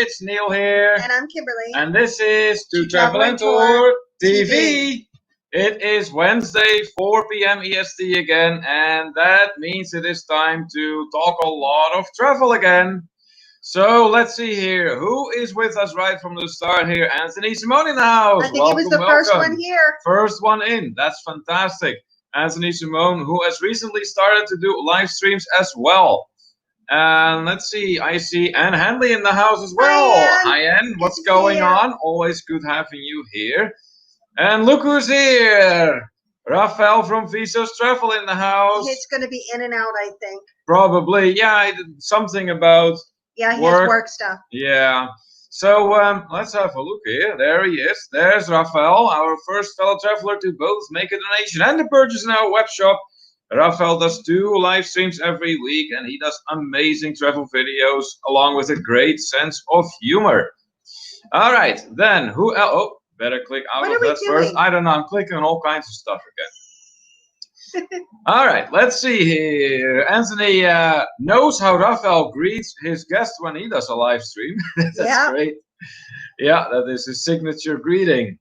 it's Neil here. And I'm Kimberly. And this is To Travel and Tour TV. It is Wednesday, 4 p.m. EST again, and that means it is time to talk a lot of travel again. So let's see here. Who is with us right from the start here? Anthony Simone in the house. I think he was the first one here. First one in. That's fantastic. Anthony Simone, who has recently started to do live streams as well. And let's see, I see Anne Handley in the house as well. Hi, Anne. What's going on? Always good having you here. And look who's here. Raphael from Visos Travel in the house. He's going to be in and out, I think. Probably. Yeah, something about he has work stuff. Yeah. So let's have a look here. There he is. There's Raphael, our first fellow traveler to both make a donation and to purchase in our web shop. Raphael does 2 live streams every week, and he does amazing travel videos along with a great sense of humor. All right, then who else? Oh, better click out of that first. I don't know. I'm clicking on all kinds of stuff again. All right, let's see here. Anthony knows how Raphael greets his guests when he does a live stream. That's great. Yeah, that is his signature greeting.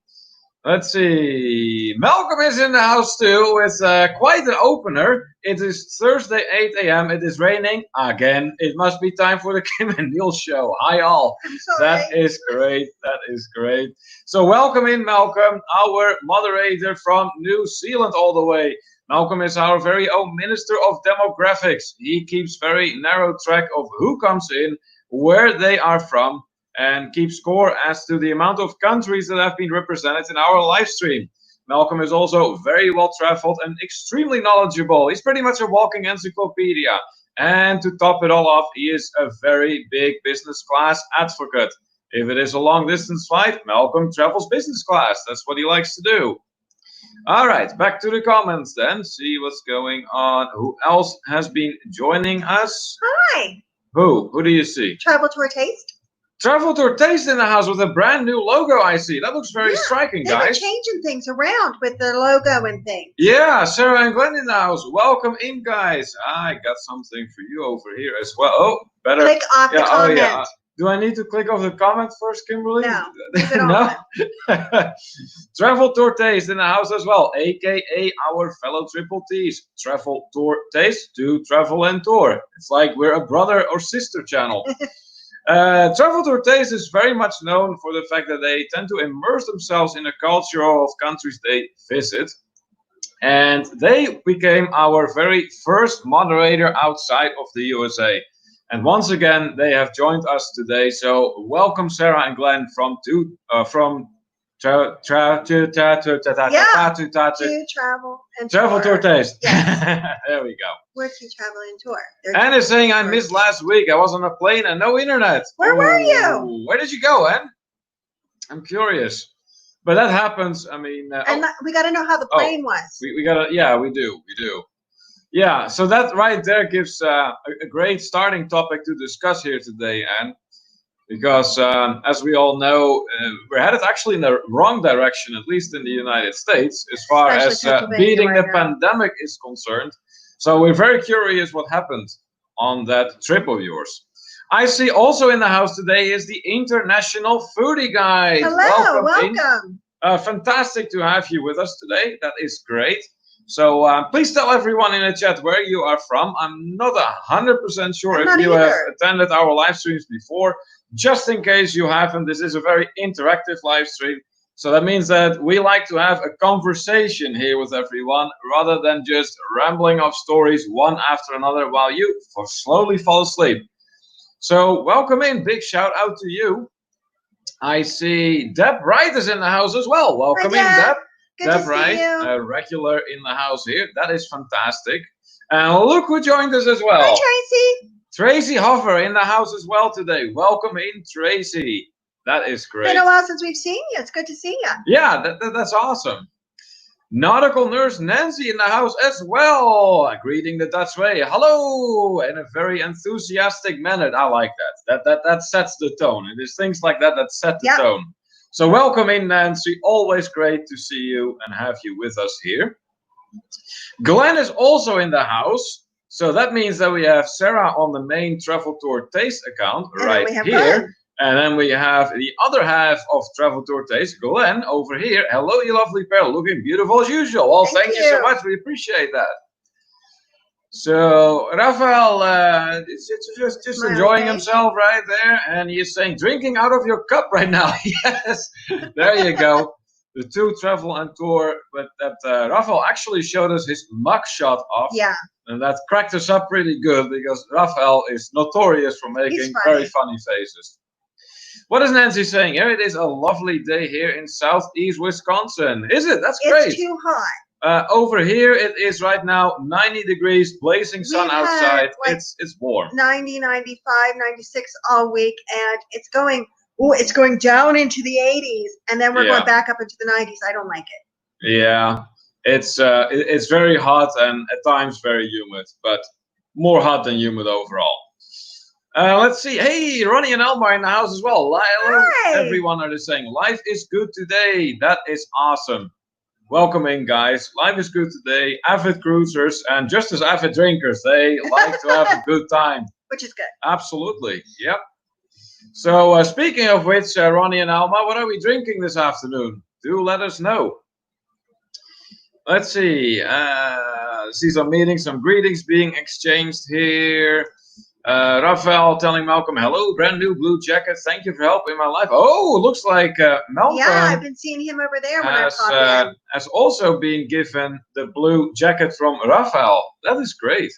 Let's see. Malcolm is in the house too with quite an opener. It is Thursday, 8 a.m. It is raining again. It must be time for the Kim and Neil show. Hi all. That is great. That is great. So welcome in, Malcolm, our moderator from New Zealand all the way. Malcolm is our very own Minister of Demographics. He keeps very narrow track of who comes in, where they are from, and keep score as to the amount of countries that have been represented in our live stream. Malcolm is also very well traveled and extremely knowledgeable. He's pretty much a walking encyclopedia. And to top it all off, he is a very big business class advocate. If it is a long distance flight, Malcolm travels business class. That's what he likes to do. All right, back to the comments then. See what's going on. Who else has been joining us? Hi. Who do you see? Travel Tour Taste. Travel Tour Taste in the house with a brand new logo, I see. That looks very striking, guys. They're changing things around with the logo and things. Yeah, Sarah and Glenn in the house. Welcome in, guys. I got something for you over here as well. Oh, better. Click off the comment. Oh, yeah. Do I need to click off the comment first, Kimberly? No. No? Travel Tour Taste in the house as well, a.k.a. our fellow Triple T's. Travel Tour Taste to Travel and Tour. It's like we're a brother or sister channel. Travel Tour Taste is very much known for the fact that they tend to immerse themselves in the culture of countries they visit. And they became our very first moderator outside of the USA. And once again, they have joined us today. So welcome, Sarah and Glenn Travel Tour Taste. Yes. There we go. We're to Travel and Tour. Anne is saying I missed last week. I was on a plane and no internet. Where were you? Where did you go, Anne? I'm curious. But that happens. I mean, and we got to know how the plane was. We gotta. Yeah, we do. Yeah. So that right there gives a great starting topic to discuss here today, Anne. Because as we all know, we're headed actually in the wrong direction, at least in the United States, as far as beating the pandemic is concerned. So we're very curious what happened on that trip of yours. I see also in the house today is the International Foodie Guide. Hello, welcome. Fantastic to have you with us today. That is great. So please tell everyone in the chat where you are from. I'm not 100% sure if you have attended our live streams before. Just in case you haven't, this is a very interactive live stream. So that means that we like to have a conversation here with everyone rather than just rambling off stories one after another while you slowly fall asleep. So welcome in. Big shout out to you. I see Deb Wright is in the house as well. Welcome in, Deb. Deb Wright, a regular in the house here. That is fantastic. And look who joined us as well. Hi, Tracy. Tracy Hoffer in the house as well today. Welcome in, Tracy. That is great. It's been a while since we've seen you. It's good to see you. Yeah, that's awesome. Nautical nurse Nancy in the house as well. Greeting the Dutch way. Hello, in a very enthusiastic manner. I like that. That sets the tone. It is things like that set the tone. So welcome in, Nancy. Always great to see you and have you with us here. Glenn is also in the house. So that means that we have Sarah on the main Travel Tour Taste account right here. And then we have the other half of Travel Tour Taste, Glenn, over here. Hello, you lovely pair, looking beautiful as usual. Well, thank you so much. We appreciate that. So Rafael is just enjoying himself right there, and he is saying, drinking out of your cup right now. Yes, there you go. The two travel and tour, but that Rafael actually showed us his mug shot of. Yeah. And that cracked us up pretty good because Rafael is notorious for making very funny faces. What is Nancy saying? Here it is a lovely day here in southeast Wisconsin. Is it? That's great. It's too hot. Over here it is right now 90 degrees, blazing sun outside. Like it's warm. 90, 95, 96 all week, and it's going down into the 80s, and then we're going back up into the 90s. I don't like it. Yeah, it's very hot and at times very humid, but more hot than humid overall. Let's see. Hey, Ronnie and Elma are in the house as well. Hi. Everyone are just saying life is good today. That is awesome. Welcome in, guys. Life is good today. Avid cruisers and just as avid drinkers, they like to have a good time. Which is good. Absolutely. Yep. So speaking of which, Ronnie and Alma, what are we drinking this afternoon? Do let us know. Let's see. See some meetings, some greetings being exchanged here. Rafael telling Malcolm, hello, brand new blue jacket. Thank you for helping my life. Oh, looks like Malcolm. Yeah, I've been seeing him over there when I pop in. Has also been given the blue jacket from Rafael. That is great.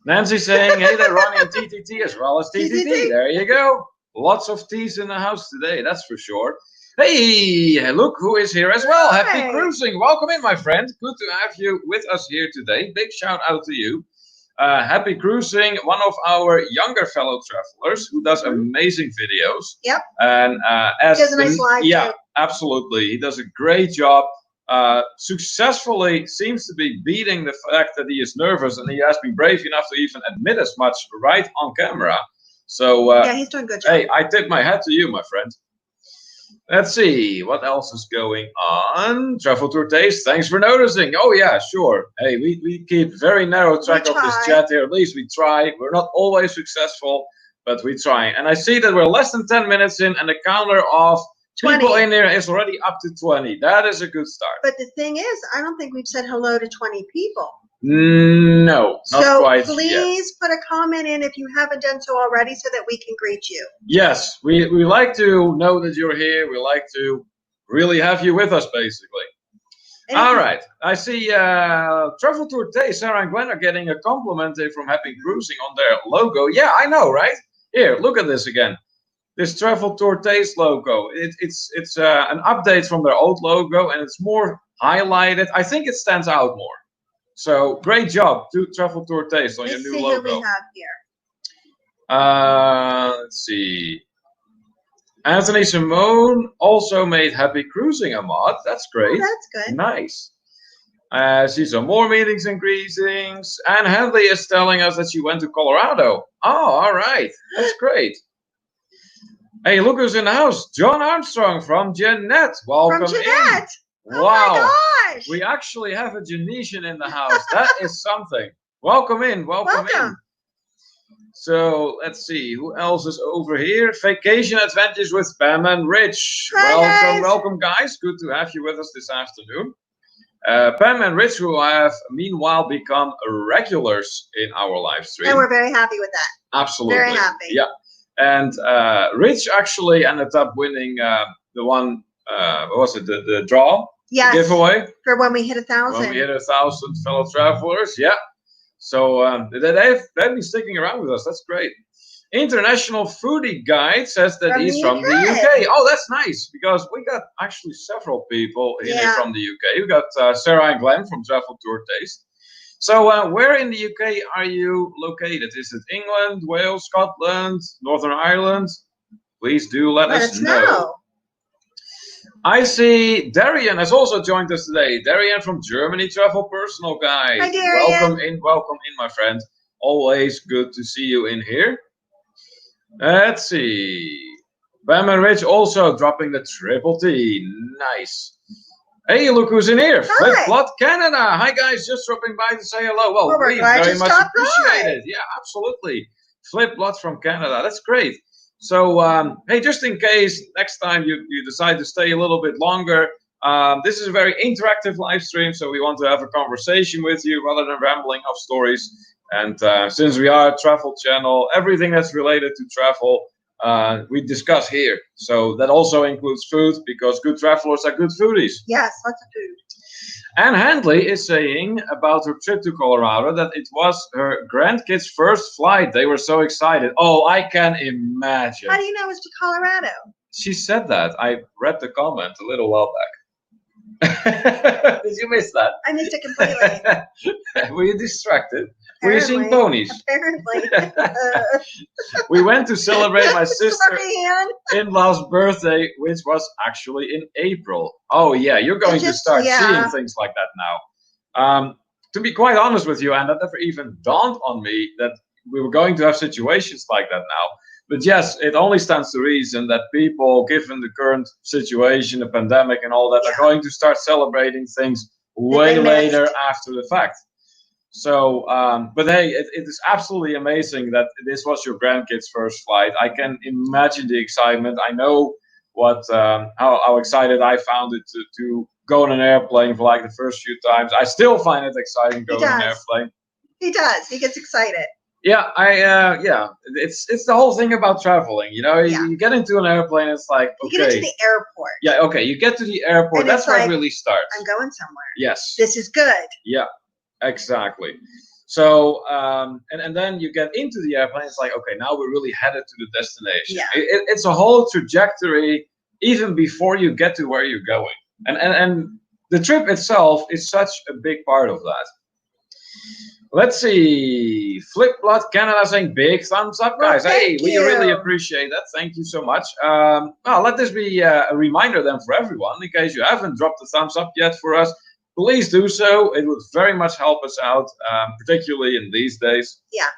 Nancy saying, hey there, Ronnie and TTT as well as TTT. There you go. Lots of T's in the house today, that's for sure. Hey, look who is here as well. Happy cruising. Welcome in, my friend. Good to have you with us here today. Big shout out to you. Happy cruising, one of our younger fellow travelers who does amazing videos. Yep. And he has a nice live too. Absolutely. He does a great job. Successfully seems to be beating the fact that he is nervous, and he has been brave enough to even admit as much right on camera. So yeah, he's doing a good job. Hey, I tip my hat to you, my friend. Let's see what else is going on. Travel Tour Taste, thanks for noticing. Oh yeah, sure. Hey, we keep very narrow track of this chat here. At least we try. We're not always successful, but we try. And I see that we're less than 10 minutes in, and the counter of 20 people in here is already up to 20. That is a good start. But the thing is, I don't think we've said hello to 20 people. No, not quite. So please put a comment in if you haven't done so already so that we can greet you. Yes, we like to know that you're here. We like to really have you with us, basically. All right. I see Travel Tour Day, Sarah and Glenn are getting a compliment from Happy Cruising on their logo. Yeah, I know, right? Here, look at this again. This Travel Tour Taste logo. It's an update from their old logo, and it's more highlighted. I think it stands out more. So great job to Travel Tour Taste on your new logo. Let's see who we have here. Let's see. Anthony Simone also made Happy Cruising a mod. That's great. Oh, that's good. Nice. See some more meetings and greetings. And Henley is telling us that she went to Colorado. Oh, all right. That's great. Hey, look who's in the house. John Armstrong from Jeanette. Welcome from Jeanette. in. Oh wow. My gosh. We actually have a Genesian in the house. That is something. Welcome in. Welcome in. So let's see. Who else is over here? Vacation Adventures with Pam and Rich. Hi, welcome, guys. Good to have you with us this afternoon. Pam and Rich, who have meanwhile become regulars in our live stream. And we're very happy with that. Absolutely. Very happy. Yeah. And Rich actually ended up winning the one, what was it, the draw? Yes. Giveaway. For when we hit 1,000. When we hit 1,000 fellow travelers, yeah. So they've been sticking around with us. That's great. International Foodie Guide says that he's from the UK. Oh, that's nice, because we got actually several people in here from the UK. We got Sarah and Glenn from Travel Tour Taste. So where in the UK are you located? Is it England, Wales, Scotland, Northern Ireland? Please do let us know. I see Darian has also joined us today. Darian from Germany Travel Personal Guide. Hi, Darian. Welcome in, my friend. Always good to see you in here. Let's see. Bam and Rich also dropping the triple T. Nice. Hey, look who's in here. Flip Blood Canada. Hi, guys. Just dropping by to say hello. Well, we very much appreciate it. Yeah, absolutely. Flip Blood from Canada. That's great. So, hey, just in case next time you decide to stay a little bit longer, this is a very interactive live stream, so we want to have a conversation with you rather than rambling off stories. And since we are a travel channel, everything that's related to travel, we discuss here. So that also includes food, because good travelers are good foodies. Yes, lots of food. Anne Handley is saying about her trip to Colorado that it was her grandkids' first flight. They were so excited. Oh, I can imagine. How do you know it's to Colorado? She said that. I read the comment a little while back. Did you miss that? I missed it completely. Were you distracted? Were you seeing ponies? Apparently. We went to celebrate my sister Sorry, Anne. in-law's birthday, which was actually in April. Oh yeah, you're going to start seeing things like that now. To be quite honest with you, and that never even dawned on me that we were going to have situations like that now. But yes, it only stands to reason that people, given the current situation, the pandemic and all that, are going to start celebrating things way later after the fact. So, but hey, it is absolutely amazing that this was your grandkids' first flight. I can imagine the excitement. I know how excited I found it to go on an airplane for like the first few times. I still find it exciting going on an airplane. He does. He gets excited. Yeah, it's the whole thing about traveling. You know, you get into an airplane, it's like, okay. You get into the airport. Yeah, okay, you get to the airport. And that's where it really starts. I'm going somewhere. Yes. This is good. Yeah, exactly. So, and then you get into the airplane, it's like, okay, now we're really headed to the destination. Yeah. It's a whole trajectory even before you get to where you're going. And the trip itself is such a big part of that. Let's see. Flipblood Canada saying big thumbs up, guys. Hey, we really appreciate that. Thank you so much. Well, let this be a reminder then for everyone, in case you haven't dropped the thumbs up yet for us. Please do so. It would very much help us out, particularly in these days. Yeah.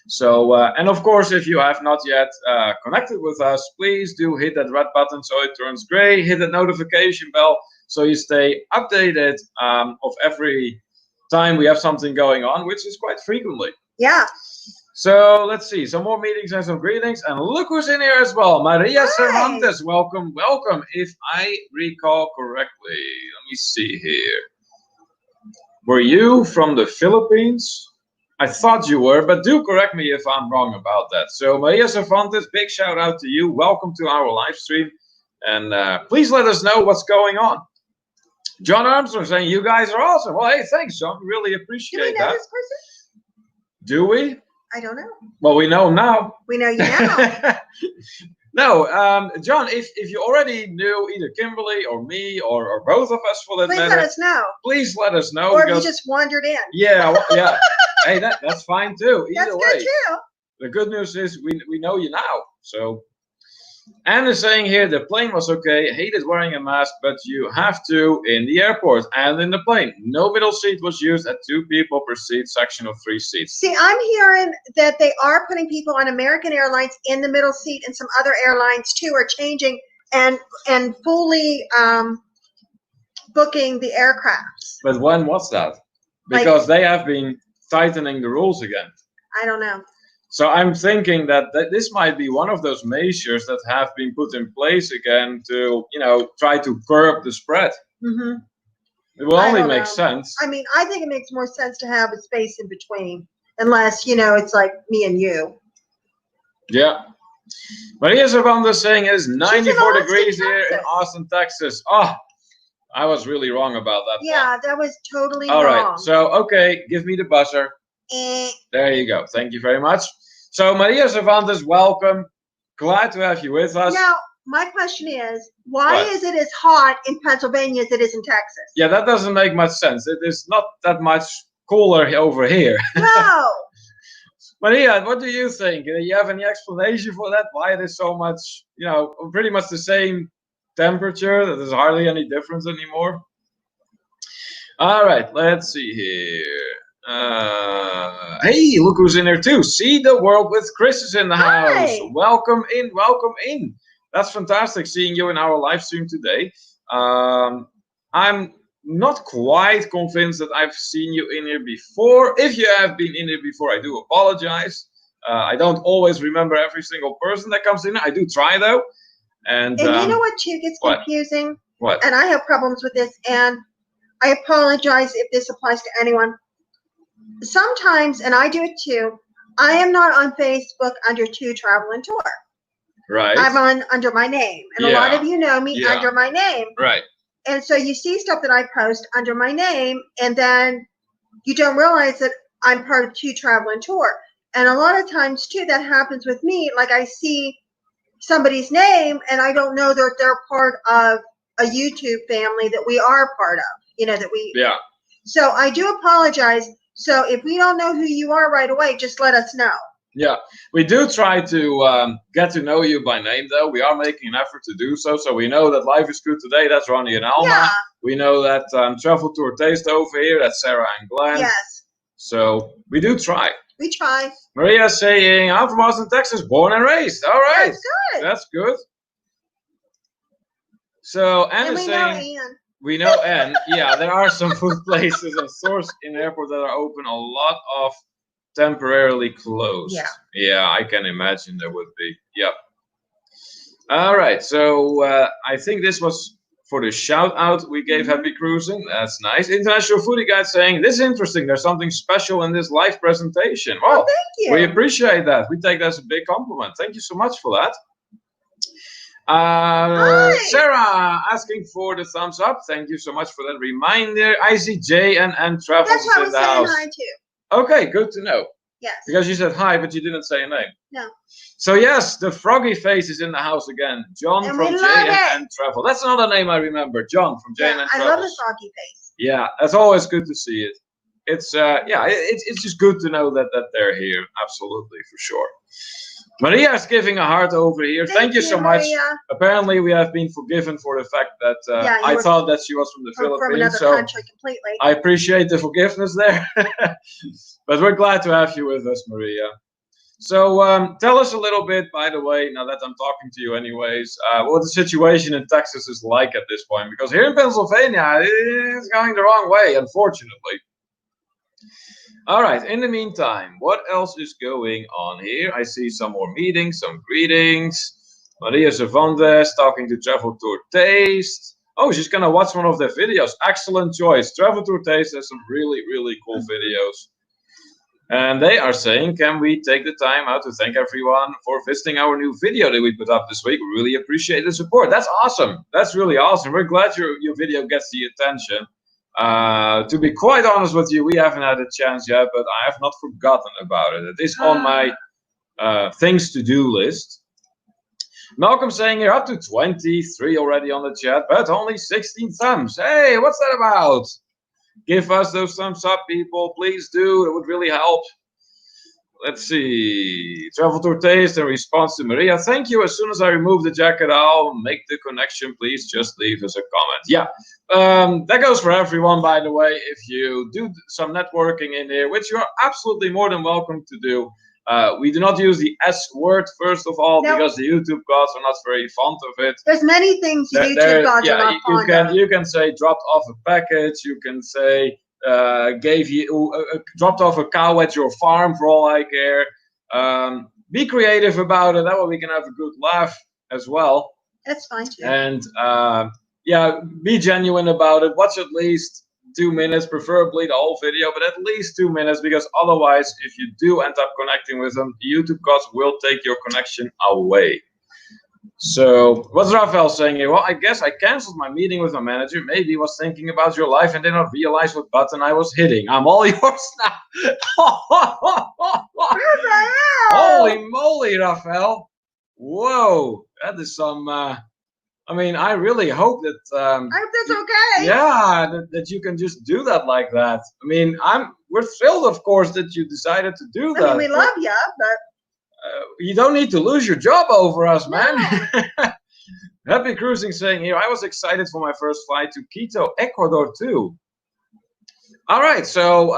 So, and of course, if you have not yet connected with us, please do hit that red button so it turns gray. Hit that notification bell so you stay updated of every time we have something going on, which is quite frequently. Yeah. So let's see, some more meetings and some greetings, and look who's in here as well. Maria Cervantes, welcome. If I recall correctly, let me see here. Were you from the Philippines? I thought you were, but do correct me if I'm wrong about that. So Maria Cervantes, big shout out to you. Welcome to our live stream, and please let us know what's going on. John Armstrong saying, you guys are awesome. Well, hey, thanks, John. Really appreciate that. Do we know this person? Do we? I don't know. Well, we know him now. We know you now. No, John, if you already knew either Kimberly or me or both of us for that matter. Please let us know. Please let us know. Or if you just wandered in. Yeah, yeah. Hey, that's fine too. Either way. That's good too. The good news is we know you now. So Anne is saying here the plane was okay. Hated wearing a mask, but you have to in the airport and in the plane. No middle seat was used at 2 people per seat, section of 3 seats. See, I'm hearing that they are putting people on American Airlines in the middle seat, and some other airlines too are changing and fully booking the aircrafts. But when was that? Because they have been tightening the rules again. I don't know. So I'm thinking that this might be one of those measures that have been put in place again to, try to curb the spread. Mm-hmm. It will only make sense. I mean, I think it makes more sense to have a space in between, unless, it's like me and you. Yeah. Maria Savanda saying it is 94 degrees here in Austin, Texas. Oh, I was really wrong about that. Yeah, that was totally wrong. All right. So, okay, give me the buzzer. There you go. Thank you very much. So, Maria Cervantes, welcome. Glad to have you with us. Now, my question is, why is it as hot in Pennsylvania as it is in Texas? Yeah, that doesn't make much sense. It is not that much cooler over here. No. Maria, what do you think? Do you have any explanation for that? Why it is so much, pretty much the same temperature? That there's hardly any difference anymore? All right, let's see here. Hey, look who's in here too. See the world with Chris is in the house. Welcome in, welcome in. That's fantastic seeing you in our live stream today. I'm not quite convinced that I've seen you in here before. If you have been in here before, I do apologize. I don't always remember every single person that comes in. I do try though. And you know what too gets confusing? What? And I have problems with this, and I apologize if this applies to anyone. Sometimes, and I do it too, I am not on Facebook under To Travel and Tour. Right. I'm under my name. And a lot of you know me under my name. Right. And so you see stuff that I post under my name, and then you don't realize that I'm part of To Travel and Tour. And a lot of times too, that happens with me. Like I see somebody's name and I don't know that they're part of a YouTube family that we are part of, you know, that we. Yeah. So I do apologize. So if we don't know who you are right away, just let us know. Yeah, we do try to get to know you by name, though. We are making an effort to do so. So we know that Life is Good Today, that's Ronnie and Alma. Yeah. We know that Travel Tour Taste over here, that's Sarah and Glenn. Yes. So we do try. We try. Maria's saying, I'm from Austin, Texas, born and raised. All right. That's good. That's good. So Anne is saying, we know Anne. Yeah, there are some food places and stores in the airport that are open. A lot of temporarily closed. Yeah, I can imagine there would be. Yep. All right, so I think this was for the shout out we gave Happy Cruising. That's nice. International Foodie Guide saying, this is interesting. There's something special in this live presentation. Oh, thank you. We appreciate that. We take that as a big compliment. Thank you so much for that. Sarah asking for the thumbs up. Thank you so much for that reminder. ICJ and Travels That's is in the house. Hi too. Okay, good to know. Yes. Because you said hi, but you didn't say a name. No. So yes, the froggy face is in the house again. John and from J&N Travel. That's another name I remember. John from J&N Travel. I love the froggy face. Yeah, that's always good to see it. It's it's just good to know that they're here. Absolutely, for sure. Maria is giving a heart over here. Thank you so much. Maria. Apparently, we have been forgiven for the fact that I thought that she was from the Philippines. From another country completely. I appreciate the forgiveness there. But we're glad to have you with us, Maria. So tell us a little bit, by the way, now that I'm talking to you anyways, what the situation in Texas is like at this point. Because here in Pennsylvania, it's going the wrong way, unfortunately. All right, in the meantime, what else is going on here? I see some more meetings, some greetings. Maria Cervantes talking to Travel Tour Taste. Oh, she's going to watch one of their videos. Excellent choice. Travel Tour Taste has some really, really cool videos. And they are saying, can we take the time out to thank everyone for visiting our new video that we put up this week? We really appreciate the support. That's awesome. That's really awesome. We're glad your video gets the attention. To be quite honest with you, we haven't had a chance yet, but I have not forgotten about it. It is on my things to do list. Malcolm saying you're up to 23 already on the chat, but only 16 thumbs. Hey, what's that about? Give us those thumbs up, people. Please do. It would really help. Let's see. Travel Tour Taste in response to Maria. Thank you. As soon as I remove the jacket, I'll make the connection. Please just leave us a comment. Yeah, that goes for everyone, by the way. If you do some networking in here, which you're absolutely more than welcome to do. We do not use the S word, first of all, because the YouTube gods are not very fond of it. There's many things YouTube gods are not fond of. You can say dropped off a package. You can say dropped off a cow at your farm, for all I care. Be creative about it. That way we can have a good laugh as well. That's fine too. And be genuine about it. Watch at least 2 minutes, preferably the whole video, but at least 2 minutes, because otherwise, if you do end up connecting with them, the YouTube gods will take your connection away. So, what's Rafael saying here? Well, I guess I canceled my meeting with my manager. Maybe he was thinking about your life and did not realize what button I was hitting. I'm all yours now. Holy moly, Rafael. Whoa, that is some... I mean, I really hope that... I hope that's okay. Yeah, that you can just do that like that. I mean, we're thrilled, of course, that you decided to do that. I mean, we love you, but... you don't need to lose your job over us, man. Happy Cruising saying here, I was excited for my first flight to Quito, Ecuador, too. All right, so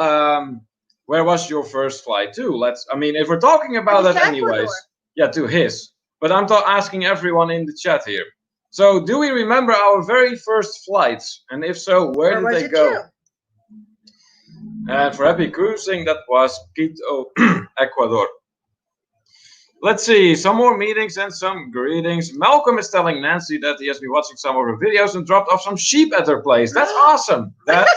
where was your first flight to? If we're talking about that anyways. Yeah, to his. But I'm asking everyone in the chat here. So, do we remember our very first flights? And if so, where did they go? And for Happy Cruising, that was Quito, Ecuador. Let's see, some more meetings and some greetings. Malcolm is telling Nancy that he has been watching some of her videos and dropped off some sheep at her place. That's awesome. That's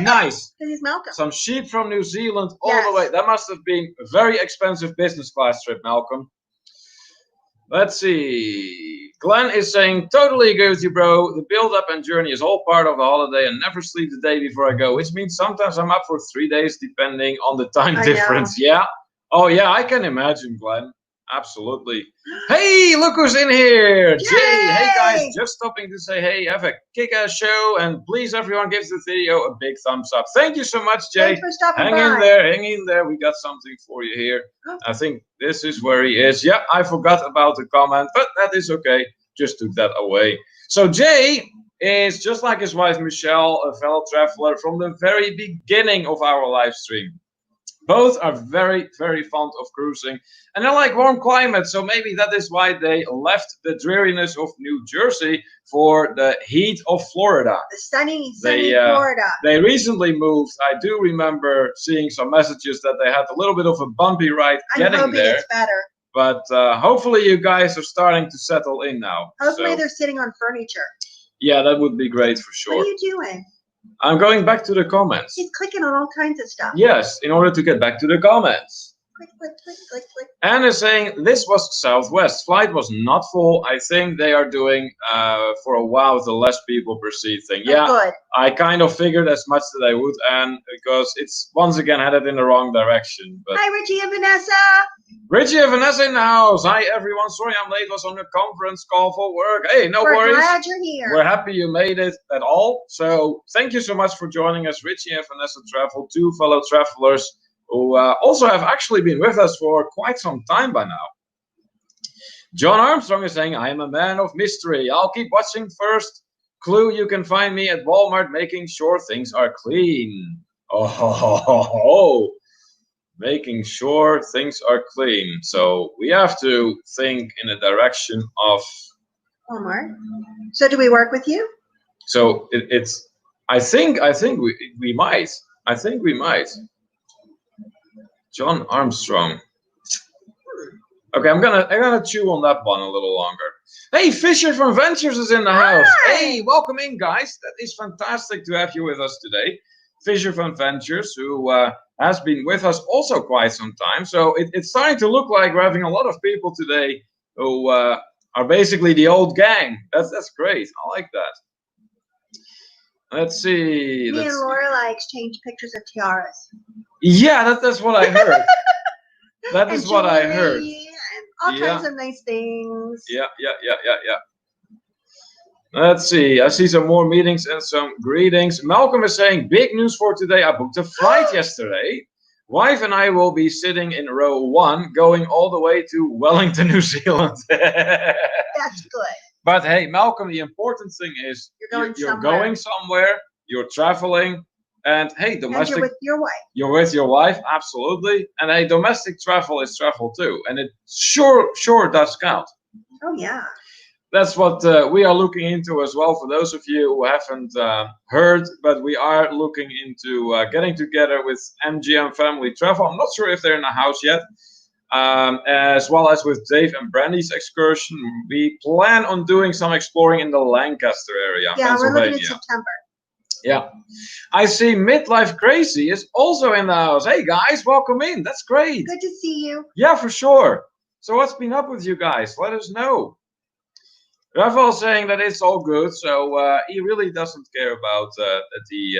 nice. He's Malcolm. Some sheep from New Zealand all Yes. the way. That must have been a very expensive business class trip, Malcolm. Let's see. Glenn is saying, totally agree with you, bro. The build-up and journey is all part of the holiday and never sleep the day before I go, which means sometimes I'm up for 3 days depending on the time difference. Yeah. Oh, yeah, I can imagine, Glenn. Absolutely. Hey, look who's in here. Jay. Hey, guys. Just stopping to say, hey, have a kick-ass show. And please, everyone, give the video a big thumbs up. Thank you so much, Jay. Thanks for stopping Hang by. in there. Hang in there. We got something for you here. I think this is where he is. Yeah, I forgot about the comment, but that is okay. Just took that away. So Jay is just like his wife, Michelle, a fellow traveler from the very beginning of our live stream. Both are very, very fond of cruising, and they like warm climates, so maybe that is why they left the dreariness of New Jersey for the heat of Florida. The sunny Florida. They recently moved. I do remember seeing some messages that they had a little bit of a bumpy ride getting I'm hoping there. it's better. But hopefully you guys are starting to settle in now. Hopefully So, they're sitting on furniture. yeah, that would be great for sure. What are you doing? I'm going back to the comments. He's clicking on all kinds of stuff. Yes, in order to get back to the comments. Click, click, click, click, click. Anne is saying this was Southwest. Flight was not full. I think they are doing for a while the less people per seat thing. Yeah, Good. I kind of figured as much that I would, and because it's once again headed in the wrong direction. But Hi, Richie and Vanessa. Richie and Vanessa in the house. Hi everyone. Sorry I'm late. Was on a conference call for work. Hey, no We're worries. glad you're here. We're happy you made it at all. So thank you so much for joining us, Richie and Vanessa Travel, two fellow travelers who also have actually been with us for quite some time by now. John Armstrong is saying, I am a man of mystery. I'll keep watching first. Clue, you can find me at Walmart making sure things are clean. Oh, making sure things are clean. So we have to think in a direction of... Walmart. So do we work with you? So it's... I think we might. I think we might. John Armstrong. Okay, I'm gonna chew on that one a little longer. Hey, Fisher from Ventures is in the house. Hey, welcome in, guys. That is fantastic to have you with us today. Fisher from Ventures, who has been with us also quite some time. So it's starting to look like we're having a lot of people today who are basically the old gang. That's great. I like that. Let's see. Me and Lorelai exchange pictures of tiaras. Yeah, that's what I heard. That is And what I jewelry heard. And all kinds of nice things. Yeah. Let's see. I see some more meetings and some greetings. Malcolm is saying, big news for today. I booked a flight yesterday. Wife and I will be sitting in row 1, going all the way to Wellington, New Zealand. That's good. But hey, Malcolm, the important thing is you're going somewhere, you're traveling, and hey, domestic. And you're with your wife. You're with your wife, absolutely. And hey, domestic travel is travel too, and it sure does count. Oh yeah. That's what we are looking into as well. For those of you who haven't heard, but we are looking into getting together with MGM Family Travel. I'm not sure if they're in the house yet. As well as with Dave and Brandy's excursion, we plan on doing some exploring in the Lancaster area, Yeah, we're Pennsylvania. looking at September. Yeah, I see Midlife Crazy is also in the house. Hey guys, welcome in. That's great. Good to see you. Yeah, for sure. So what's been up with you guys? Let us know. Rafael saying that it's all good, so he really doesn't care about that he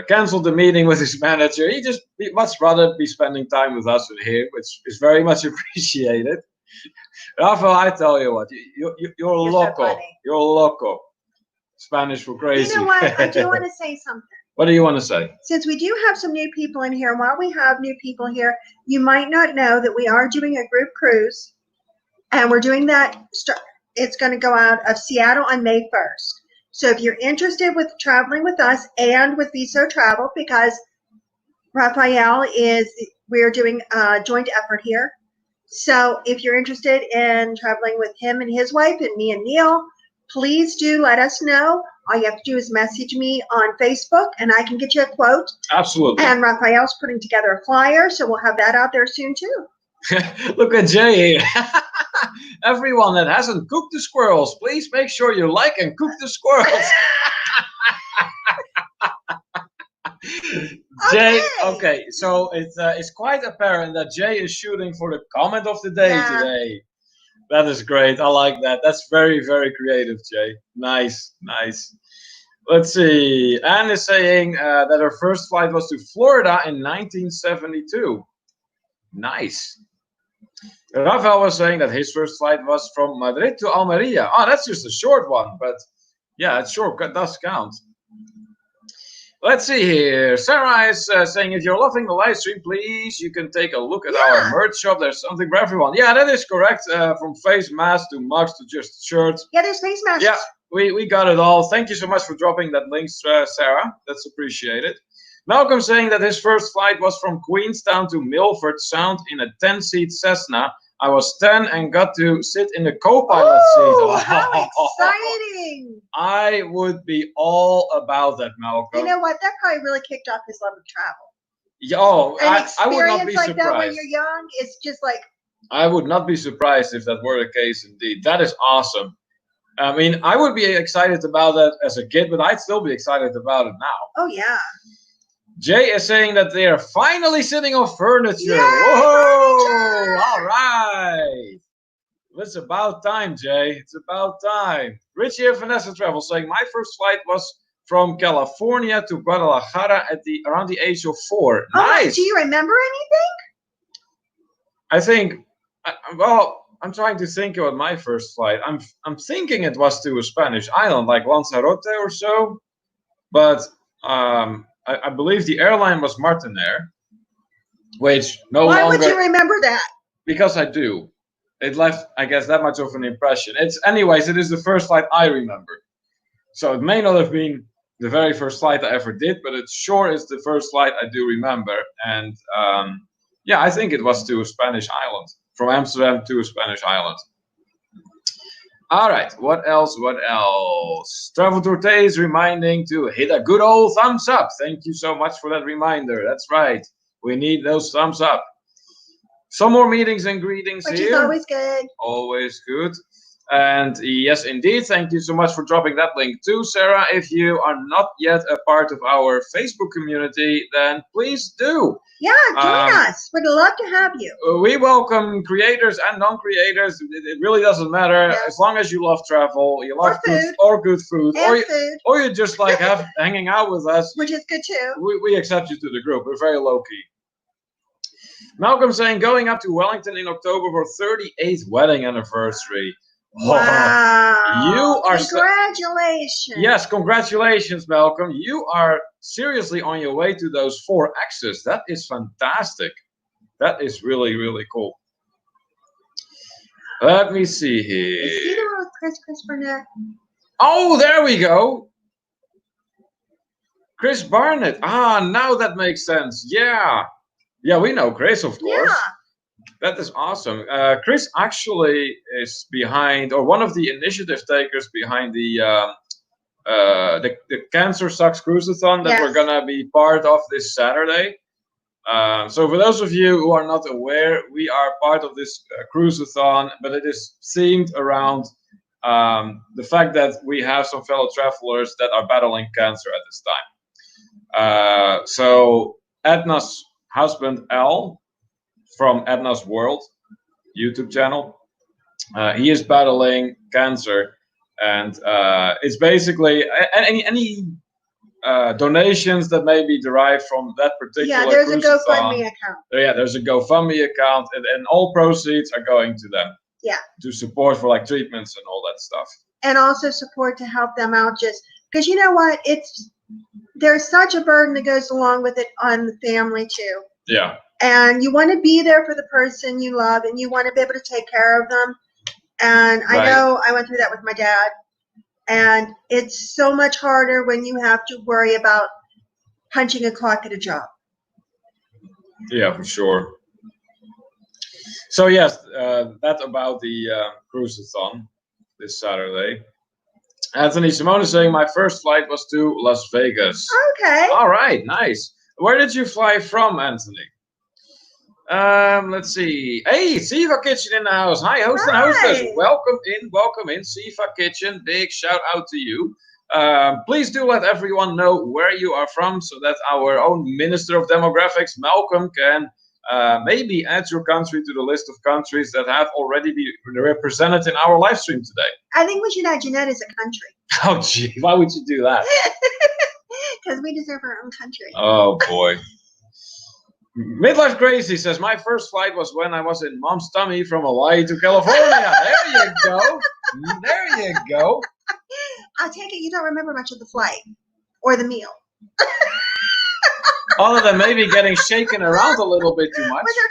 canceled the meeting with his manager. He'd much rather be spending time with us in here, which is very much appreciated. Rafael, I tell you what, you're loco. So you're loco. Spanish for crazy. You know what? I do want to say something. What do you want to say? Since we do have some new people in here, while we have new people here, you might not know that we are doing a group cruise, and we're doing that. It's going to go out of Seattle on May 1st. So if you're interested with traveling with us and with Viso Travel, because Raphael we're doing a joint effort here. So if you're interested in traveling with him and his wife and me and Neil, please do let us know. All you have to do is message me on Facebook and I can get you a quote. Absolutely. And Raphael's putting together a flyer, so we'll have that out there soon too. Look at Jay here. Everyone that hasn't cooked the squirrels, please make sure you like and cook the squirrels. Jay, okay, so it's quite apparent that Jay is shooting for the comment of the day today. That is great. I like that. That's very, very creative, Jay. Nice, nice. Let's see. Anne is saying that her first flight was to Florida in 1972. Nice. Rafael was saying that his first flight was from Madrid to Almeria. Oh, that's just a short one, but yeah, it's short. That does count. Let's see here. Sarah is saying, if you're loving the live stream, please, you can take a look at our merch shop. There's something for everyone. Yeah, that is correct. From face masks to mugs to just shirts. Yeah, there's face masks. Yeah, we got it all. Thank you so much for dropping that link, Sarah. That's appreciated. Malcolm saying that his first flight was from Queenstown to Milford Sound in a 10-seat Cessna. I was 10 and got to sit in the co-pilot seat. Oh, how exciting! I would be all about that, Malcolm. You know what? That probably really kicked off his love of travel. Yo, I would not be like surprised. that when you're young, it's just like... I would not be surprised if that were the case indeed. That is awesome. I mean, I would be excited about that as a kid, but I'd still be excited about it now. Oh, yeah. Jay is saying that they are finally sitting on furniture. Yay, Whoa! furniture! All right. It's about time, Jay. It's about time. Richie and Vanessa Travel saying, my first flight was from California to Guadalajara at around the age of 4. Oh, nice. Do you remember anything? I think, well, I'm trying to think about my first flight. I'm thinking it was to a Spanish island, like Lanzarote or so. But I believe the airline was Martinair, which Why would you remember that? Because I do. It left, I guess, that much of an impression. Anyways, it is the first flight I remember. So it may not have been the very first flight I ever did, but it sure is the first flight I do remember. And yeah, I think it was to a Spanish island, from Amsterdam to a Spanish island. All right, what else? What else? Travel Torte is reminding to hit a good old thumbs up. Thank you so much for that reminder. That's right. We need those thumbs up. Some more meetings and greetings Which here. Which is always good. Always good. And yes, indeed, thank you so much for dropping that link too, Sarah. If you are not yet a part of our Facebook community, then please do. Yeah, join us. We'd love to have you. We welcome creators and non-creators. It really doesn't matter. Yeah. As long as you love travel, you love good food, or you just like hanging out with us. Which is good too. We accept you to the group. We're very low-key. Malcolm saying, going up to Wellington in October for 38th wedding anniversary. Wow. You are congratulations. Yes, congratulations, Malcolm. You are seriously on your way to those 4 X's. That is fantastic. That is really, really cool. Let me see here. Is he the one with Chris Barnett? Oh, there we go. Chris Barnett. Ah, now that makes sense. Yeah. Yeah, we know Chris, of course. Yeah. That is awesome. Chris actually is behind, or one of the initiative takers behind the Cancer Sucks Cruiseathon that we're gonna be part of this Saturday. So for those of you who are not aware, we are part of this cruiseathon, but it is themed around the fact that we have some fellow travelers that are battling cancer at this time. So Edna's husband Al, from Edna's World YouTube channel, he is battling cancer, and it's basically any donations that may be derived from that particular. Yeah, there's a GoFundMe account. Yeah, there's a GoFundMe account, and all proceeds are going to them. Yeah. To support for like treatments and all that stuff. And also support to help them out, just because you know what, there's such a burden that goes along with it on the family too. Yeah. And you want to be there for the person you love, and you want to be able to take care of them. And I know I went through that with my dad. And it's so much harder when you have to worry about punching a clock at a job. Yeah, for sure. So yes, that about the cruiseathon this Saturday. Anthony Simone is saying my first flight was to Las Vegas. Okay. All right, nice. Where did you fly from, Anthony? Let's see. Hey, Siva Kitchen in the house. Hi, host and hostess. Hi. Welcome in, Siva Kitchen. Big shout out to you. Please do let everyone know where you are from so that our own Minister of Demographics, Malcolm, can maybe add your country to the list of countries that have already been represented in our live stream today. I think we should add Jeanette as a country. Oh, gee, why would you do that? Because we deserve our own country. Oh, boy. Midlife Crazy says, my first flight was when I was in mom's tummy from Hawaii to California. There you go. There you go. I take it you don't remember much of the flight or the meal. Other than maybe getting shaken around a little bit too much. Was there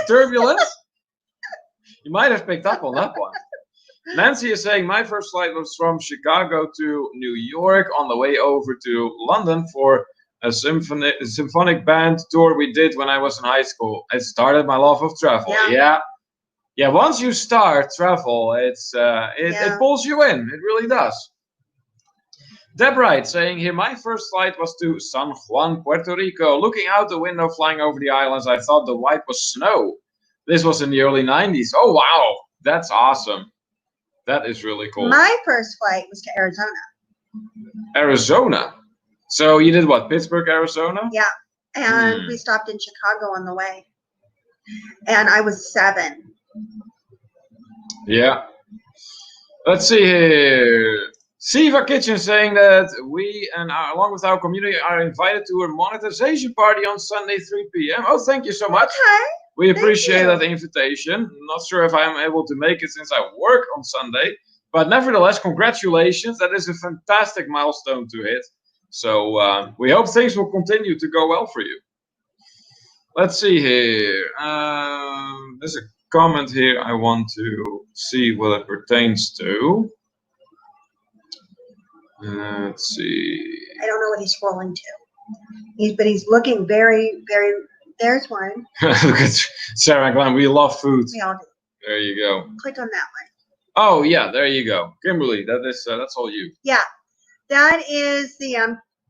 turbulence? Turbulence? You might have picked up on that one. Nancy is saying, my first flight was from Chicago to New York on the way over to London for a symphonic band tour we did when I was in high school. It started my love of travel. Yeah. Once you start travel, it pulls you in. It really does. Debright saying here, my first flight was to San Juan, Puerto Rico. Looking out the window, flying over the islands, I thought the white was snow. This was in the early 90s. Oh, wow. That's awesome. That is really cool. My first flight was to Arizona. Arizona? So you did what, Pittsburgh, Arizona? Yeah, and we stopped in Chicago on the way. And I was 7. Yeah. Let's see here. Siva Kitchen saying that we and along with our community are invited to a monetization party on Sunday 3 p.m. Oh, thank you so much. Okay. We appreciate that invitation. Not sure if I'm able to make it since I work on Sunday. But nevertheless, congratulations. That is a fantastic milestone to hit. So we hope things will continue to go well for you. Let's see here. There's a comment here I want to see what it pertains to. Let's see. I don't know what he's scrolling to. But he's looking very, very. There's one. Look at Sarah Glenn. We love food. We all do. There you go. Click on that one. Oh yeah, there you go. Kimberly, that's all you. Yeah. That is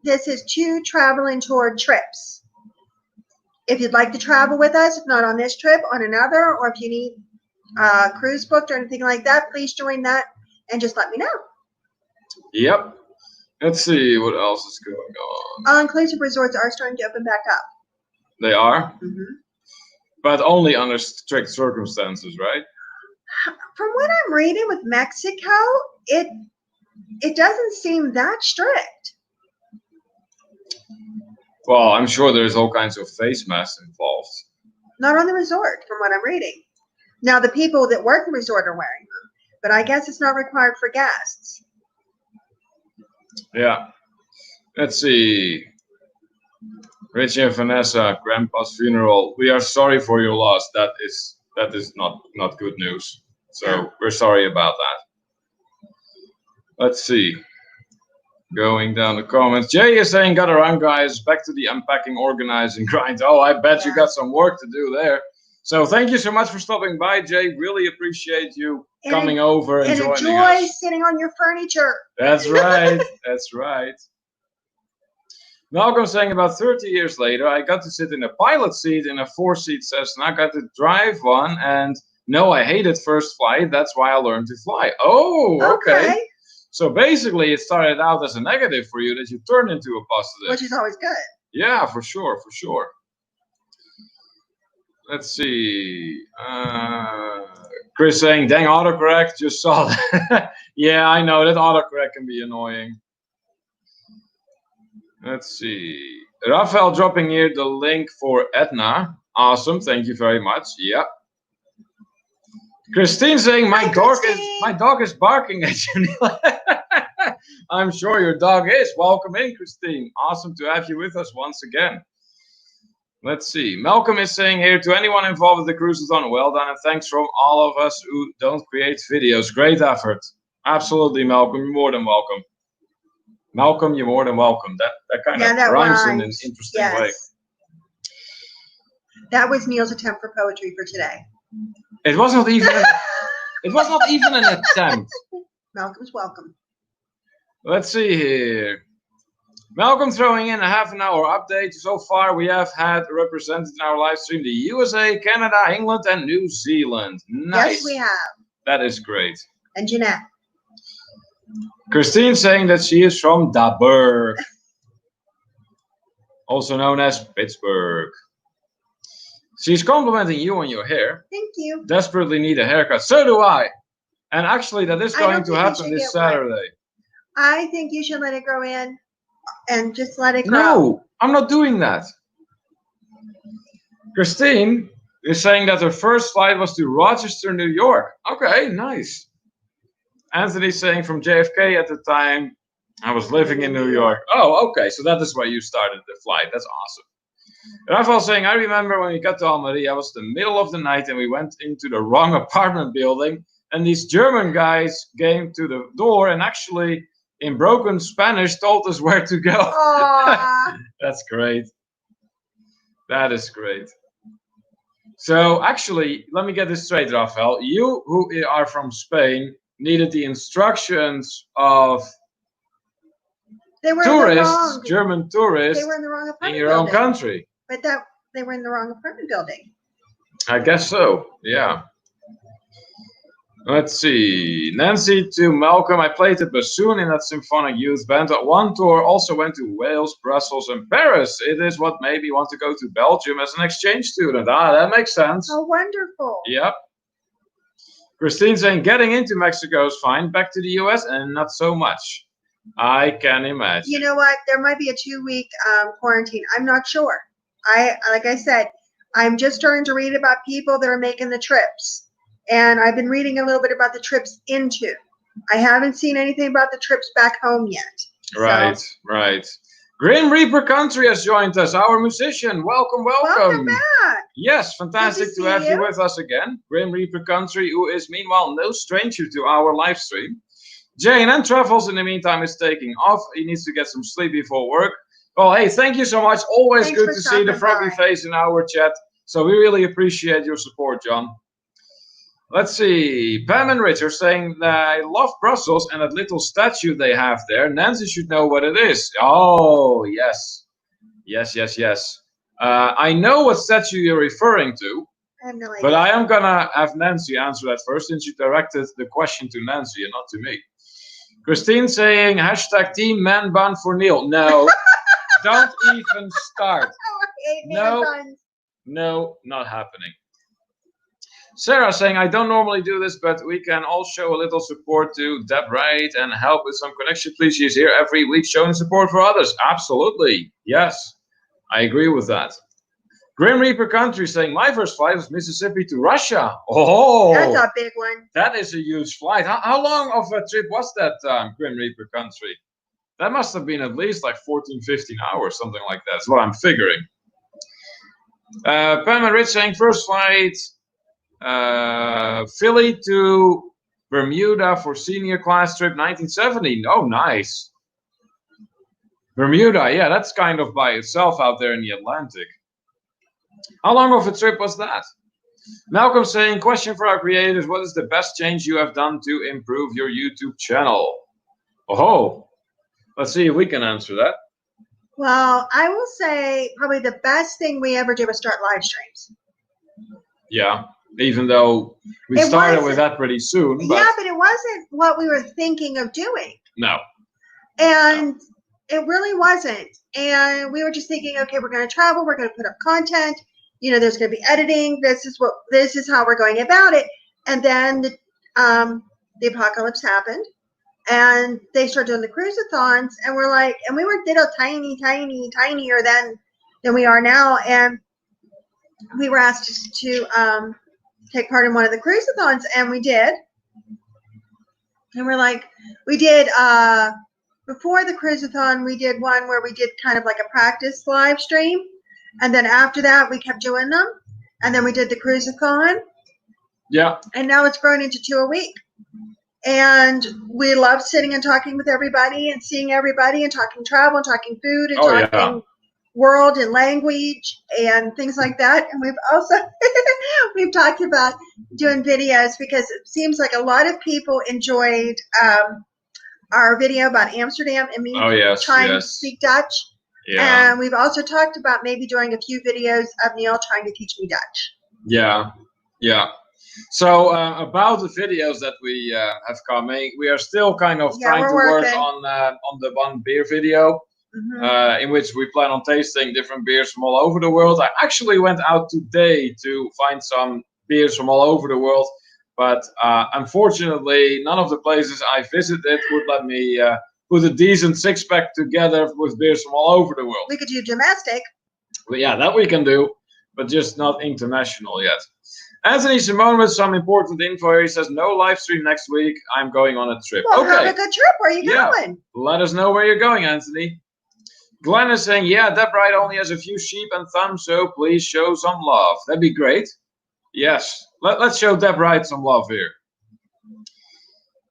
this is 2 travel and tour trips. If you'd like to travel with us, if not on this trip, on another, or if you need a cruise booked or anything like that, please join that and just let me know. Yep. Let's see what else is going on. All-inclusive resorts are starting to open back up. They are? Mm-hmm. But only under strict circumstances, right? From what I'm reading with Mexico, it doesn't seem that strict. Well, I'm sure there's all kinds of face masks involved. Not on the resort, from what I'm reading. Now, the people that work the resort are wearing them, but I guess it's not required for guests. Yeah. Let's see. Richie and Vanessa, Grandpa's funeral. We are sorry for your loss. That is not good news. So we're sorry about that. Let's see. Going down the comments. Jay is saying, got around, guys. Back to the unpacking, organizing grind. Oh, I bet you got some work to do there. So thank you so much for stopping by, Jay. Really appreciate you coming over and joining us. And enjoy sitting on your furniture. That's right. That's right. Malcolm saying, about 30 years later, I got to sit in a pilot seat in a 4-seat Cessna. I got to drive one, and no, I hated first flight. That's why I learned to fly. Oh, okay. So basically, it started out as a negative for you that you turned into a positive. Which is always good. Yeah, for sure, for sure. Let's see. Chris saying, dang autocorrect, just saw that. Yeah, I know, that autocorrect can be annoying. Let's see. Raphael dropping here the link for Edna. Awesome, thank you very much. Yep. Christine saying, my dog is barking at you. I'm sure your dog is. Welcome in, Christine. Awesome to have you with us once again. Let's see. Malcolm is saying here, to anyone involved with the cruisathon, well done, and thanks from all of us who don't create videos. Great effort. Absolutely, Malcolm. You're more than welcome. Malcolm, you're more than welcome. That kind of rhymes in an interesting way. That was Neil's attempt for poetry for today. It was not even an attempt. Malcolm's welcome. Let's see here. Malcolm throwing in a half an hour update. So far, we have had represented in our live stream the USA, Canada, England, and New Zealand. Nice. Yes, we have. That is great. And Jeanette. Christine saying that she is from Daburg, also known as Pittsburgh. She's complimenting you on your hair. Thank you. Desperately need a haircut. So do I. And actually, that is going to happen this Saturday. I think you should let it grow in and just let it grow. No, I'm not doing that. Christine is saying that her first flight was to Rochester, New York. Okay, nice. Anthony's saying from JFK at the time, I was living in New York. Oh, okay, so that is why you started the flight. That's awesome. Raphael saying, I remember when we got to Almería, it was the middle of the night and we went into the wrong apartment building. And these German guys came to the door and actually, in broken Spanish, told us where to go. That's great. That is great. So actually, let me get this straight, Raphael. You, who are from Spain, needed the instructions of tourists, German tourists, they were in the wrong apartment in your own country. But they were in the wrong apartment building. I guess so, yeah. Let's see. Nancy to Malcolm. I played the bassoon in that symphonic youth band. One tour also went to Wales, Brussels, and Paris. It is what made me want to go to Belgium as an exchange student. Ah, that makes sense. Oh, wonderful. Yep. Christine saying getting into Mexico is fine. Back to the US and not so much. I can imagine. You know what? There might be a 2-week quarantine. I'm not sure. Like I said, I'm just starting to read about people that are making the trips. And I've been reading a little bit about the trips into. I haven't seen anything about the trips back home yet. Right, so. Right. Grim Reaper Country has joined us, our musician. Welcome, welcome. Welcome back. Yes, fantastic to have you with us again. Grim Reaper Country, who is meanwhile no stranger to our live stream. Jane and Travels in the meantime is taking off. He needs to get some sleep before work. Well, hey, thank you so much. Always good to see the froggy face in our chat. So we really appreciate your support, John. Let's see. Pam and Rich are saying that I love Brussels and that little statue they have there. Nancy should know what it is. Oh, yes. Yes. I know what statue you're referring to. I have no idea. But I am going to have Nancy answer that first, since you directed the question to Nancy and not to me. Christine saying, hashtag team man bun for Neil. No, don't even start. Oh, I hate man buns. No, not happening. Sarah saying, I don't normally do this, but we can all show a little support to Deb Wright and help with some connection. Please, she's here every week showing support for others. Absolutely. Yes, I agree with that. Grim Reaper Country saying, my first flight was Mississippi to Russia. Oh, that's a big one. That is a huge flight. How long of a trip was that, Grim Reaper Country? That must have been at least like 14, 15 hours, something like that. That's what I'm figuring. Pam and Rich saying, first flight, Philly to Bermuda for senior class trip 1970. Oh, nice. Bermuda, yeah, that's kind of by itself out there in the Atlantic. How long of a trip was that? Malcolm saying, question for our creators, what is the best change you have done to improve your YouTube channel? Oh, let's see if we can answer that. Well, I will say probably the best thing we ever did was start live streams. Yeah, even though we started with that pretty soon. But yeah, but it wasn't what we were thinking of doing. No. And it really wasn't. And we were just thinking, okay, we're going to travel, we're going to put up content. You know, there's going to be editing. This is how we're going about it. And then the apocalypse happened, and they started doing the cruise-a-thons, and we're like, and we were little tinier than we are now, and we were asked to take part in one of the cruise-a-thons, and we did. And we're like, we did before the cruise-a-thon, we did one where we did kind of like a practice live stream. And then after that, we kept doing them. And then we did the cruise-a-thon. Yeah. And now it's grown into 2 a week. And we love sitting and talking with everybody and seeing everybody and talking travel and talking food and talking world and language and things like that. And we've also we've talked about doing videos because it seems like a lot of people enjoyed our video about Amsterdam and me trying to speak Dutch. Yeah. And we've also talked about maybe doing a few videos of Neil trying to teach me Dutch. Yeah. So about the videos that we have coming, we are still kind of trying to work on the one beer video, in which we plan on tasting different beers from all over the world. I actually went out today to find some beers from all over the world, but unfortunately, none of the places I visited would let me put a decent six-pack together with beers from all over the world. We could do domestic. Well, yeah, that we can do, but just not international yet. Anthony Simone with some important info here. He says, no live stream next week. I'm going on a trip. Well, okay. have a good trip. Where are you going? Let us know where you're going, Anthony. Glenn is saying, yeah, that bride only has a few sheep and thumbs, so please show some love. That'd be great. Yes. Let's show Deb Wright some love here.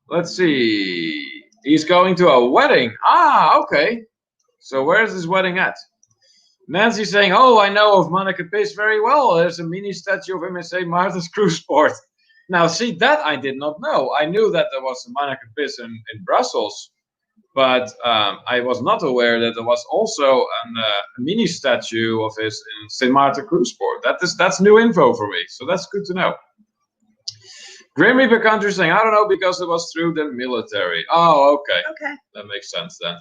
Let's see. He's going to a wedding. Ah, okay. So where's this wedding at? Nancy's saying, oh, I know of Monica Piss very well. There's a mini statue of him in St. Martin's Cruise Port. Now, see, that I did not know. I knew that there was a Monica Piss in Brussels, but I was not aware that there was also a mini statue of his in St. Martin Cruise Port. That's new info for me, so that's good to know. Grim Reaper Country saying, I don't know, because it was through the military. Oh, okay. Okay. That makes sense then.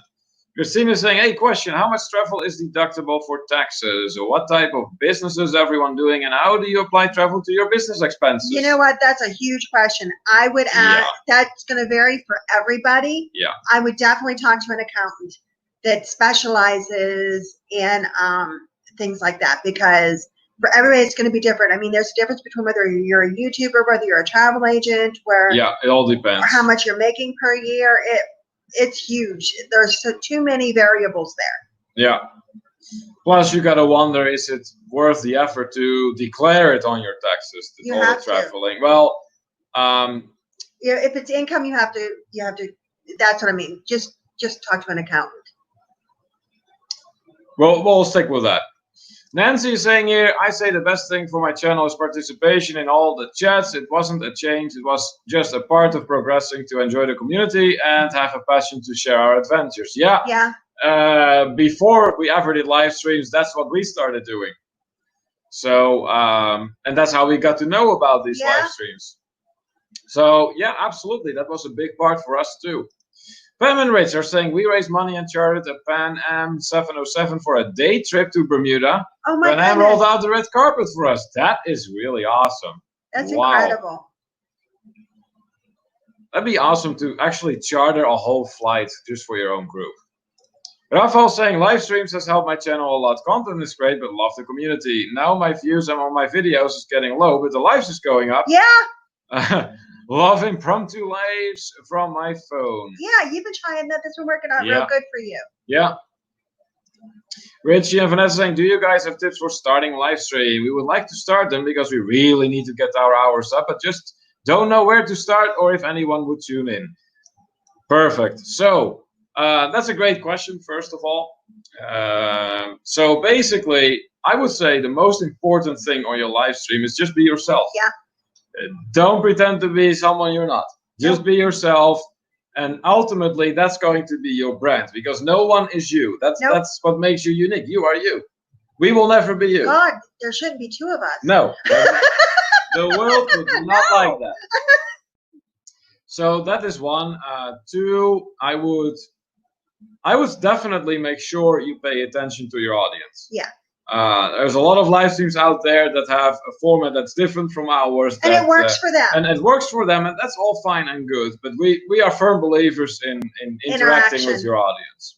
Christina is saying, hey, question, how much travel is deductible for taxes? Or what type of business is everyone doing? And how do you apply travel to your business expenses? You know what? That's a huge question. I would add, that's going to vary for everybody. Yeah. I would definitely talk to an accountant that specializes in things like that, because for everybody it's going to be different. I mean, there's a difference between whether you're a YouTuber, whether you're a travel agent, yeah, it all depends. Or how much you're making per year. It's huge. There's too many variables there. Yeah. Plus, you gotta wonder, is it worth the effort to declare it on your taxes? You have traveling. Well, if it's income, you have to. That's what I mean. Just talk to an accountant. Well, we'll stick with that. Nancy is saying here, I say the best thing for my channel is participation in all the chats. It wasn't a change. It was just a part of progressing to enjoy the community and have a passion to share our adventures. Yeah. Yeah. Before we ever did live streams, that's what we started doing. So, and that's how we got to know about these live streams. So, yeah, absolutely. That was a big part for us too. Pam and Rich are saying, we raised money and chartered a Pan Am 707 for a day trip to Bermuda. Oh my goodness. Pan Am rolled out the red carpet for us. That is really awesome. That's incredible. That'd be awesome to actually charter a whole flight just for your own group. Rafael saying, live streams has helped my channel a lot. Content is great, but love the community. Now my views on my videos is getting low, but the lives is going up. Yeah. Love impromptu lives from my phone. Yeah, you've been trying that. That's been working out real good for you. Yeah. Richie and Vanessa saying, do you guys have tips for starting live stream? We would like to start them because we really need to get our hours up, but just don't know where to start or if anyone would tune in. Perfect. So that's a great question, first of all. So basically, I would say the most important thing on your live stream is just be yourself. Yeah. Don't pretend to be someone you're not. Just be yourself, and ultimately that's going to be your brand, because no one is you. That's what makes you unique. You are you. We will never be you. God, there shouldn't be two of us. No. The world would not like that. So that is one. Two, I would definitely make sure you pay attention to your audience. Yeah. There's a lot of live streams out there that have a format that's different from ours. And it works for them. And it works for them, and that's all fine and good. But we are firm believers in interacting with your audience.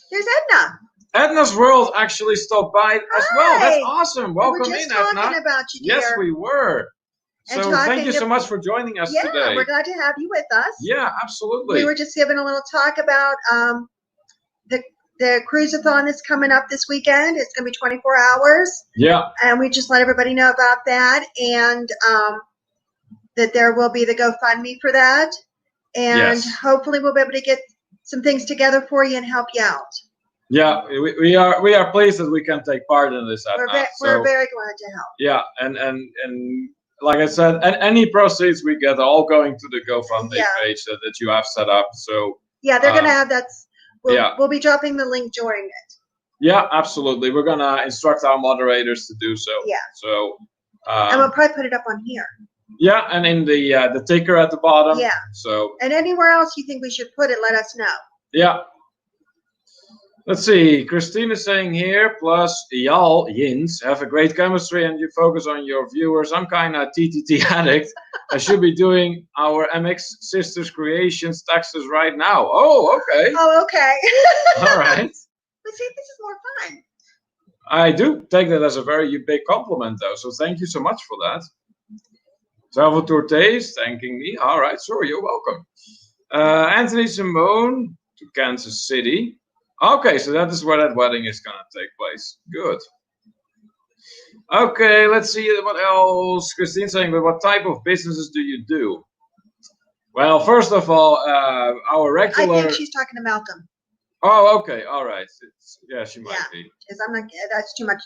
There's Edna. Edna's World actually stopped by as well. That's awesome. Welcome in, Edna. We were just talking about you, dear. Yes, we were. So thank you so much for joining us today. Yeah, we're glad to have you with us. Yeah, absolutely. We were just giving a little talk about the cruise-a-thon is coming up this weekend. It's going to be 24 hours. Yeah. And we just let everybody know about that, and that there will be the GoFundMe for that. And hopefully we'll be able to get some things together for you and help you out. Yeah, we are pleased that we can take part in this. We're very glad to help. Yeah, and like I said, any proceeds we get are all going to the GoFundMe page that you have set up. So Yeah, they're gonna have that. Yeah. We'll be dropping the link during it. Yeah, absolutely. We're gonna instruct our moderators to do so. Yeah. So. And we'll probably put it up on here. Yeah, and in the ticker at the bottom. Yeah. So. And anywhere else you think we should put it, let us know. Yeah. Let's see. Christine is saying here, plus y'all yins have a great chemistry and you focus on your viewers. I'm kind of TTT addict. I should be doing our MX Sisters Creations taxes right now. Oh, okay. Oh, okay. All right. But see, this is more fun. I do take that as a very big compliment, though. So thank you so much for that. Salvatore Tays thanking me. All right, sure, you're welcome. Anthony Simone to Kansas City. Okay, so that is where that wedding is going to take place. Good. Okay, let's see what else. Christine's saying, but what type of businesses do you do? Well, first of all, our regular. I think she's talking to Malcolm. Oh, okay, all right. Yeah, she might be. Because I'm not. That's too much.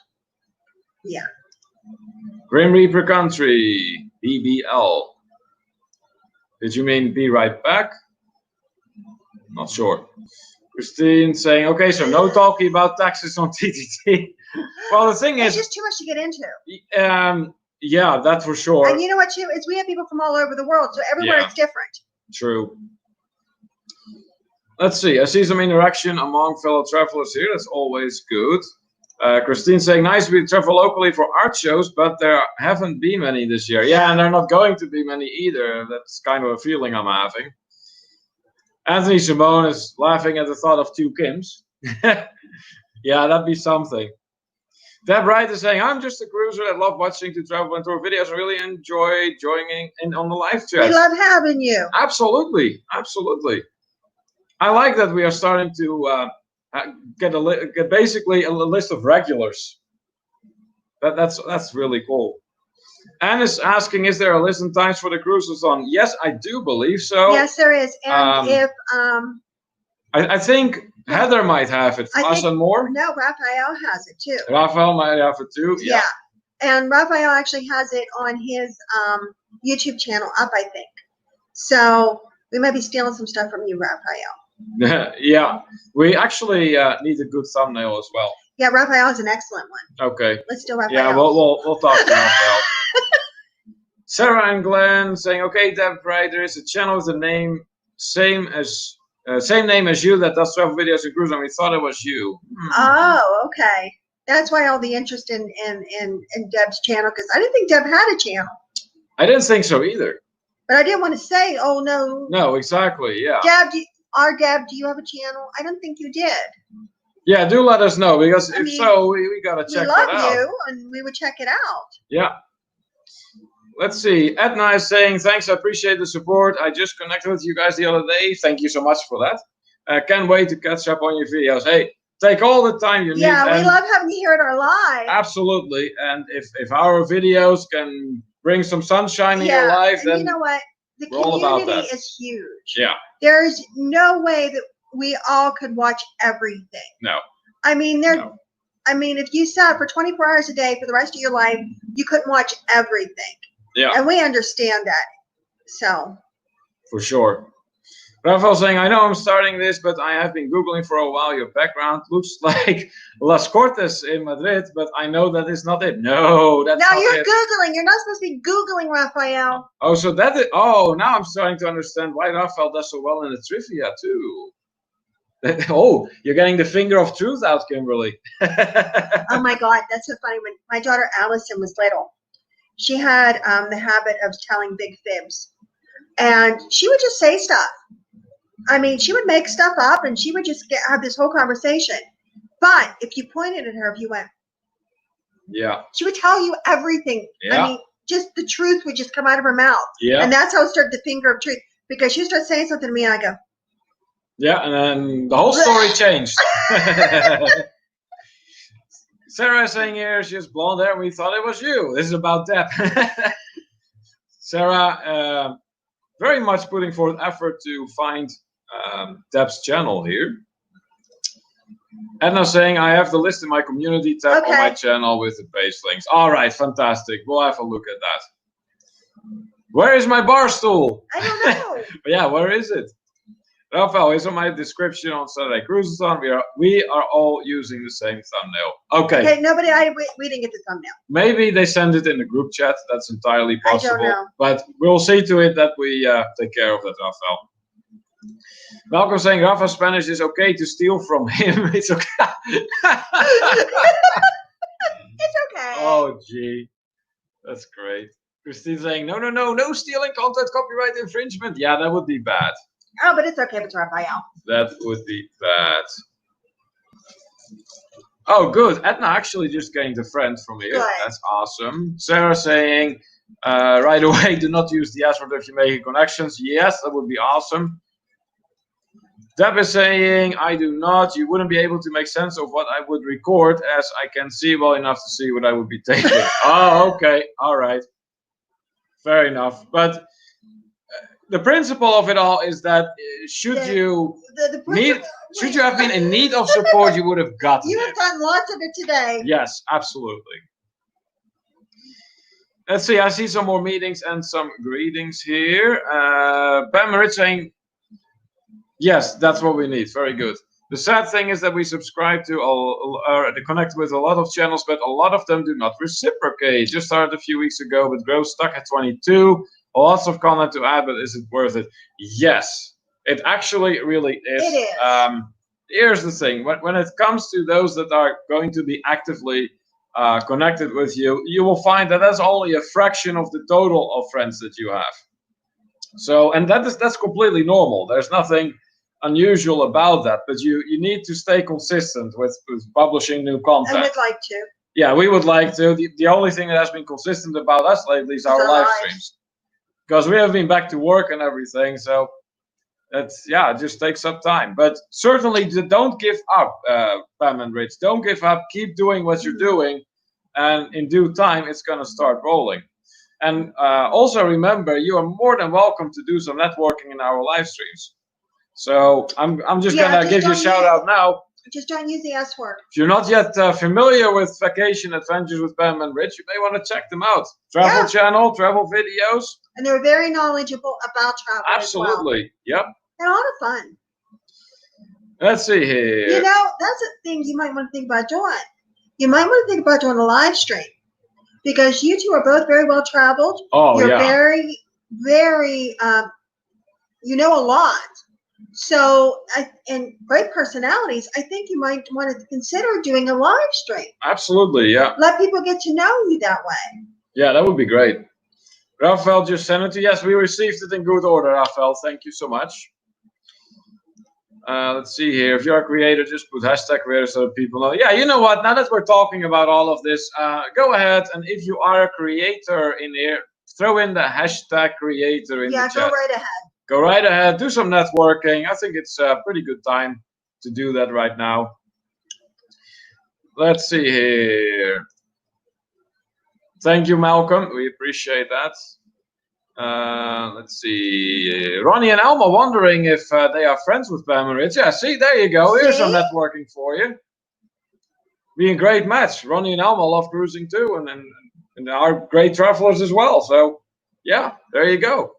Yeah. Grim Reaper Country, BBL. Did you mean be right back? Not sure. Christine saying, okay, so no talking about taxes on TTT. Well, the thing is, it's just too much to get into. Yeah, that for sure. And you know what, too, is we have people from all over the world, so everywhere it's different. True. Let's see. I see some interaction among fellow travelers here. That's always good. Christine saying, nice we travel locally for art shows, but there haven't been many this year. Yeah, and there are not going to be many either. That's kind of a feeling I'm having. Anthony Simone is laughing at the thought of two Kims. Yeah, that'd be something. Deb Wright is saying, I'm just a cruiser that love watching to travel and tour videos. I really enjoy joining in on the live chat. We love having you. Absolutely. Absolutely. I like that we are starting to get basically a list of regulars. That's really cool. Anne is asking, is there a list and times for the cruises on? Yes, I do believe so. Yes, there is. And if I think Heather might have it. Us and more. No, Raphael has it too. Raphael might have it too. Yeah. And Raphael actually has it on his YouTube channel up, I think. So we might be stealing some stuff from you, Raphael. Yeah, we actually need a good thumbnail as well. Yeah, Raphael is an excellent one. Okay. Let's do Raphael. Yeah, we'll talk to Raphael. Sarah and Glenn saying, okay, Deb, right, there is a channel with the name same name as you that does travel videos and cruise, and we thought it was you. Oh, okay. That's why all the interest in Deb's channel, because I didn't think Deb had a channel. I didn't think so either. But I didn't want to say, oh no. No, exactly, yeah. Deb, do you have a channel? I don't think you did. Yeah, do let us know, because if so, we got to check that out. We love you, and we would check it out. Yeah. Let's see. Edna is saying, thanks, I appreciate the support. I just connected with you guys the other day. Thank you so much for that. Can't wait to catch up on your videos. Hey, take all the time you need. Yeah, we love having you here at our live. Absolutely. And if our videos can bring some sunshine in your life, then you know what? The community is huge. Yeah. There's no way that we all could watch everything. No. I mean, if you sat for 24 hours a day for the rest of your life, you couldn't watch everything. Yeah. And we understand that. So. For sure. Rafael saying, I know I'm starting this, but I have been Googling for a while. Your background looks like Las Cortes in Madrid, but I know that is not it. No, that's not it. No, you're Googling. You're not supposed to be Googling, Raphael. Oh, so that is, oh, now I'm starting to understand why Rafael does so well in the trivia, too. Oh, you're getting the finger of truth out, Kimberly. Oh, my God. That's so funny. When my daughter Allison was little, she had the habit of telling big fibs. And she would just say stuff. I mean, she would make stuff up and she would just have this whole conversation. But if you pointed at her, if you went, yeah, she would tell you everything. Yeah. I mean, just the truth would just come out of her mouth. Yeah. And that's how it started the finger of truth. Because she would start saying something to me and I go, yeah, and then the whole story changed. Sarah is saying here she has blonde hair and we thought it was you. This is about Deb. Sarah, very much putting forth effort to find Deb's channel here. Edna saying, I have the list in my community tab on my channel with the page links. All right, fantastic. We'll have a look at that. Where is my bar stool? I don't know. Yeah, where is it? Rafael, here's on my description on Saturday Cruises on. We are all using the same thumbnail. Okay. Okay, we didn't get the thumbnail. Maybe they send it in the group chat. That's entirely possible. I don't know. But we'll see to it that we take care of that, Rafael. Malcolm saying Rafa's Spanish is okay to steal from him. It's okay. It's okay. Oh, gee. That's great. Christine saying, no stealing content, copyright infringement. Yeah, that would be bad. Oh, but it's okay if it's Raphael. That would be bad. Oh, good. Edna actually just gained a friend from here. Good. That's awesome. Sarah saying, right away, do not use the S word if you're making connections. Yes, that would be awesome. Deb is saying, I do not. You wouldn't be able to make sense of what I would record as I can see well enough to see what I would be taking. Oh, okay. All right. Fair enough. But the principle of it all is that should you have been in need of support, you would have gotten it. You have done lots of it today. Yes, absolutely. Let's see. I see some more meetings and some greetings here. Pam Rich saying, yes, that's what we need. Very good. The sad thing is that we subscribe to connect with a lot of channels, but a lot of them do not reciprocate. Just started a few weeks ago, but Grow stuck at 22. Lots of content to add, but is it worth it? Yes, it actually really is. It is. Here's the thing. When it comes to those that are going to be actively connected with you, you will find that that's only a fraction of the total of friends that you have. So, and that's completely normal. There's nothing unusual about that, but you need to stay consistent with publishing new content. I would like to. Yeah, we would like to. The only thing that has been consistent about us lately is our live streams, because we have been back to work and everything. So that's, yeah, it just takes up time. But certainly don't give up, Pam and Rich. Don't give up. Keep doing what you're doing, and in due time, it's gonna start rolling. And also remember, you are more than welcome to do some networking in our live streams. So I'm just gonna give you a shout out now. Just don't use the S word. If you're not yet familiar with Vacation Adventures with Pam and Rich, you may want to check them out. Travel channel, travel videos. And they're very knowledgeable about travel. Absolutely. Yep. And a lot of fun. Let's see here. You know, that's a thing you might want to think about doing. You might want to think about doing a live stream, because you two are both very well traveled. Oh, You're very, very, you know a lot. So, and great personalities. I think you might want to consider doing a live stream. Absolutely, yeah. Let people get to know you that way. Yeah, that would be great. Raphael just sent it to you. Yes, we received it in good order, Raphael. Thank you so much. Let's see here. If you're a creator, just put hashtag creator so that people know. Yeah, you know what? Now that we're talking about all of this, go ahead, and if you are a creator in here, throw in the hashtag creator in the chat. Yeah, go right ahead. Go right ahead. Do some networking. I think it's a pretty good time to do that right now. Let's see here. Thank you, Malcolm. We appreciate that. Let's see. Ronnie and Alma wondering if they are friends with Pam and Rich. Yeah, see, there you go. Here's some networking for you. Be a great match. Ronnie and Alma love cruising too, and are great travelers as well. So, yeah, there you go.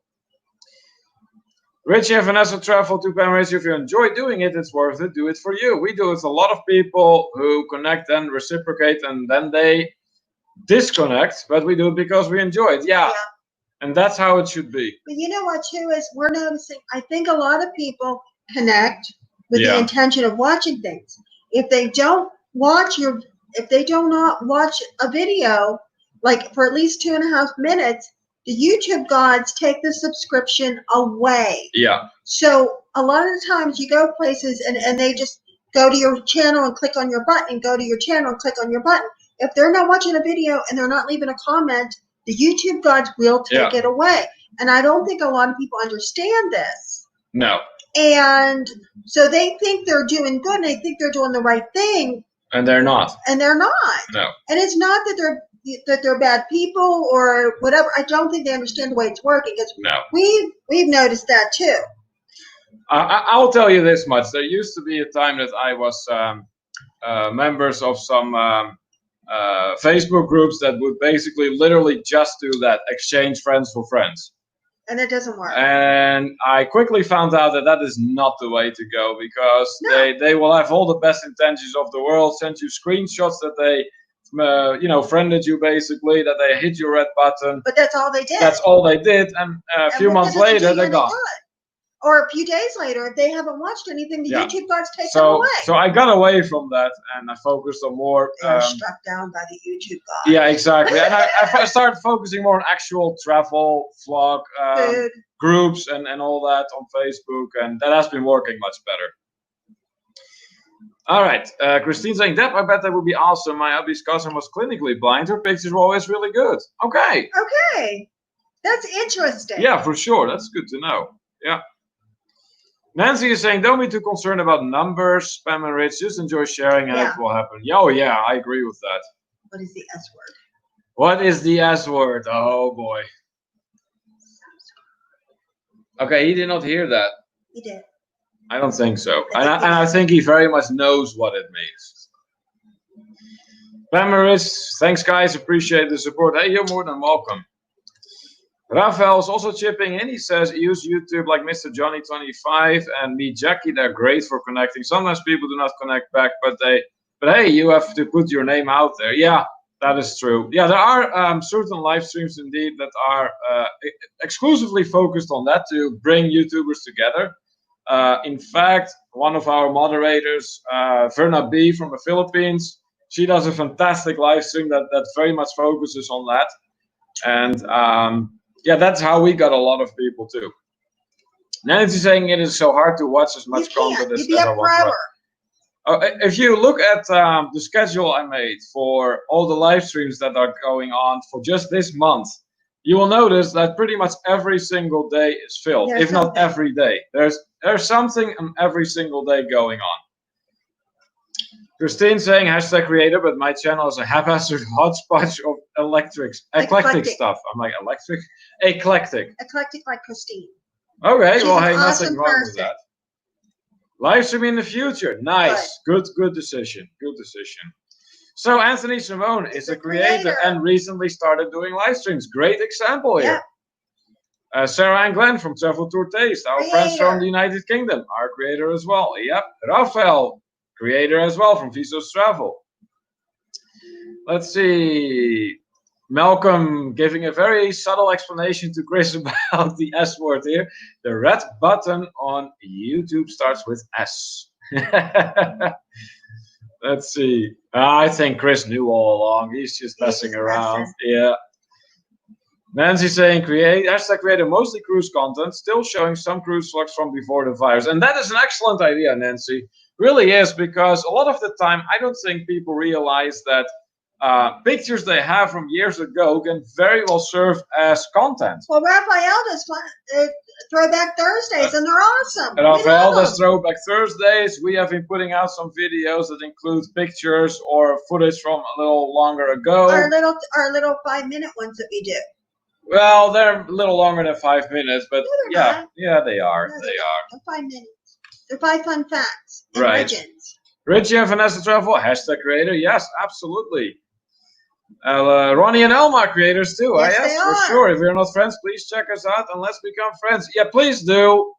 Richie and Vanessa travel to Pam and Rich. If you enjoy doing it, it's worth it. Do it for you. We do it with a lot of people who connect and reciprocate, and then they disconnect, but we do it because we enjoy it. Yeah. And that's how it should be. But you know what, too, is we're noticing, I think a lot of people connect with the intention of watching things. If they don't watch if they do not watch a video, like for at least 2.5 minutes, the YouTube gods take the subscription away. Yeah. So a lot of the times you go places and they just go to your channel and click on your button, go to your channel and click on your button. If they're not watching a video and they're not leaving a comment, the YouTube gods will take it away. And I don't think a lot of people understand this. No. And so they think they're doing good and they think they're doing the right thing. And they're not. And they're not. No. And it's not that they're bad people or whatever. I don't think they understand the way it's working. No. We've noticed that too. I'll tell you this much. There used to be a time that I was members of some Facebook groups that would basically literally just do that, exchange friends for friends. And it doesn't work. And I quickly found out that that is not the way to go, because they will have all the best intentions of the world, send you screenshots that they friended you, basically, that they hit your red button. But that's all they did. That's all they did, and a few months later they're gone. Or a few days later, if they haven't watched anything, the YouTube gods take them away. So I got away from that, and I focused on more. They were struck down by the YouTube gods. Yeah, exactly. And I started focusing more on actual travel vlog groups and all that on Facebook, and that has been working much better. All right, Christine saying, Deb, I bet that would be awesome. My hubby's cousin was clinically blind. Her pictures were always really good. Okay. Okay. That's interesting. Yeah, for sure. That's good to know. Yeah. Nancy is saying, don't be too concerned about numbers, spam and rich. Just enjoy sharing and it will happen. Oh, yeah, I agree with that. What is the S word? What is the S word? Oh, boy. Okay, he did not hear that. He did. I don't think so. And I think he very much knows what it means. Spam thanks, guys. Appreciate the support. Hey, you're more than welcome. Rafael is also chipping in. He says, use YouTube like Mr. Johnny25 and Meet Jackie. They're great for connecting. Sometimes people do not connect back, but hey, you have to put your name out there. Yeah, that is true. Yeah, there are certain live streams indeed that are exclusively focused on that, to bring YouTubers together. In fact, one of our moderators, Verna B from the Philippines, she does a fantastic live stream that very much focuses on that. And yeah, that's how we got a lot of people too. Nancy saying it is so hard to watch as much content as I want. If you look at the schedule I made for all the live streams that are going on for just this month, you will notice that pretty much every single day is filled, if not every day. There's something on every single day going on. Christine saying #creator, but my channel is a haphazard hodgepodge of eclectic stuff. I'm like, electric? Eclectic. Eclectic like Christine. Okay, She's well, hey, awesome nothing wrong with that. Live stream in the future. Nice. Good decision. Good decision. So Anthony Simone is a creator and recently started doing live streams. Great example here. Yeah. Sarah and Glenn from Travel Tour Taste, our friends from the United Kingdom, our creator as well. Yep. Rafael, creator as well from Visos Travel. Let's see. Malcolm giving a very subtle explanation to Chris about the S word here. The red button on YouTube starts with S. Let's see. I think Chris knew all along. He's just messing around. Yeah. Nancy saying, creator mostly cruise content, still showing some cruise vlogs from before the virus. And that is an excellent idea, Nancy. Really is, because a lot of the time, I don't think people realize that pictures they have from years ago can very well serve as content. Well, Raphael does Throwback Thursdays, and they're awesome. Raphael does Throwback Thursdays. We have been putting out some videos that include pictures or footage from a little longer ago. Our little 5-minute ones that we do. Well, they're a little longer than 5 minutes, but yeah, they are. They are. They're 5 minutes. They're 5 fun facts and legends. Richie and Vanessa Travel, #creator. Yes, absolutely. Ronnie and Elma creators too. Yes, for sure. If you're not friends, please check us out and let's become friends. Yeah, please do.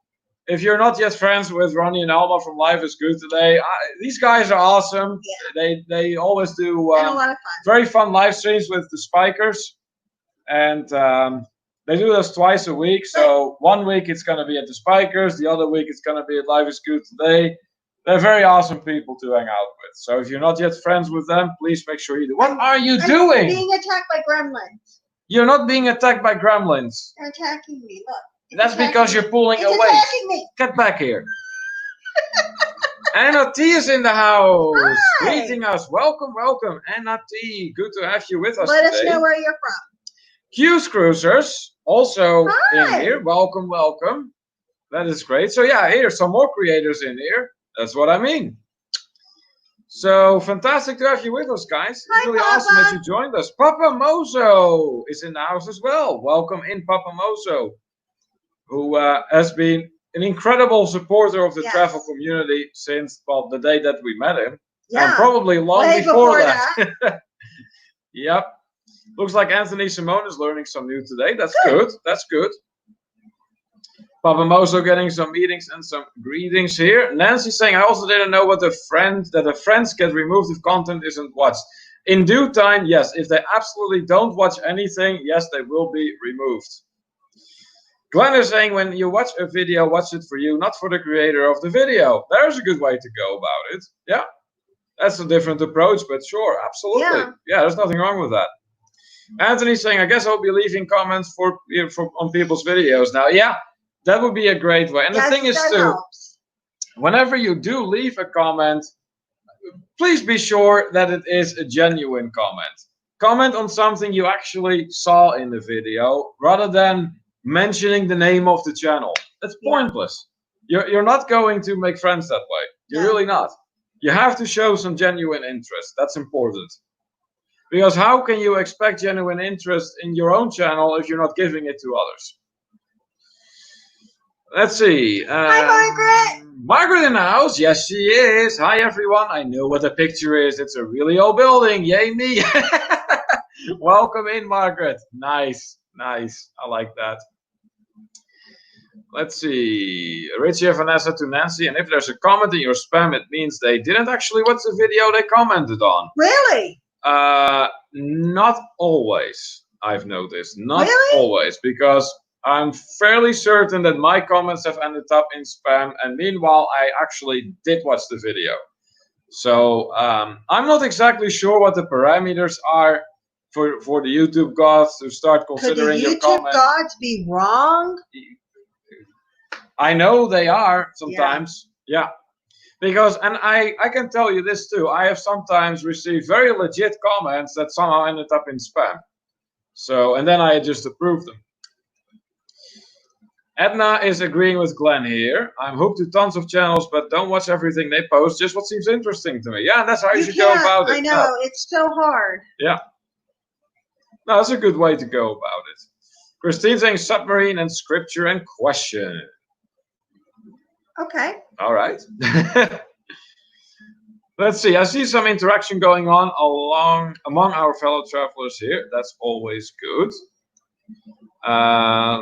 If you're not yet friends with Ronnie and Elma from Life is Good Today, these guys are awesome. Yeah. They always do a lot of fun. Very fun live streams with the Spikers, and they do this twice a week. So 1 week it's going to be at the Spikers, the other week it's going to be at Life is Good Today. They're very awesome people to hang out with. So if you're not yet friends with them, please make sure you do. What are you doing? I'm being attacked by gremlins. You're not being attacked by gremlins. They're attacking me. Look. That's because you're pulling away. Attacking me. Get back here. Anna T is in the house. Hi. Greeting us. Welcome, welcome. Anna T, good to have you with us Let today. us know where you're from. Q's Cruisers also in here. Welcome, welcome. That is great. So yeah, here's some more creators in here. That's what I mean. So fantastic to have you with us, guys. It's really awesome that you joined us. Papa Mozo is in the house as well. Welcome in, Papa Mozo, who has been an incredible supporter of the travel community since, well, the day that we met him. Yeah. And probably long before that. Yep. Looks like Anthony Simone is learning some new today. That's good. That's good. Papa Moso getting some meetings and some greetings here. Nancy saying, I also didn't know what the friends get removed if content isn't watched. In due time, yes. If they absolutely don't watch anything, yes, they will be removed. Glenn is saying, when you watch a video, watch it for you, not for the creator of the video. There's a good way to go about it. Yeah, that's a different approach, but sure, absolutely. Yeah, there's nothing wrong with that. Anthony's saying, I guess I'll be leaving comments on people's videos now. Yeah, that would be a great way. And the thing is, too, whenever you do leave a comment, please be sure that it is a genuine comment. Comment on something you actually saw in the video, rather than mentioning the name of the channel. That's pointless. You're not going to make friends that way. You're really not. You have to show some genuine interest. That's important. Because how can you expect genuine interest in your own channel if you're not giving it to others? Let's see. Hi, Margaret. Margaret in the house. Yes, she is. Hi, everyone. I know what the picture is. It's a really old building. Yay, me. Welcome in, Margaret. Nice. Nice. I like that. Let's see. Richie and Vanessa to Nancy. And if there's a comment in your spam, it means they didn't actually watch the video they commented on. Really? Not always, I've noticed. Not Really? always, because I'm fairly certain that my comments have ended up in spam, and meanwhile, I actually did watch the video. So I'm not exactly sure what the parameters are for the YouTube gods to start considering your comment. Could the YouTube gods be wrong? I know they are sometimes. Yeah. Because, and I can tell you this too, I have sometimes received very legit comments that somehow ended up in spam. So, and then I just approved them. Edna is agreeing with Glenn here. I'm hooked to tons of channels, but don't watch everything they post, just what seems interesting to me. Yeah, that's how you should go about it. I know, it's so hard. Yeah. No, that's a good way to go about it. Christine saying submarine and scripture and question. Okay. All right. Let's see. I see some interaction going on among our fellow travelers here. That's always good.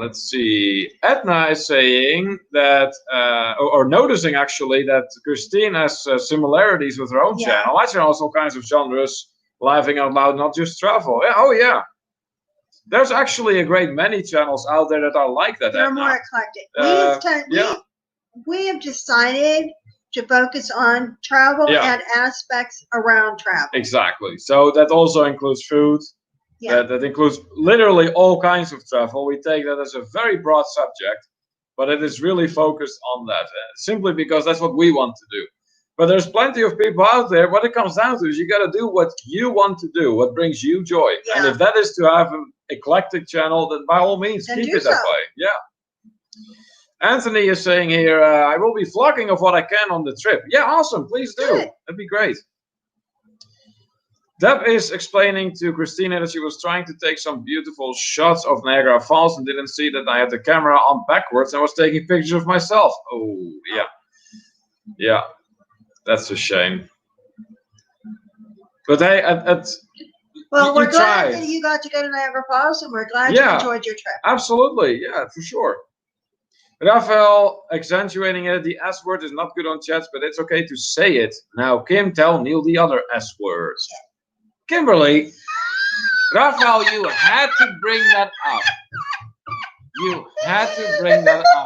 Let's see. Edna is saying that, or noticing actually, that Christine has similarities with her own channel. My channel has all kinds of genres, laughing out loud, not just travel. Yeah, oh yeah. There's actually a great many channels out there that are like that. They're more eclectic. We have decided to focus on travel and aspects around travel. Exactly. So that also includes food. Yeah. That includes literally all kinds of travel. We take that as a very broad subject, but it is really focused on that, simply because that's what we want to do. But there's plenty of people out there. What it comes down to is you got to do what you want to do, what brings you joy. Yeah. And if that is to have an eclectic channel, then by all means, keep it that way. Yeah. Anthony is saying here, I will be vlogging of what I can on the trip. Yeah, awesome. Please do. Good. That'd be great. Deb is explaining to Christina that she was trying to take some beautiful shots of Niagara Falls and didn't see that I had the camera on backwards and was taking pictures of myself. Oh, yeah. Yeah, that's a shame. But hey, well, we're glad that you got to go to Niagara Falls, and we're glad you enjoyed your trip. Absolutely. Yeah, for sure. Raphael accentuating it. The S word is not good on chats, but it's okay to say it. Now, Kim, tell Neil the other S words. Kimberly, Raphael, you had to bring that up. You had to bring that up.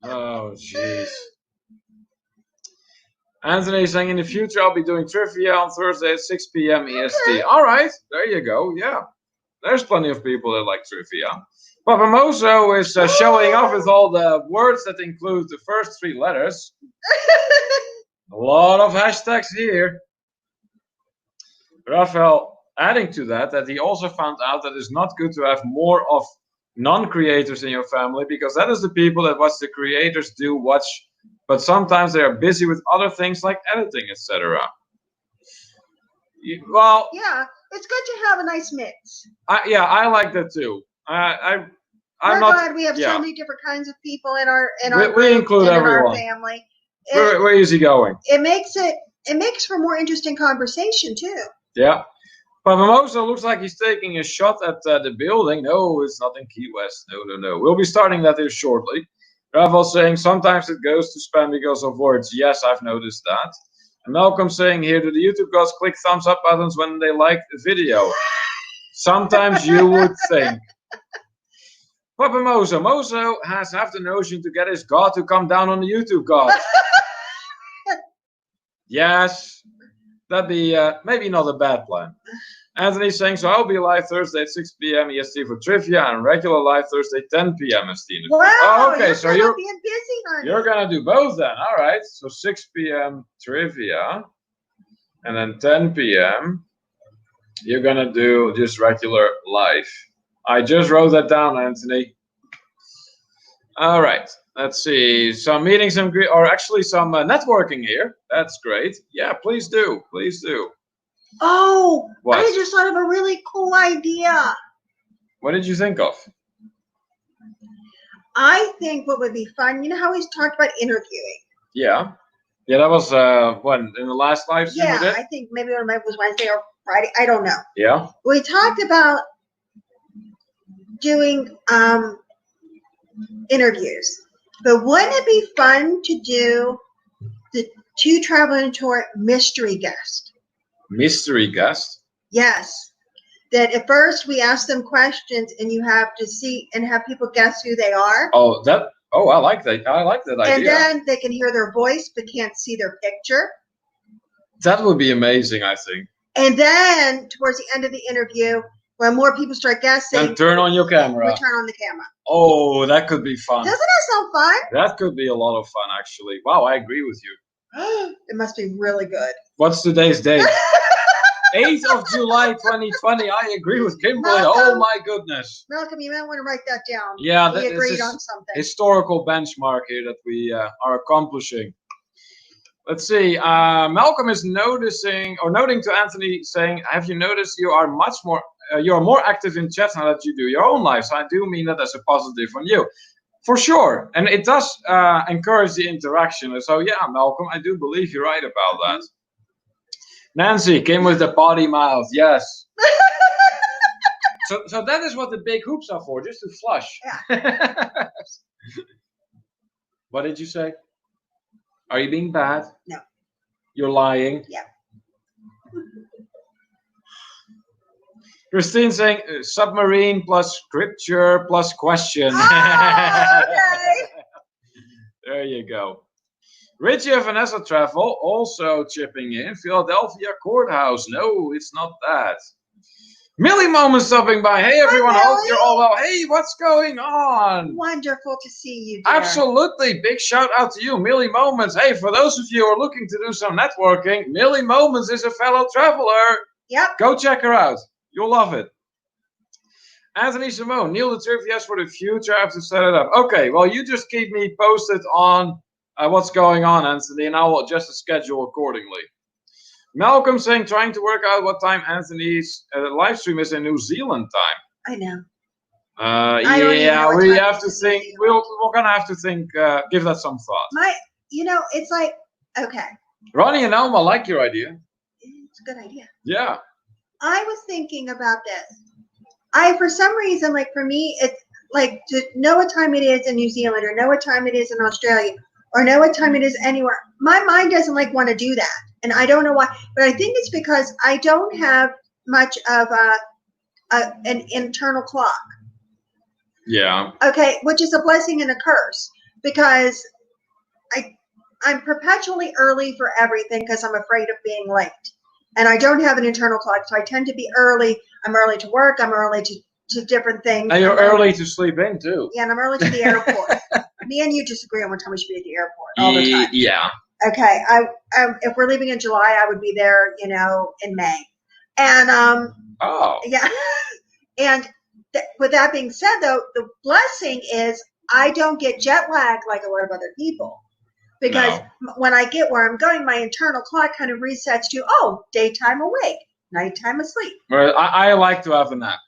Oh, jeez. Anthony is saying, in the future, I'll be doing trivia on Thursday at 6 p.m. EST. All right, there you go. Yeah. There's plenty of people that like trivia. Papa Moso is showing off with all the words that include the first 3 letters. A lot of hashtags here. Raphael adding to that he also found out that it's not good to have more of non-creators in your family, because that is the people that watch the creators do watch, but sometimes they are busy with other things like editing, etc. Well, yeah. It's good to have a nice mix. I like that too. I'm glad we have so many different kinds of people in our we include everyone. Our family. Where is he going? It makes for more interesting conversation too. Yeah. Papamosa looks like he's taking a shot at the building. No, it's not in Key West. No. We'll be starting that here shortly. Ravel saying sometimes it goes to spam because of words. Yes, I've noticed that. And Malcolm saying here, do the YouTube gods click thumbs up buttons when they like the video? Sometimes you would think. Papamosa. Mozo has half the notion to get his god to come down on the YouTube god. Yes, that'd be maybe not a bad plan. Anthony's saying, so I'll be live Thursday at 6 p.m. EST for trivia and regular live Thursday 10 p.m. EST. Wow, oh, okay, so you're being busy, honey. You're gonna do both then. All right, so 6 p.m. trivia, and then 10 p.m. you're gonna do just regular live. I just wrote that down, Anthony. All right. Let's see. Some meetings or actually some networking here. That's great. Yeah, please do. Please do. Oh, what? I just thought of a really cool idea. What did you think of? I think what would be fun, you know how he's talked about interviewing? Yeah. Yeah, that was when in the last live stream we did? I think maybe it was Wednesday or Friday. I don't know. Yeah. We talked about doing interviews. But wouldn't it be fun to do the Two Traveling Tour mystery guest? Mystery guest? Yes. That at first we ask them questions and you have to see and have people guess who they are. Oh, I like that. I like that idea. And then they can hear their voice but can't see their picture. That would be amazing, I think. And then towards the end of the interview, when more people start guessing, and turn on your camera. We turn on the camera. Oh, that could be fun. Doesn't that sound fun? That could be a lot of fun, actually. Wow, I agree with you. It must be really good. What's today's date? 8th of July, 2020. I agree with Kimberly. Malcolm, oh my goodness. Malcolm, you might want to write that down. Yeah, we agreed on something. Historical benchmark here that we are accomplishing. Let's see. Malcolm is noting to Anthony saying, have you noticed you are much more you're more active in chat now that you do your own live? So I do mean that as a positive on you. For sure. And it does encourage the interaction. So yeah, Malcolm, I do believe you're right about that. Nancy came with the potty mouth. Yes. so that is what the big hoops are for, just to flush. Yeah. What did you say? Are you being bad? No. You're lying? Yeah. Christine saying submarine plus scripture plus question. Oh, okay. There you go. Richie and Vanessa Travel also chipping in. Philadelphia Courthouse. No, it's not that. Millie Moment stopping by. Hey everyone, hi, hope you're all well. Hey, what's going on? Wonderful to see you, dear. Absolutely. Big shout out to you, Millie Moments. Hey, for those of you who are looking to do some networking, Millie Moments is a fellow traveler. Yep. Go check her out. You'll love it. Anthony Simone, Neil the Trivias for the future. I have to set it up. Okay, well, you just keep me posted on what's going on, Anthony, and I will adjust the schedule accordingly. Malcolm saying, trying to work out what time Anthony's live stream is in New Zealand time. I know. Yeah, we have to think. We're gonna have to think. Give that some thought. It's like, okay. Ronnie and Elma like your idea. It's a good idea. Yeah. I was thinking about this. For some reason, like for me, it's like to know what time it is in New Zealand or know what time it is in Australia or know what time it is anywhere. My mind doesn't want to do that. And I don't know why, but I think it's because I don't have much of an internal clock. Yeah. Okay, which is a blessing and a curse because I'm perpetually early for everything because I'm afraid of being late. And I don't have an internal clock, so I tend to be early. I'm early to work. I'm early to different things. And you're early to sleep in, too. Yeah, and I'm early to the airport. Me and you disagree on what time we should be at the airport all the time. Yeah. Okay, if we're leaving in July, I would be there, in May. And, yeah. And with that being said, though, the blessing is I don't get jet lag like a lot of other people. Because when I get where I'm going, my internal clock kind of resets to, daytime awake, nighttime asleep. Well, I like to have a nap.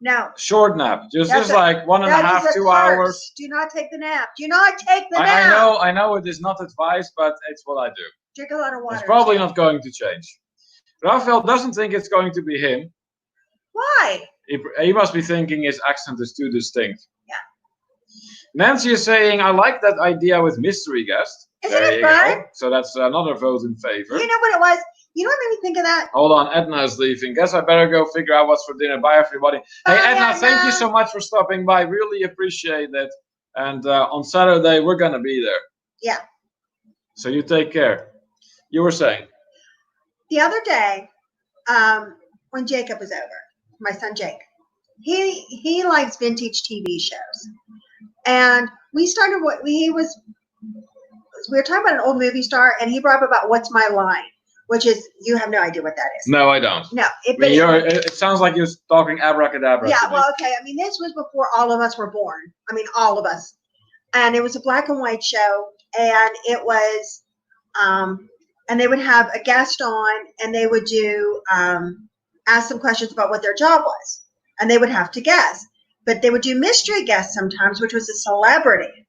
Now, short nap, just like 1.5, 2 hours. Do not take the nap. Do not take the nap. I know it is not advice, but it's what I do. Drink a lot of water. It's probably not going to change. Raphael doesn't think it's going to be him. Why? He must be thinking his accent is too distinct. Yeah. Nancy is saying, I like that idea with mystery guest. Isn't There it you fun? go. So that's another vote in favor. You know what it was? You know what made me think of that? Hold on, Edna is leaving. Guess I better go figure out what's for dinner. Bye, everybody. Bye, Hey, Edna, Edna. thank you so much for stopping by. Really appreciate it. And on Saturday, we're going to be there. Yeah. So you take care. You were saying? The other day, when Jacob was over, my son Jake, he likes vintage TV shows. And we started we were talking about an old movie star, and he brought up about What's My Line, which is, you have no idea what that is. No, I don't. No. It sounds like you're talking abracadabra. Yeah, well, okay. I mean, this was before all of us were born. I mean, all of us. And it was a black and white show, and it was, and they would have a guest on, and they would do, ask them questions about what their job was, and they would have to guess. But they would do mystery guests sometimes, which was a celebrity.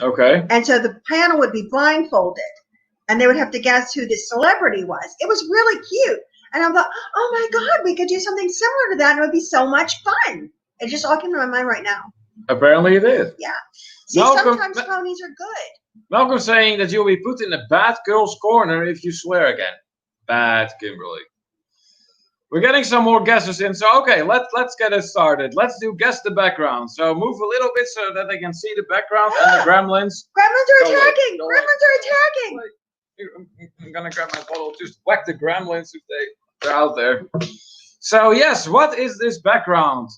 Okay. And so the panel would be blindfolded, and they would have to guess who this celebrity was. It was really cute. And I thought, oh my God, we could do something similar to that, and it would be so much fun. It just all came to my mind right now. Apparently it is. Yeah. See, sometimes ponies are good. Malcolm saying that you'll be put in a bad girl's corner if you swear again. Bad, Kimberly. We're getting some more guesses in, so okay, let's get it started. Let's do guess the background. So move a little bit so that they can see the background and the gremlins. Gremlins are attacking! Gremlins are attacking! I'm gonna grab my bottle, just whack the gremlins if they're out there. So yes, what is this background?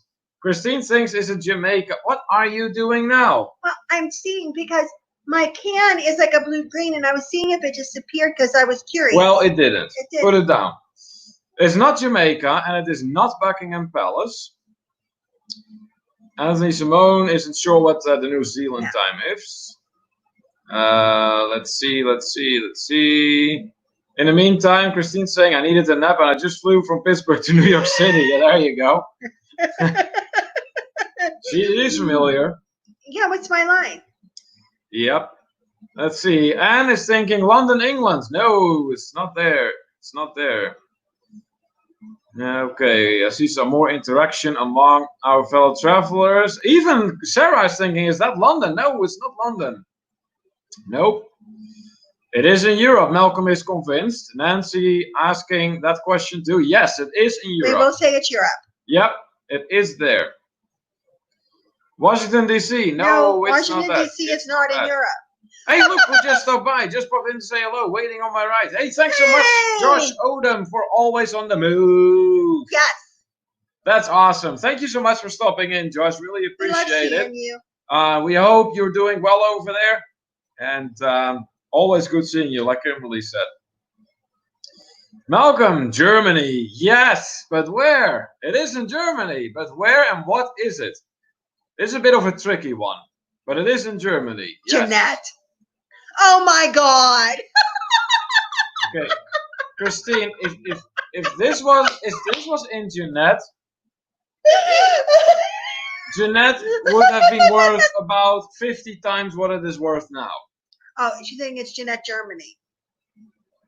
Christine thinks it's a Jamaica. What are you doing now? Well, I'm seeing because my can is like a blue-green, and I was seeing if it disappeared because I was curious. Well, it didn't. It did. Put it down. It's not Jamaica, and it is not Buckingham Palace. Anthony Simone isn't sure what the New Zealand time is. Let's see. In the meantime, Christine's saying, I needed a nap, and I just flew from Pittsburgh to New York City. Yeah, there you go. She is familiar. Yeah, what's my line? Yep. Let's see. Anne is thinking London, England. No, it's not there. It's not there. Okay, I see some more interaction among our fellow travelers. Even Sarah is thinking, is that London? No, it's not London. Nope. It is in Europe. Malcolm is convinced. Nancy asking that question too. Yes, it is in Europe. We will say it's Europe. Yep, it is there. Washington, D.C. No, it's Washington, not that. D.C. is not in Europe. Hey, look, who just stopped by. Just popped in to say hello, waiting on my right. Hey, thanks so much, Josh Odom, for always on the move. Yes. That's awesome. Thank you so much for stopping in, Josh. Really appreciate it. You. We hope you're doing well over there. And always good seeing you, like Kimberly said. Malcolm, Germany. Yes, but where? It is in Germany, but where and what is it? It's a bit of a tricky one, but it is in Germany. Yes. Jeanette. Oh my God. Okay, Christine, if this was in Jeanette, Jeanette would have been worth about 50 times what it is worth now. Oh, you think it's Jeanette, Germany?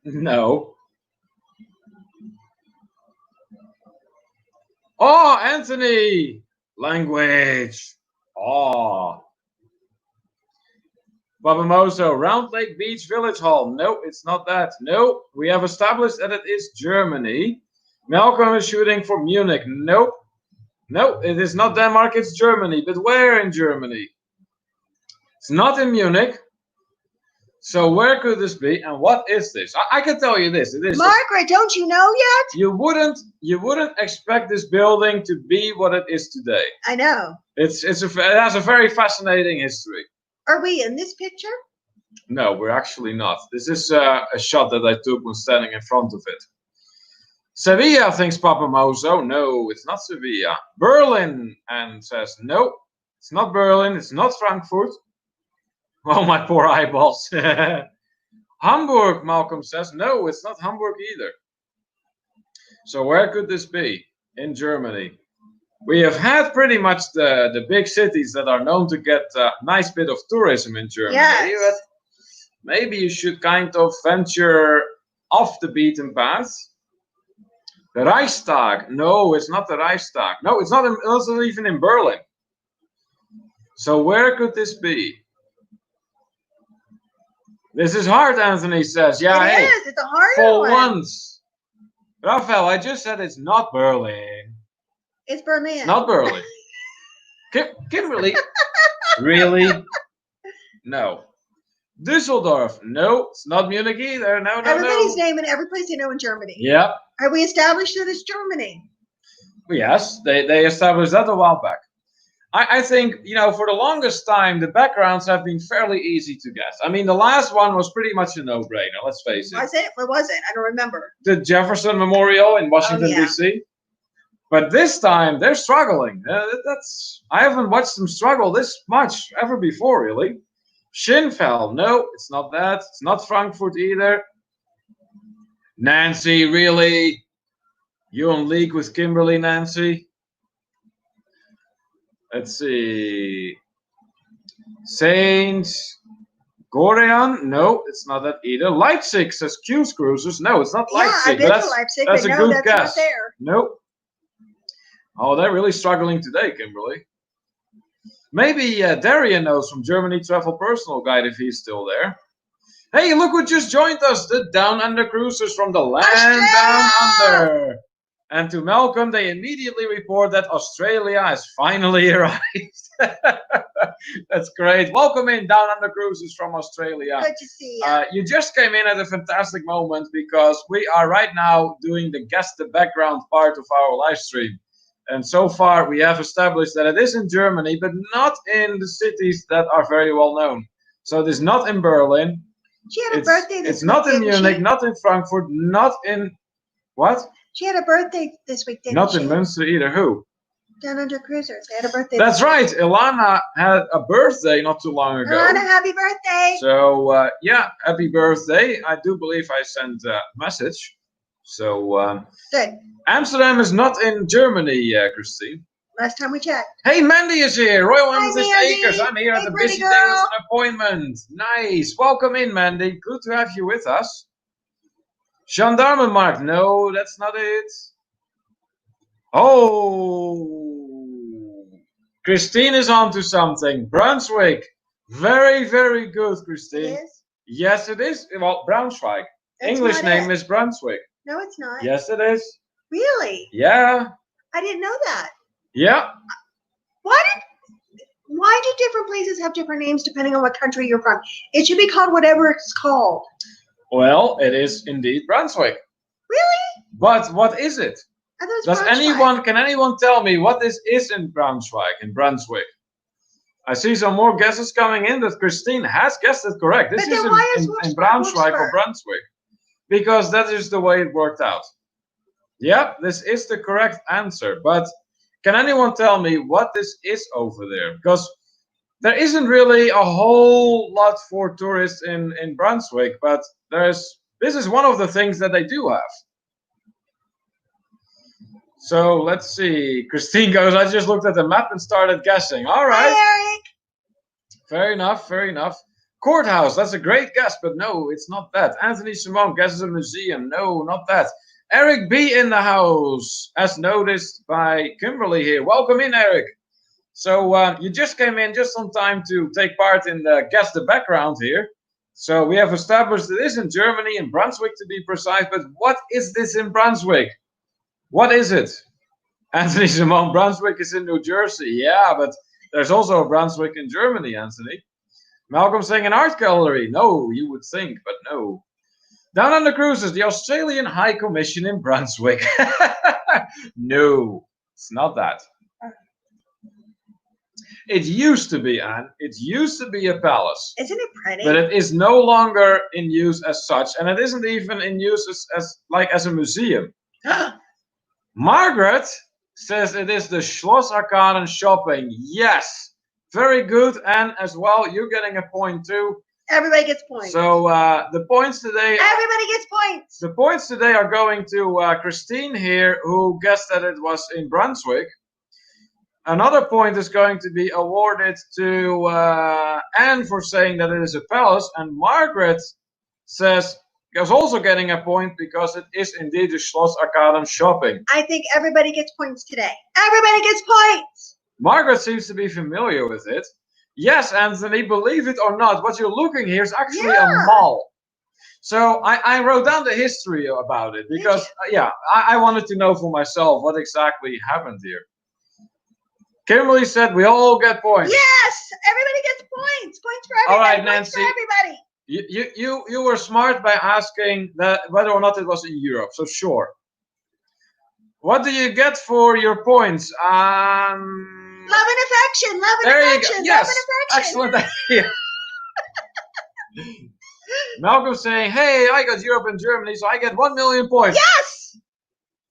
No. Oh, Anthony! Language. Oh. Babamoso, Round Lake Beach Village Hall. No, it's not that. No, we have established that it is Germany. Malcolm is shooting for Munich. Nope. No, it is not Denmark, it's Germany. But where in Germany? It's not in Munich. So where could this be? And what is this? I can tell you this. It is Margaret, don't you know yet? You wouldn't expect this building to be what it is today. I know. It has a very fascinating history. Are we in this picture? No, we're actually not. This is a shot that I took when standing in front of it. Sevilla, thinks Papa Mozo. No, it's not Sevilla. Berlin, and says no, it's not Berlin. It's not Frankfurt. Oh, my poor eyeballs. Hamburg, Malcolm says. No, it's not Hamburg either. So where could this be? In Germany. We have had pretty much the big cities that are known to get a nice bit of tourism in Germany. Yes. But maybe you should kind of venture off the beaten path. The Reichstag. No, it's not the Reichstag. No, it's not even in Berlin. So where could this be? This is hard, Anthony says. Yeah, it hey, is. It's a hard for one. once. Raphael, I just said it's not Berlin. It's Berlin. It's not Berlin. Kimberly? Really? No. Düsseldorf? No, it's not Munich either. No, Everybody's naming every place they know in Germany. Yep. Have we established that it's Germany? Yes, they established that a while back. I think, for the longest time, the backgrounds have been fairly easy to guess. I mean, the last one was pretty much a no-brainer, let's face it. Was it? What was it? I don't remember. The Jefferson Memorial in Washington, D.C. But this time, they're struggling. I haven't watched them struggle this much ever before, really. Schinfeld, no, it's not that. It's not Frankfurt either. Nancy, really? You on league with Kimberly, Nancy? Let's see. Saint Gorean? No, it's not that either. Leipzig says Q's Cruisers. No, it's not Leipzig. Yeah, I've been to Leipzig, that's but a no, good that's guess. not there. Nope. Oh, they're really struggling today, Kimberly. Maybe Darian knows from Germany Travel Personal Guide if he's still there. Hey, look who just joined us, the Down Under Cruisers from the land Down Under. And to Malcolm, they immediately report that Australia has finally arrived. That's great. Welcome in, Down Under Cruisers from Australia. Good to see you. You just came in at a fantastic moment because we are right now doing the Guess the Background part of our live stream. And so far, we have established that it is in Germany, but not in the cities that are very well known. So it is not in Berlin. She had a birthday this week. It's not in Munich, not in Frankfurt, not in... What? She had a birthday this week, didn't Not she? in Münster either. Who? Down Under Cruisers. They had a birthday. That's right. Ilana had a birthday not too long ago. Ilana, happy birthday. So, yeah, happy birthday. I do believe I sent a message. So, Good. Amsterdam is not in Germany, Christine. Last time we checked. Hey, Mandy is here. Royal Hi, Amethyst Mandy. Acres. I'm here at the busy day with an appointment. Nice. Welcome in, Mandy. Good to have you with us. Gendarmenmarkt. No, that's not it. Oh. Christine is onto something. Brunswick. Very, very good, Christine. It is? Yes, it is. Well, Braunschweig. That's English not name it. is Brunswick. No, it's not. Yes, it is. Really? Yeah. I didn't know that. Yeah. Why do different places have different names depending on what country you're from? It should be called whatever it's called. Well, it is indeed Brunswick. Really? But what is it? I thought it was Braunschweig. Can anyone tell me what this is in Brunswick? I see some more guesses coming in, but Christine has guessed it correct. This But is then why is in Braunschweig or Brunswick. Because that is the way it worked out. Yep, this is the correct answer. But can anyone tell me what this is over there? Because there isn't really a whole lot for tourists in Brunswick, but this is one of the things that they do have. So let's see. Christine goes, I just looked at the map and started guessing. All right. Hi, Eric. Fair enough, fair enough. Courthouse, that's a great guess, but no, it's not that. Anthony Simone guesses a museum. No, not that. Eric B in the house, as noticed by Kimberly here. Welcome in, Eric. So you just came in just on time to take part in the Guess the Background here. So we have established it is in Germany, in Brunswick to be precise, but what is this in Brunswick? What is it? Anthony Simone, Brunswick is in New Jersey. Yeah, but there's also a Brunswick in Germany, Anthony. Malcolm saying an art gallery. No, you would think, but no. Down Under Cruises, the Australian High Commission in Brunswick. No, it's not that. It used to be, Anne. It used to be a palace. Isn't it pretty? But it is no longer in use as such, and it isn't even in use as a museum. Margaret says it is the Schloss Arkaden shopping. Yes, very good, and as well, you're getting a point too. Everybody gets points. So the points today. Everybody gets points. The points today are going to Christine here, who guessed that it was in Brunswick. Another point is going to be awarded to Anne for saying that it is a palace, and Margaret says is also getting a point because it is indeed the Schloss Arcaden shopping. I think everybody gets points today. Everybody gets points. Margaret seems to be familiar with it. Yes, Anthony, believe it or not, what you're looking here is actually a mall. So I wrote down the history about it because, I wanted to know for myself what exactly happened here. Kimberly said we all get points. Yes, everybody gets points. Points for everybody. All right, points Nancy. for everybody. You were smart by asking that whether or not it was in Europe. So sure. What do you get for your points? Love and affection. Love and there affection. You go. Yes. Love and affection. Excellent idea. Malcolm saying, hey, I got Europe and Germany, so I get 1 million points. Yes!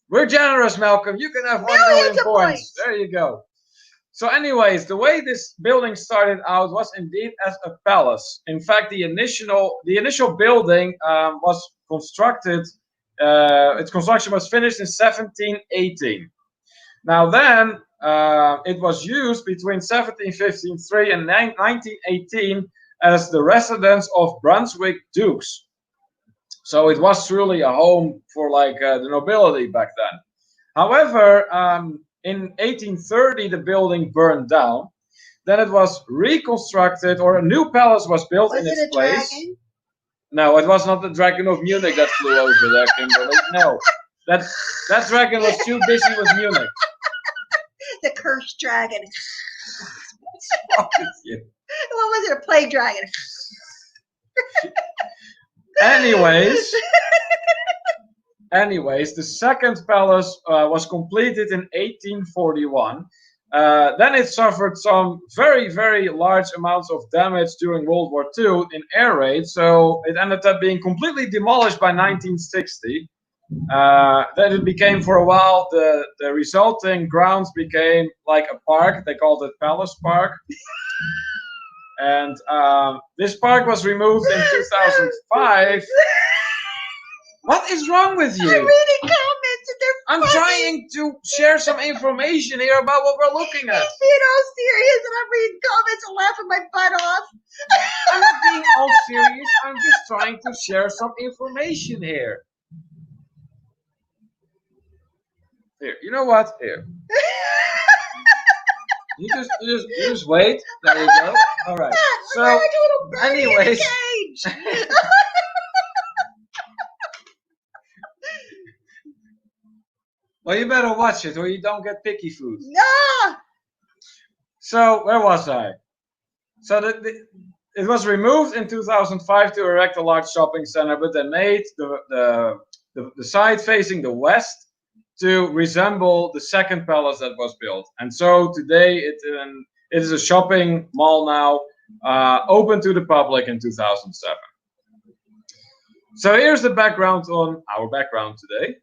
We're generous, Malcolm. You can have 1 million points. There you go. So anyways, the way this building started out was indeed as a palace. In fact, the initial building was constructed, its construction was finished in 1718. Now then, it was used between 1753 and 1918 as the residence of Brunswick dukes. So it was truly a home for the nobility back then. However, in 1830 the building burned down. Then it was reconstructed, or a new palace was built in its place. Dragon? No, it was not the Dragon of Munich that flew over there, Kimberly. No, that dragon was too busy with Munich. The cursed dragon. What's wrong with you? What was it? A plague dragon. Anyways, the second palace was completed in 1841. Then it suffered some very, very large amounts of damage during World War II in air raids, so it ended up being completely demolished by 1960. Then it became, for a while, the resulting grounds became like a park. They called it Palace Park. And this park was removed in 2005. What is wrong with you? I'm reading comments and they're I'm trying to share some information here about what we're looking at. He's being all serious and I'm reading comments and laughing my butt off. I'm not being all serious. I'm just trying to share some information here. Here, you know what? Here. You just wait. There you go. All right. So, anyways. Well, you better watch it or you don't get picky food. No! So, where was I? So, it was removed in 2005 to erect a large shopping center, but they made the side facing the west to resemble the second palace that was built. And so, today it is a shopping mall now, open to the public in 2007. So, here's the background on our background today.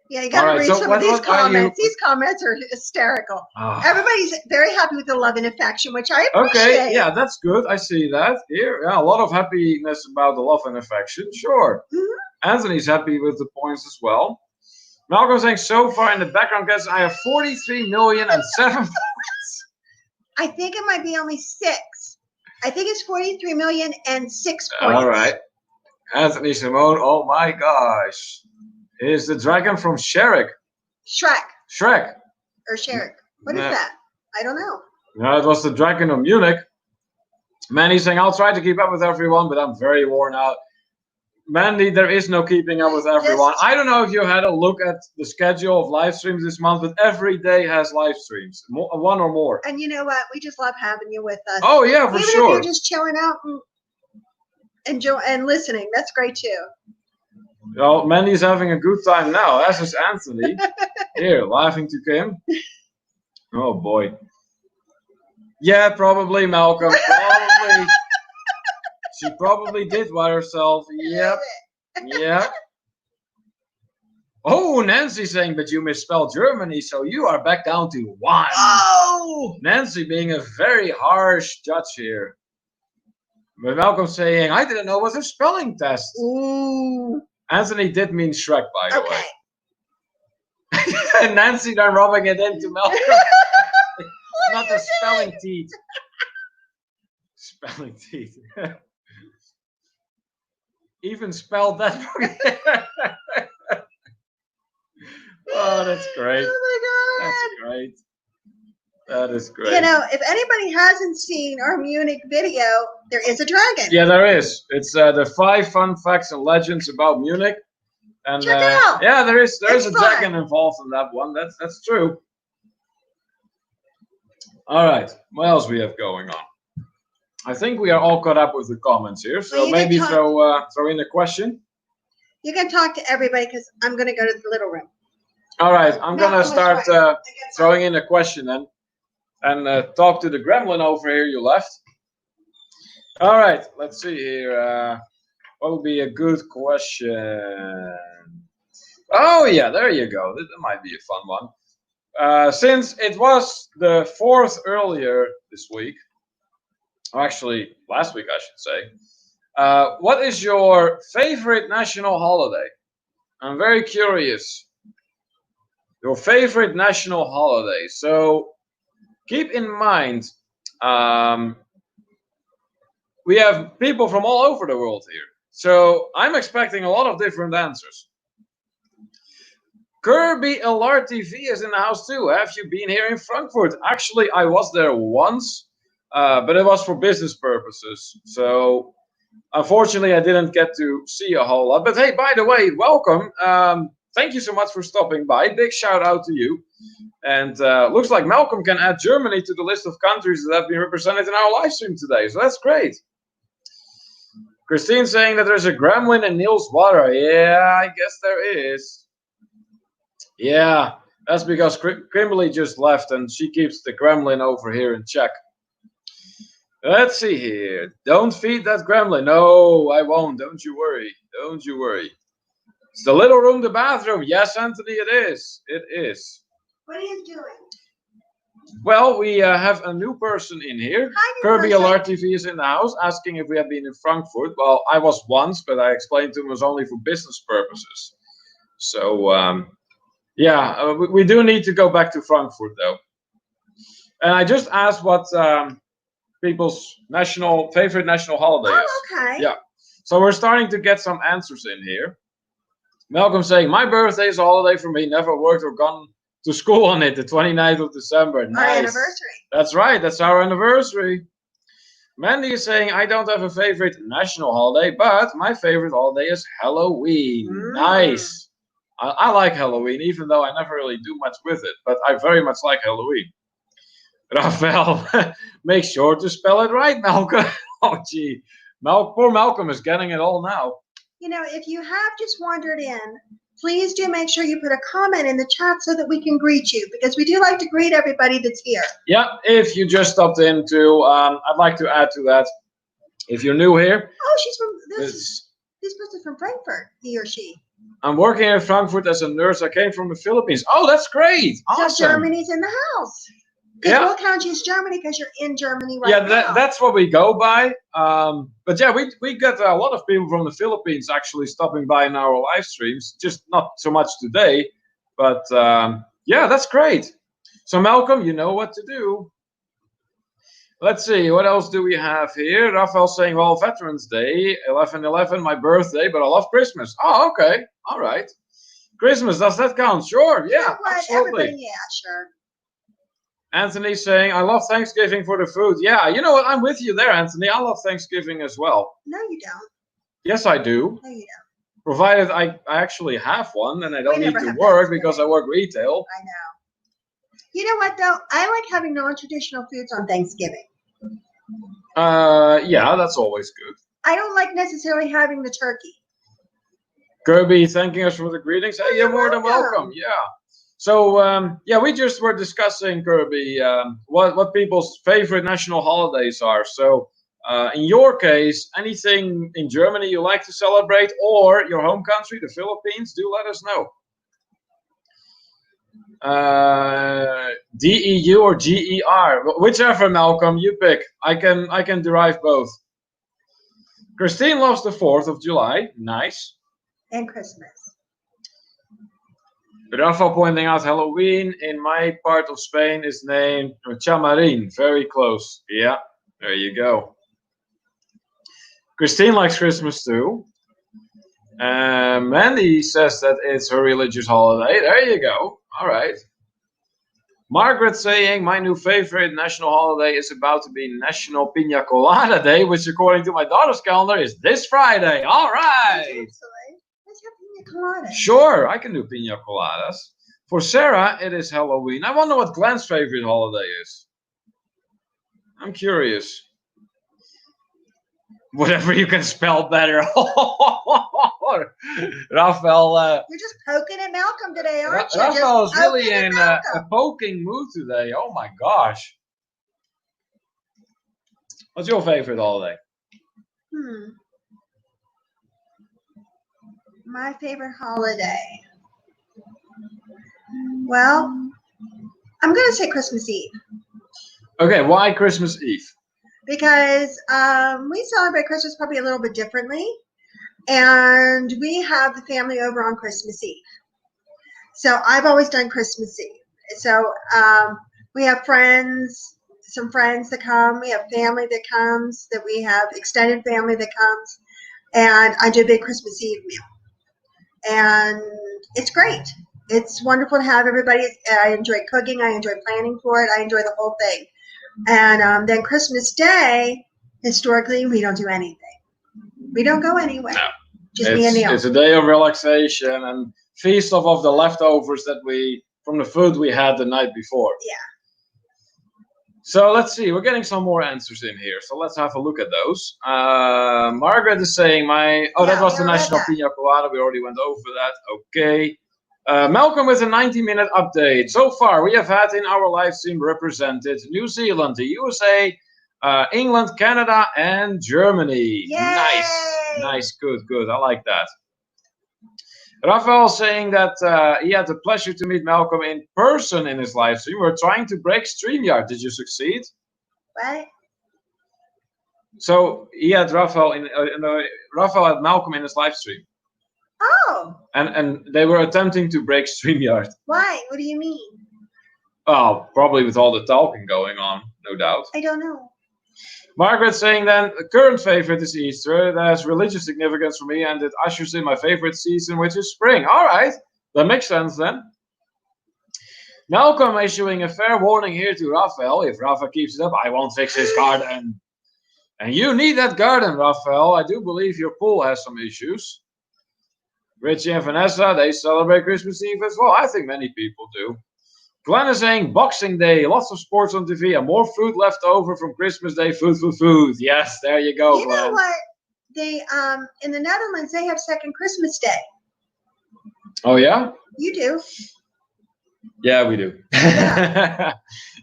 Yeah, you gotta read some of these comments. These comments are hysterical. Everybody's very happy with the love and affection, which I appreciate. Okay, yeah, that's good. I see that here. Yeah, a lot of happiness about the love and affection. Sure. Mm-hmm. Anthony's happy with the points as well. Malcolm saying, so far in the background, guys, I have 43,000,007 points. I think it might be only 6. I think it's 43,000,006 points. All right. Anthony Simone, oh my gosh. Is the dragon from Shrek? Shrek. Or Shrek. What is that? I don't know. No, it was the Dragon of Munich. Mandy's saying, I'll try to keep up with everyone, but I'm very worn out. Mandy, there is no keeping up with everyone. I don't know if you had a look at the schedule of live streams this month, but every day has live streams, one or more. And you know what? We just love having you with us. Oh, yeah, for sure. Even if you're just chilling out and listening, that's great too. Well, Mandy's having a good time now, as is Anthony. Here, laughing to Kim. Oh, boy. Yeah, probably, Malcolm. Probably. She probably did by herself. Yep. Yep. Oh, Nancy saying, but you misspelled Germany, so you are back down to 1. Oh! Nancy being a very harsh judge here. But Malcolm saying, I didn't know it was a spelling test. Ooh. Anthony did mean Shrek, by the way. And Nancy then rubbing it into Malcolm. Not the spelling teeth. Spelling teeth. even spelled that. Oh, that's great. Oh my That's God. great. That is great. You know, if anybody hasn't seen our Munich video, there is a dragon. Yeah, there is. It's the 5 fun facts and legends about Munich. And Check it out. yeah, there is It's a fun. dragon involved in that one. That's true. All right, what else we have going on? I think we are all caught up with the comments here, so Well, you can maybe talk- throw in a question. You can talk to everybody because I'm going to go to the little room. All right, I'm No, gonna that's start right. throwing in a question then, and talk to the gremlin over here you left. All right, let's see here. What would be a good question? Oh yeah, there you go. That might be a fun one. Since it was the 4th earlier this week, or actually last week I should say, what is your favorite national holiday? I'm very curious. Your favorite national holiday. So keep in mind, we have people from all over the world here. So I'm expecting a lot of different answers. Kirby LRTV is in the house too. Have you been here in Frankfurt? Actually, I was there once, but it was for business purposes. So unfortunately, I didn't get to see a whole lot. But hey, by the way, welcome. Thank you so much for stopping by. Big shout out to you. And looks like Malcolm can add Germany to the list of countries that have been represented in our live stream today. So that's great. Christine saying that there's a gremlin in Neil's water. Yeah, I guess there is. Yeah, that's because Kimberly just left and she keeps the gremlin over here in check. Let's see here. Don't feed that gremlin. No, I won't. Don't you worry. Don't you worry. It's the little room, the bathroom. Yes, Anthony, it is. It is. What are you doing? Well, we have a new person in here. Hi, new Kirby person. LRTV is in the house, asking if we have been in Frankfurt. Well, I was once, but I explained to him it was only for business purposes. So, yeah, we do need to go back to Frankfurt, though. And I just asked what people's favorite national holiday is. Oh, okay. Yeah. So we're starting to get some answers in here. Malcolm saying, my birthday is a holiday for me. Never worked or gone to school on it. The 29th of December. Nice. Our anniversary. That's right. That's our anniversary. Mandy is saying, I don't have a favorite national holiday, but my favorite holiday is Halloween. Nice. I like Halloween, even though I never really do much with it. But I very much like Halloween. Raphael, make sure to spell it right, Malcolm. Oh, gee. Poor Malcolm is getting it all now. You know, if you have just wandered in, please do make sure you put a comment in the chat so that we can greet you, because we do like to greet everybody that's here. Yeah, if you just stopped in too, I'd like to add to that. If you're new here. Oh, she's from this person's from Frankfurt, he or she. I'm working in Frankfurt as a nurse. I came from the Philippines. Oh, that's great. Awesome. So Germany's in the house. Because we'll count you as Germany because you're in Germany right now. That's what we go by. But yeah, we get a lot of people from the Philippines actually stopping by in our live streams. Just not so much today, but yeah, that's great. So Malcolm, you know what to do. Let's see, what else do we have here? Raphael saying, well, Veterans Day, 11/11, my birthday, but I love Christmas. Oh, okay. All right. Christmas, does that count? Sure. Yeah, absolutely. Everybody, yeah, sure. Anthony saying, I love Thanksgiving for the food. Yeah, you know what? I'm with you there, Anthony. I love Thanksgiving as well. No, you don't. Yes, I do. No, you don't. Provided I actually have one and I don't need to work because I work retail. I know. You know what, though? I like having non-traditional foods on Thanksgiving. Yeah, that's always good. I don't like necessarily having the turkey. Kirby thanking us for the greetings. Hey, you're more than welcome. Yeah. So, yeah, we just were discussing, Kirby, what people's favorite national holidays are. So, in your case, anything in Germany you like to celebrate or your home country, the Philippines, do let us know. DEU or GER, whichever, Malcolm, you pick. I can derive both. Christine loves the 4th of July. Nice. And Christmas. Rafa pointing out Halloween in my part of Spain is named Chamarin. Very close. Yeah, there you go. Christine likes Christmas too. Mandy says that it's her religious holiday. There you go. All right. Margaret saying my new favorite national holiday is about to be National Pina Colada Day, which according to my daughter's calendar is this Friday. All right. Let's have pina colada. Sure, I can do pina coladas. For Sarah, it is Halloween. I wonder what Glenn's favorite holiday is. I'm curious. Whatever you can spell better. Raphael. You're just poking at Malcolm today, aren't you? Raphael is Just really poking at in a Malcolm. poking mood today. Oh my gosh. What's your favorite holiday? My favorite holiday. Well, I'm going to say Christmas Eve. Okay, why Christmas Eve? Because we celebrate Christmas probably a little bit differently. And we have the family over on Christmas Eve. So I've always done Christmas Eve. So we have friends, some friends that come. We have family that comes, that we have extended family that comes. And I do a big Christmas Eve meal. And it's great. It's wonderful to have everybody. I enjoy cooking. I enjoy planning for it. I enjoy the whole thing. And then Christmas Day, historically, we don't do anything. We don't go anywhere. No. Just me and Neil. It's a day of relaxation and feast off of the leftovers from the food we had the night before. Yeah. So let's see. We're getting some more answers in here. So let's have a look at those. Margaret is saying that was the National Pina Colada. We already went over that. Okay. Malcolm with a 90-minute update. So far, we have had in our live stream represented New Zealand, the USA, England, Canada, and Germany. Yay! Nice. Good. I like that. Raphael saying that he had the pleasure to meet Malcolm in person in his live stream. We're trying to break StreamYard. Did you succeed? What? So he had Raphael Raphael had Malcolm in his live stream. Oh. And they were attempting to break StreamYard. Why? What do you mean? Oh, probably with all the talking going on, no doubt. I don't know. Margaret saying then, the current favorite is Easter. That has religious significance for me, and it ushers in my favorite season, which is spring. All right, that makes sense then. Malcolm issuing a fair warning here to Raphael. If Raphael keeps it up, I won't fix his garden. And you need that garden, Raphael. I do believe your pool has some issues. Richie and Vanessa, they celebrate Christmas Eve as well. I think many people do. Glenn is saying Boxing Day, lots of sports on TV, and more food left over from Christmas Day. Food. Yes, there you go, You Glenn. know what? They in the Netherlands they have second Christmas Day. Oh yeah? You do. Yeah, we do. Yeah.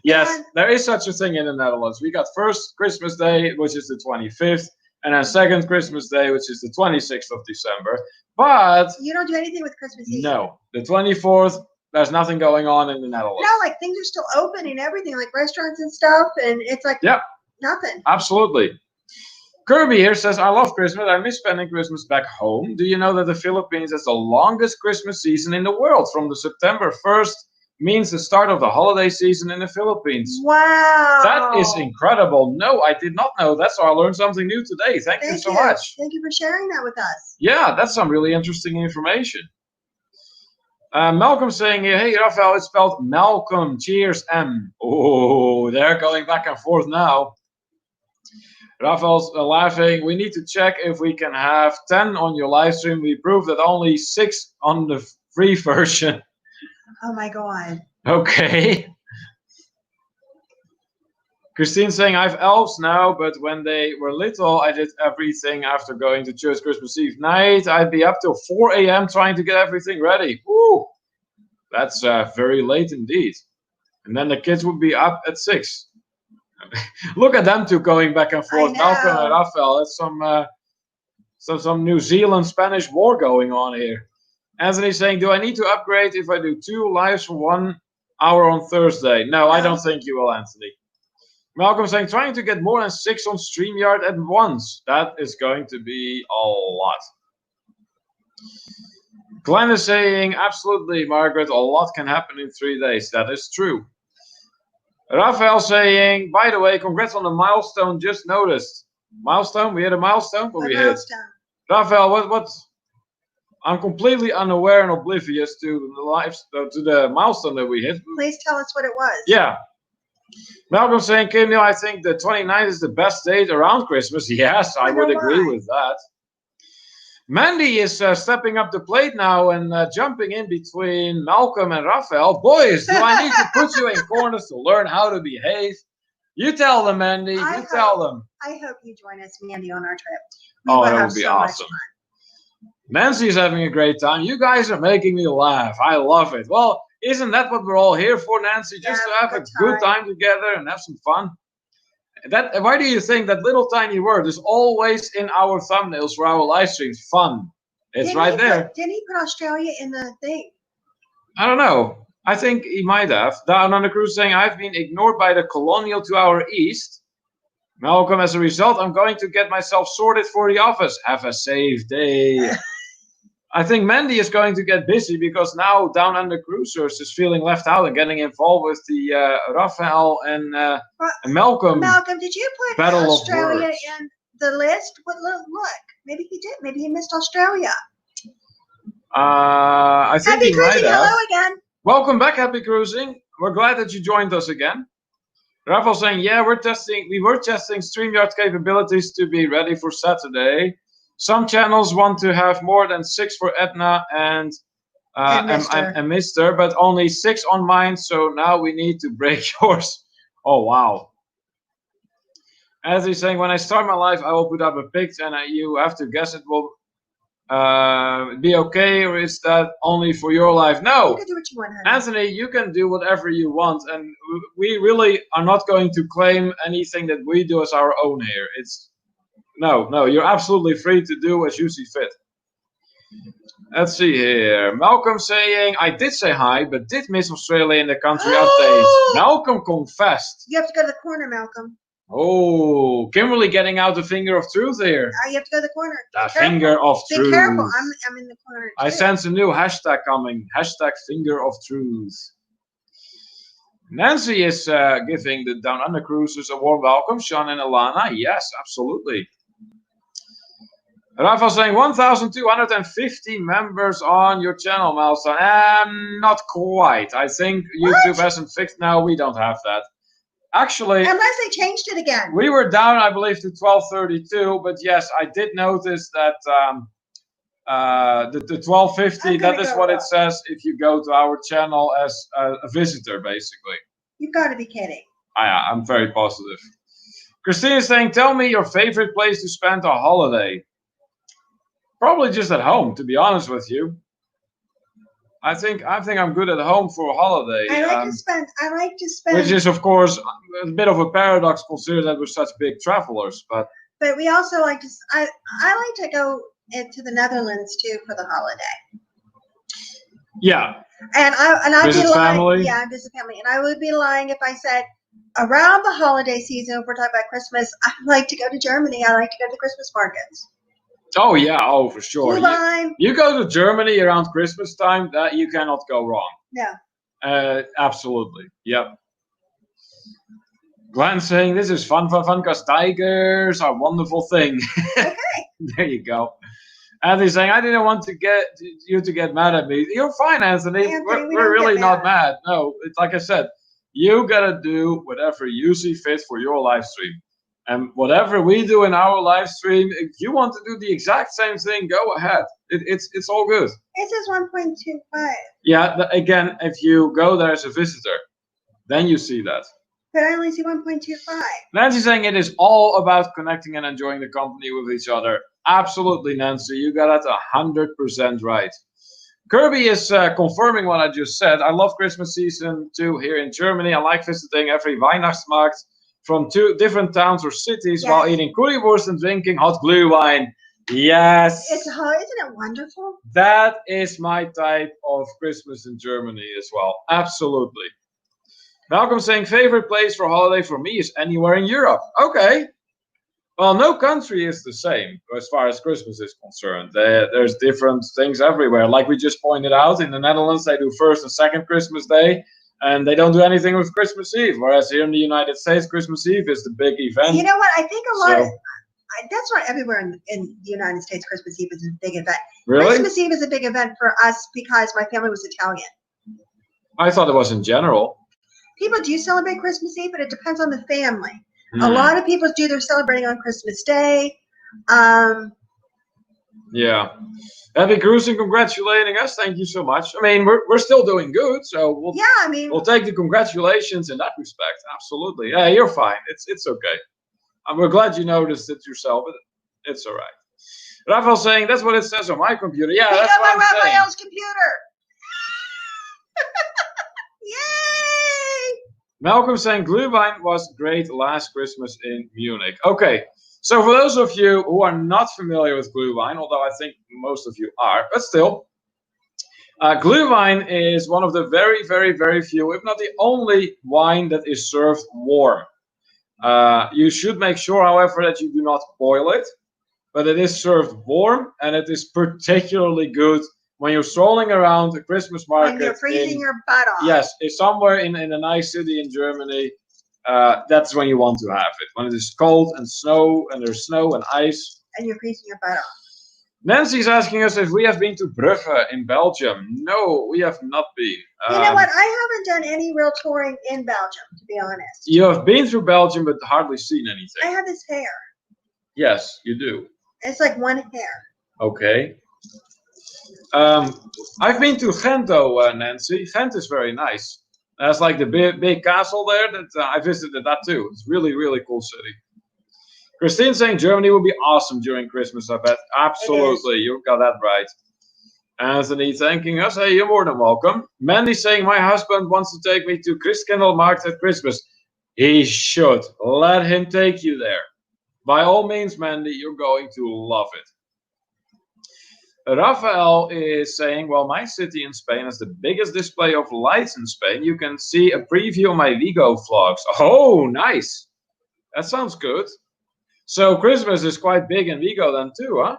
Yes, And there is such a thing in the Netherlands. We got first Christmas Day, which is the 25th, and then second Christmas Day, which is the 26th of December. But you don't do anything with Christmas Eve. no, the 24th, there's nothing going on in the Netherlands. No, like things are still open and everything, like restaurants and stuff, and it's like nothing. Absolutely. Kirby here says, I love Christmas. I miss spending Christmas back home. Do you know that the Philippines has the longest Christmas season in the world? From the September 1st means the start of the holiday season in the Philippines. Wow. That is incredible. No, I did not know that, so I learned something new today. Thank you so much. Thank you for sharing that with us. Yeah, that's some really interesting information. Malcolm saying here, hey, Raphael, it's spelled Malcolm. Cheers, M. Oh, they're going back and forth now. Raphael's laughing. We need to check if we can have 10 on your live stream. We proved that only 6 on the free version. Oh my God. Okay. Christine saying, I have elves now, but when they were little, I did everything after going to church Christmas Eve night. I'd be up till 4 a.m. trying to get everything ready. Woo! That's very late indeed. And then the kids would be up at 6. Look at them two going back and forth. Malcolm and Raphael. It's some New Zealand Spanish war going on here. Anthony saying, do I need to upgrade if I do 2 lives for 1 hour on Thursday? No, I don't think you will, Anthony. Malcolm saying, trying to get more than 6 on StreamYard at once. That is going to be a lot. Glenn is saying, absolutely, Margaret, a lot can happen in 3 days. That is true. Raphael saying, by the way, congrats on the milestone just noticed. Milestone? We had a milestone? What we hit? Raphael, what? I'm completely unaware and oblivious to the milestone that we hit. Please tell us what it was. Yeah. Malcolm saying, Kim, I think the 29th is the best date around Christmas. Yes, I would agree with that. Mandy is stepping up the plate now and jumping in between Malcolm and Raphael. Boys, do I need to put you in corners to learn how to behave? You tell them, Mandy. Tell them. I hope you join us, Mandy, on our trip. That would be awesome. Nancy's having a great time. You guys are making me laugh. I love it. Well, isn't that what we're all here for, Nancy? Just to have a good time together and have some fun. Why do you think that little tiny word is always in our thumbnails for our live streams? Fun. It's right there. Didn't he put Australia in the thing? I don't know. I think he might have. Down on the cruise saying, I've been ignored by the colonial to our east. Malcolm, as a result, I'm going to get myself sorted for the office. Have a safe day. I think Mandy is going to get busy because now Down Under Cruisers is feeling left out and getting involved with the Raphael and Malcolm. Malcolm, did you put Battle Australia in the list? Look, maybe he did. Maybe he missed Australia. I think Happy Cruising, hello again. Welcome back, Happy Cruising. We're glad that you joined us again. Raphael saying, yeah, we were testing StreamYard capabilities to be ready for Saturday. Some channels want to have more than 6 for Edna and Mister, but only 6 on mine. So now we need to break yours. Oh wow! As he's saying, when I start my live, I will put up a pic, and you have to guess it will be okay, or is that only for your life? No, you can do what you want, honey. Anthony, you can do whatever you want, and we really are not going to claim anything that we do as our own here. No, you're absolutely free to do as you see fit. Let's see here. Malcolm saying, I did say hi, but did miss Australia in the country update. Malcolm confessed. You have to go to the corner, Malcolm. Oh, Kimberly getting out the finger of truth here. You have to go to the corner. The finger of truth. Be careful. I'm in the corner too. I sense a new hashtag coming. Hashtag finger of truth. Nancy is giving the Down Under Cruisers a warm welcome. Sean and Alana. Yes, absolutely. Rafa saying 1,250 members on your channel, milestone. Not quite. I think YouTube hasn't fixed. No, we don't have that. Actually, unless they changed it again. We were down, I believe, to 1232. But yes, I did notice that the 1250. That is what it says if you go to our channel as a visitor, basically. You've got to be kidding. I'm very positive. Christine is saying, tell me your favorite place to spend a holiday. Probably just at home, to be honest with you. I think I'm good at home for a holiday. I like to spend. Which is, of course, a bit of a paradox, considering that we're such big travelers. But we also like to. I like to go into the Netherlands too for the holiday. Yeah. And I'd visit be lying. Family. Yeah, visit family, and I would be lying if I said around the holiday season, if we're talking about Christmas, I like to go to Germany. I like to go to the Christmas markets. Oh yeah, for sure. You go to Germany around Christmas time, that you cannot go wrong. Yeah. Absolutely. Yep. Glenn saying this is fun because tigers are a wonderful thing. Okay. There you go. Anthony saying I didn't want to get you to get mad at me. You're fine, Anthony. We're really not mad. No, it's like I said, you gotta do whatever you see fit for your live stream. And whatever we do in our live stream, if you want to do the exact same thing, go ahead. It's all good. It says 1.25. Yeah, again, if you go there as a visitor, then you see that. But I only see 1.25. Nancy's saying it is all about connecting and enjoying the company with each other. Absolutely, Nancy. You got that 100% right. Kirby is confirming what I just said. I love Christmas season too here in Germany. I like visiting every Weihnachtsmarkt from 2 different towns or cities while eating currywurst and drinking hot glühwein. Yes. Isn't it wonderful? That is my type of Christmas in Germany as well. Absolutely. Malcolm saying favorite place for holiday for me is anywhere in Europe. Okay. Well, no country is the same as far as Christmas is concerned. There's different things everywhere. Like we just pointed out, in the Netherlands, they do first and second Christmas Day. And they don't do anything with Christmas Eve. Whereas here in the United States, Christmas Eve is the big event. You know what? I think that's why everywhere in the United States, Christmas Eve is a big event. Really? Christmas Eve is a big event for us because my family was Italian. I thought it was in general. People do celebrate Christmas Eve, but it depends on the family. Hmm. A lot of people do. They're celebrating on Christmas Day. Yeah. Happy Cruising congratulating us. Thank you so much. I mean, we're still doing good, so we'll take the congratulations in that respect. Absolutely. Yeah, you're fine. It's okay. We're glad you noticed it yourself, but it's all right. Raphael saying that's what it says on my computer. Yeah, that's what I'm saying. Raphael's computer. Yay! Malcolm saying Glühwein was great last Christmas in Munich. Okay, so for those of you who are not familiar with Glühwein, although I think most of you are, but still, Glühwein is one of the very, very, very few, if not the only wine that is served warm. You should make sure, however, that you do not boil it, but it is served warm, and it is particularly good when you're strolling around a Christmas market. When you're freezing your butt off. Yes, it's somewhere in a nice city in Germany. That's when you want to have it. When it is cold and snow, and there's snow and ice. And you're freezing your butt off. Nancy's asking us if we have been to Brugge in Belgium. No, we have not been. You know what? I haven't done any real touring in Belgium, to be honest. You have been through Belgium, but hardly seen anything. I have this hair. Yes, you do. It's like one hair. Okay. I've been to Ghent, though, Nancy. Ghent is very nice. There's like the big castle there that I visited that too. It's really, really cool city. Christine saying Germany will be awesome during Christmas, I bet. Absolutely, you've got that right. Anthony thanking us. Hey, you're more than welcome. Mandy saying my husband wants to take me to Christkindlmarkt at Christmas. He should. Let him take you there. By all means, Mandy, you're going to love it. Rafael is saying, well, my city in Spain has the biggest display of lights in Spain. You can see a preview of my Vigo vlogs. Oh, nice. That sounds good. So Christmas is quite big in Vigo then too, huh?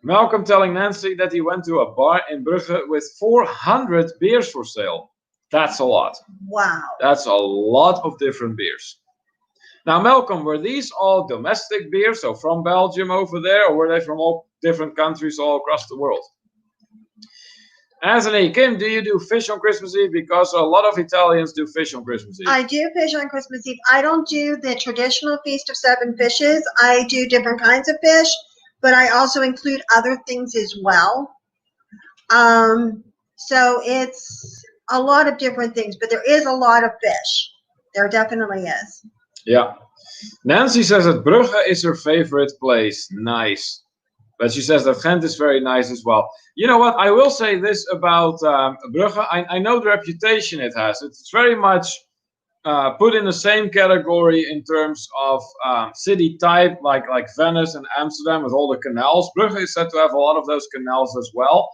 Malcolm telling Nancy that he went to a bar in Brugge with 400 beers for sale. That's a lot. Wow. That's a lot of different beers. Now, Malcolm, were these all domestic beers, so from Belgium over there, or were they from all different countries all across the world? Anthony, Kim, do you do fish on Christmas Eve? Because a lot of Italians do fish on Christmas Eve. I do fish on Christmas Eve. I don't do the traditional Feast of Seven Fishes. I do different kinds of fish, but I also include other things as well. So it's a lot of different things, but there is a lot of fish. There definitely is. Yeah. Nancy says that Brugge is her favorite place. Nice. But she says that Ghent is very nice as well. You know what? I will say this about Brugge. I know the reputation it has. It's very much put in the same category in terms of city type, like Venice and Amsterdam with all the canals. Brugge is said to have a lot of those canals as well.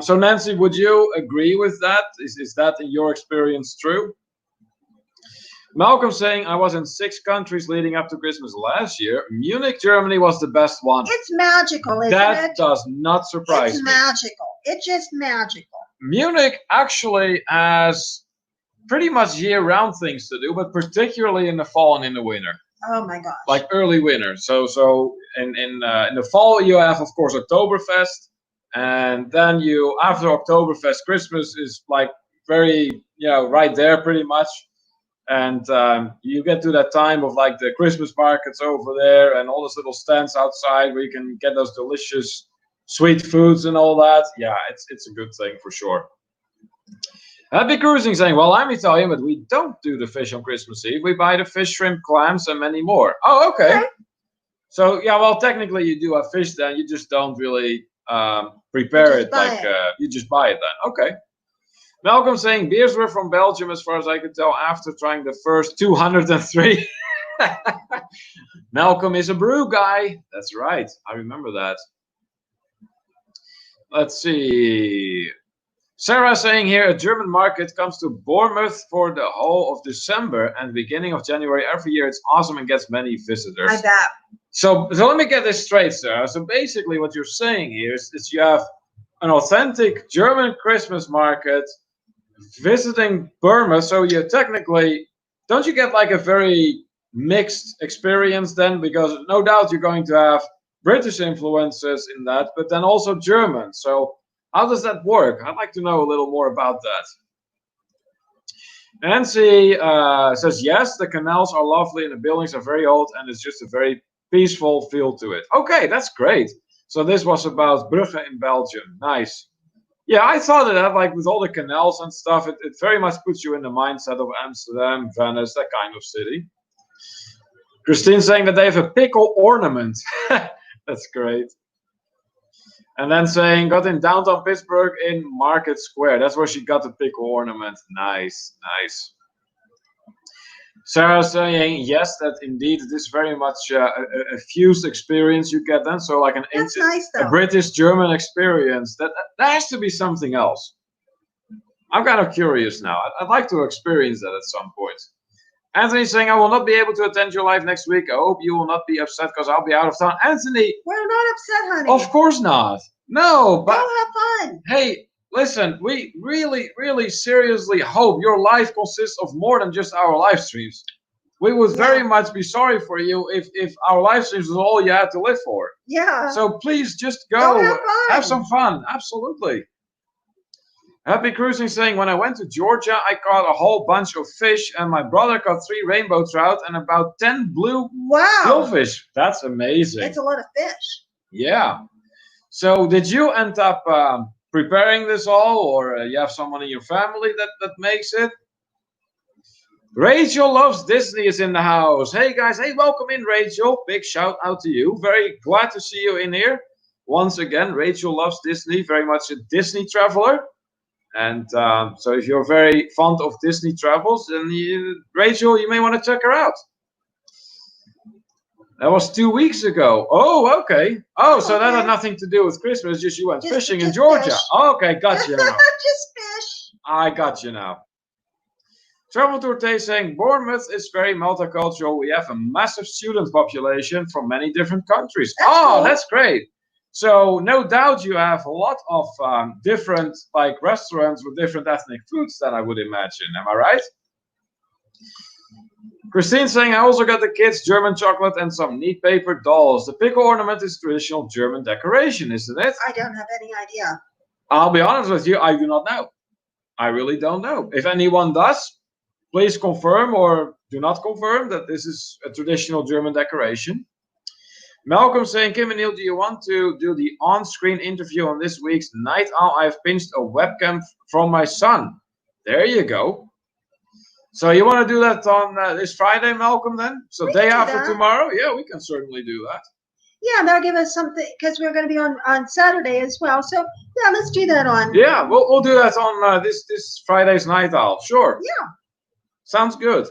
So Nancy, would you agree with that? Is that in your experience true? Malcolm saying, I was in 6 countries leading up to Christmas last year. Munich, Germany was the best one. It's magical, isn't it? That does not surprise me. It's magical. It's just magical. Munich actually has pretty much year-round things to do, but particularly in the fall and in the winter. Oh my gosh. Like early winter. So in the fall you have, of course, Oktoberfest, and then after Oktoberfest, Christmas is like very, right there pretty much. And you get to that time of like the Christmas markets over there and all those little stands outside where you can get those delicious sweet foods and all that. Yeah, it's a good thing for sure. Happy Cruising saying, well, I'm Italian, but we don't do the fish on Christmas Eve. We buy the fish, shrimp, clams, and many more. Oh, okay. So, yeah, well, technically you do have fish then. You just don't really prepare it like you just buy it then. Okay. Malcolm saying beers were from Belgium as far as I could tell after trying the first 203. Malcolm is a brew guy. That's right. I remember that. Let's see. Sarah saying here, a German market comes to Bournemouth for the whole of December and beginning of January every year. It's awesome and gets many visitors. I bet. So let me get this straight, Sarah. So basically what you're saying here is you have an authentic German Christmas market visiting Burma, so you technically, don't you get like a very mixed experience then, because no doubt you're going to have British influences in that, but then also German. So how does that work? I'd like to know a little more about that. Nancy says, yes, the canals are lovely and the buildings are very old and it's just a very peaceful feel to it. Okay, that's great. So this was about Brugge in Belgium. Nice. Yeah, I thought of that, like with all the canals and stuff, it very much puts you in the mindset of Amsterdam, Venice, that kind of city. Christine saying that they have a pickle ornament. That's great. And then saying, got in downtown Pittsburgh in Market Square. That's where she got the pickle ornament. Nice, nice. Sarah saying, yes, that indeed it is very much a fused experience you get then. So like a British-German experience. That has to be something else. I'm kind of curious now. I'd like to experience that at some point. Anthony's saying, I will not be able to attend your live next week. I hope you will not be upset because I'll be out of town. Anthony. We're not upset, honey. Of course not. No, but. Go have fun. Hey, listen, we really, really seriously hope your life consists of more than just our live streams. We would very much be sorry for you if our live streams was all you had to live for. Yeah. So please just go have some fun. Absolutely. Happy Cruising saying, when I went to Georgia, I caught a whole bunch of fish, and my brother caught 3 rainbow trout and about 10 blue billfish. That's amazing. That's a lot of fish. Yeah. So did you end up preparing this all, or you have someone in your family that makes it? Rachel Loves Disney is in the house. Hey guys, hey, welcome in, Rachel. Big shout out to you. Very glad to see you in here. Once again, Rachel Loves Disney, very much a Disney traveler. And so if you're very fond of Disney travels, then Rachel, you may want to check her out. That was 2 weeks ago. Oh, okay. Oh, so that had nothing to do with Christmas, just you went fishing in Georgia. Fish. Okay, got you now. Just fish. I got you now. Travel Tour saying, Bournemouth is very multicultural. We have a massive student population from many different countries. Cool. That's great. So no doubt you have a lot of different restaurants with different ethnic foods than I would imagine. Am I right? Christine saying, I also got the kids German chocolate and some neat paper dolls. The pickle ornament is traditional German decoration, isn't it? I don't have any idea. I'll be honest with you, I do not know. I really don't know. If anyone does, please confirm or do not confirm that this is a traditional German decoration. Malcolm saying, Kim and Neil, do you want to do the on-screen interview on this week's Night Owl? I have pinched a webcam from my son. There you go. So you want to do that on this Friday, Malcolm, then? So day after tomorrow? Yeah, we can certainly do that. Yeah, that'll give us something, because we're going to be on Saturday as well. So, yeah, let's do that on. Yeah, we'll do that on this Friday's Night Owl. Sure. Yeah. Sounds good.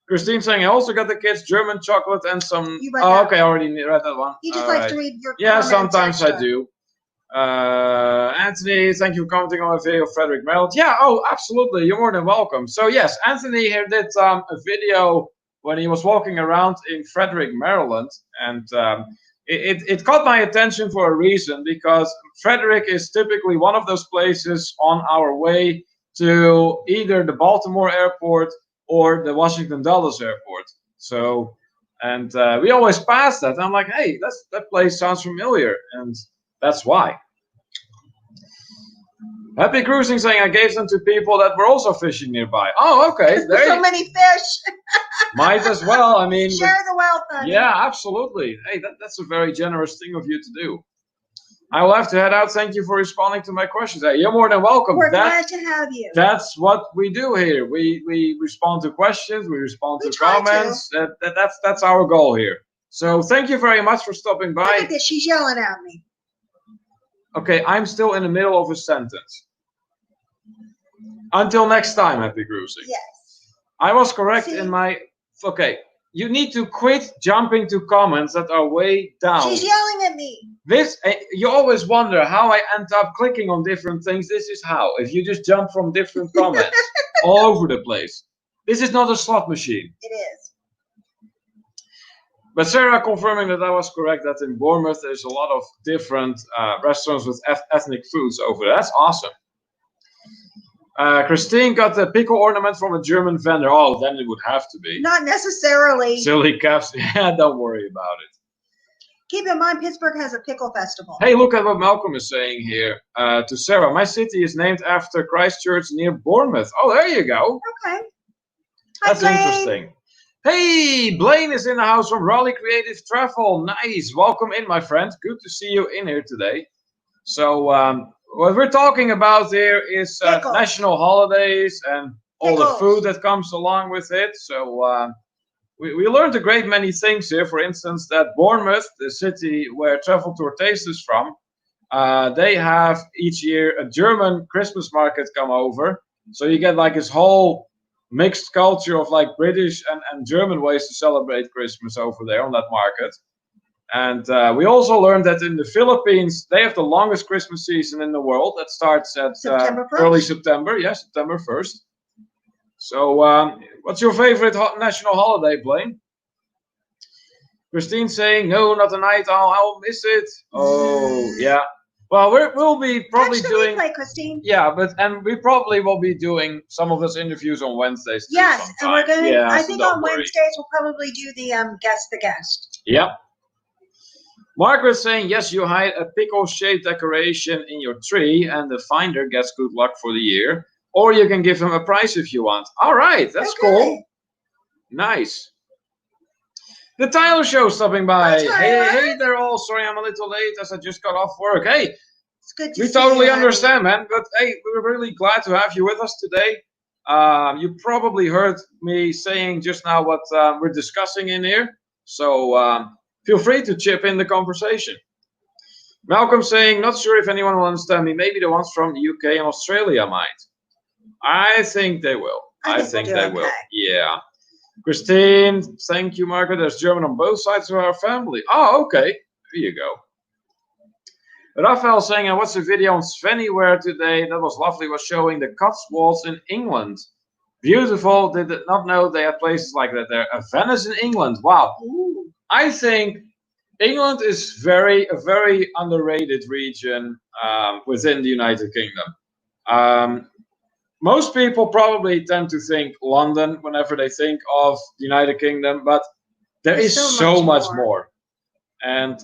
Christine saying, I also got the kids German chocolate and some. Oh, okay, I already read that one. You just like to read your comments. Yeah, sometimes I do. Anthony, thank you for commenting on a video of Frederick, Maryland. Yeah, oh, absolutely. You're more than welcome. So, yes, Anthony here did a video when he was walking around in Frederick, Maryland. And it caught my attention for a reason, because Frederick is typically one of those places on our way to either the Baltimore airport or the Washington Dulles airport. So, and we always pass that. I'm like, hey, that place sounds familiar, and that's why. Happy Cruising saying, I gave them to people that were also fishing nearby. Oh, okay. There so many fish. Might as well. I mean, share the wealth. Honey. Yeah, absolutely. Hey, that's a very generous thing of you to do. I will have to head out. Thank you for responding to my questions. Hey, you're more than welcome. We're glad to have you. That's what we do here. We respond to questions. We respond to comments. That's our goal here. So thank you very much for stopping by. Look at this. She's yelling at me. Okay, I'm still in the middle of a sentence. Until next time, Happy Cruising. Yes. I was correct in my... Okay. You need to quit jumping to comments that are way down. She's yelling at me. You always wonder how I end up clicking on different things. This is how. If you just jump from different comments all over the place. This is not a slot machine. It is. But Sarah confirming that I was correct, that in Bournemouth there's a lot of different restaurants with ethnic foods over there. That's awesome. Christine got the pickle ornament from a German vendor. Oh, then it would have to be. Not necessarily. Silly caps. Yeah, don't worry about it. Keep in mind, Pittsburgh has a pickle festival. Hey, look at what Malcolm is saying here to Sarah. My city is named after Christchurch near Bournemouth. Oh, there you go. Okay. That's interesting. Hey, Blaine is in the house from Raleigh Creative Travel. Nice. Welcome in, my friend. Good to see you in here today. So, what we're talking about here is national holidays and all the food that comes along with it. So, we learned a great many things here. For instance, that Bournemouth, the city where Travel Tour Taste is from, they have each year a German Christmas market come over. So you get like this whole mixed culture of like British and German ways to celebrate Christmas over there on that market. And we also learned that in the Philippines, they have the longest Christmas season in the world. That starts at early September. Yes, September 1st. So what's your favorite national holiday, Blaine? Christine saying, no, not tonight. I'll miss it. Oh, yeah. Well, we'll be probably doing. Replay, Christine. Yeah, and we probably will be doing some of those interviews on Wednesdays. Yes, and we're going to. Yeah, I think on Wednesdays we'll probably do the guess the guest. Yep. Margaret saying, yes, you hide a pickle-shaped decoration in your tree, and the finder gets good luck for the year. Or you can give him a prize if you want. All right, that's cool. Nice. The Tyler Show stopping by. Hey there all. Sorry I'm a little late as I just got off work. Hey, it's good to we totally understand, man. But hey, we're really glad to have you with us today. You probably heard me saying just now what we're discussing in here. So feel free to chip in the conversation. Malcolm saying, not sure if anyone will understand me. Maybe the ones from the UK and Australia might. I think they will. I think they will. Yeah. Christine, thank you, Margaret. There's German on both sides of our family. Oh, okay. There you go. Raphael saying, what's the video on Svenniware today? That was lovely. Was showing the Cotswolds in England. Beautiful. Did not know they had places like that there. Venice in England. Wow. Ooh. I think England is a very underrated region within the United Kingdom. Most people probably tend to think London whenever they think of the United Kingdom, but there is so much more. And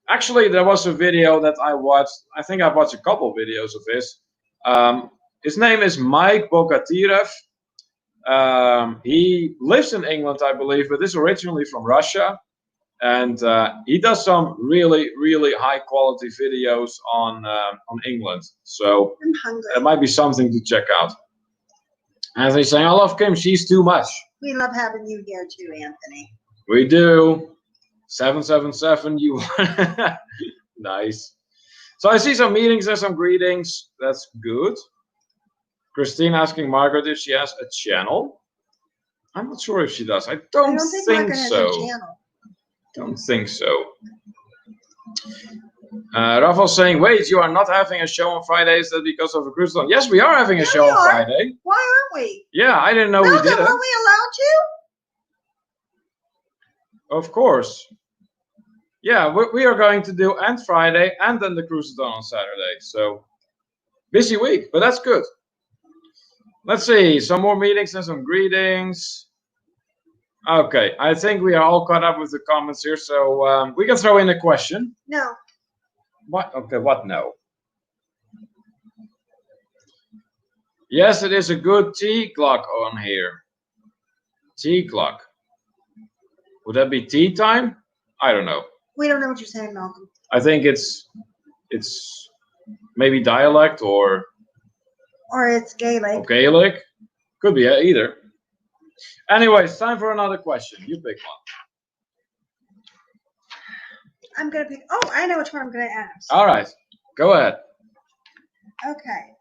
actually, there was a video that I watched. I think I watched a couple videos of his. His name is Mike Bogatirev. He lives in England, I believe, but is originally from Russia. And he does some really, really high quality videos on England. So it might be something to check out. Anthony saying, I love Kim, she's too much. We love having you here too, Anthony. We do. 777, you. Nice. So I see some meetings and some greetings. That's good. Christine asking Margaret if she has a channel. I'm not sure if she does. I don't think so. Don't think so. Rafael saying, wait, you are not having a show on Friday. Is that because of a cruise line? Yes, we are having a show on Friday. Why aren't we? Yeah, I didn't know we did it. Are we allowed to? Of course. Yeah, we are going to do and Friday and then the cruise is done on Saturday. So busy week, but that's good. Let's see, some more meetings and some greetings. Okay, I think we are all caught up with the comments here, so we can throw in a question. No. What? Okay, what no? Yes, it is a good tea clock on here. Tea clock. Would that be tea time? I don't know. We don't know what you're saying, Malcolm. I think it's maybe dialect or it's Gaelic. Gaelic. Could be either. Anyways, time for another question. You pick one. I'm going to pick... Oh, I know which one I'm going to ask. All right. Go ahead. Okay.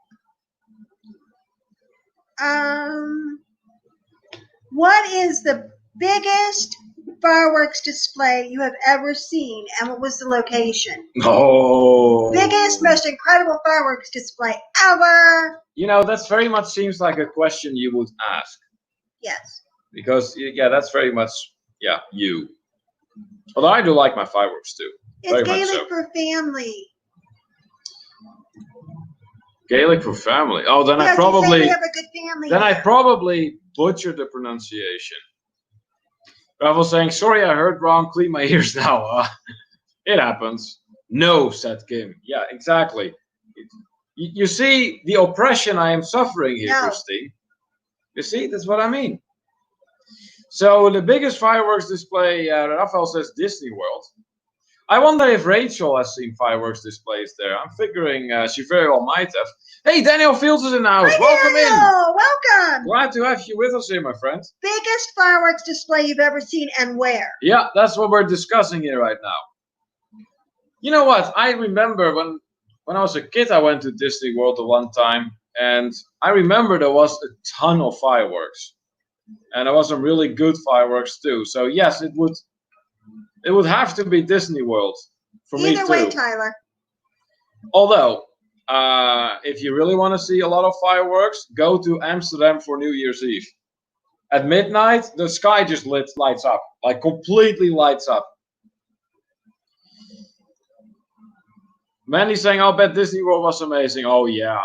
What is the biggest fireworks display you have ever seen, and what was the location? Oh. Biggest, most incredible fireworks display ever. You know, that's very much seems like a question you would ask. Yes. Because, yeah, that's very much, yeah, you. Although I do like my fireworks too. It's Gaelic for family. Gaelic for family. Oh, then Yes, I you say probably we have a good family here. probably butchered the pronunciation. I was saying, sorry, I heard wrong. Clean my ears now. It happens. No, said Kim. Yeah, exactly. You see the oppression I am suffering here, No. Christine. You see, that's what I mean. So the biggest fireworks display, Raphael says Disney World. I wonder if Rachel has seen fireworks displays there. I'm figuring she very well might have. Hey, Daniel Fields is in the house. Hi, Welcome Daniel. Welcome. Glad to have you with us here, my friend. Biggest fireworks display you've ever seen and where? Yeah, that's what we're discussing here right now. You know what? I remember when I was a kid, I went to Disney World at one time, and I remember there was a ton of fireworks, and there was some really good fireworks too. So yes, it would have to be Disney World for me too. Either way, Tyler. Although, if you really want to see a lot of fireworks, go to Amsterdam for New Year's Eve. At midnight, the sky just lights up, like completely lights up. Mandy's saying, I'll bet Disney World was amazing. Oh, yeah.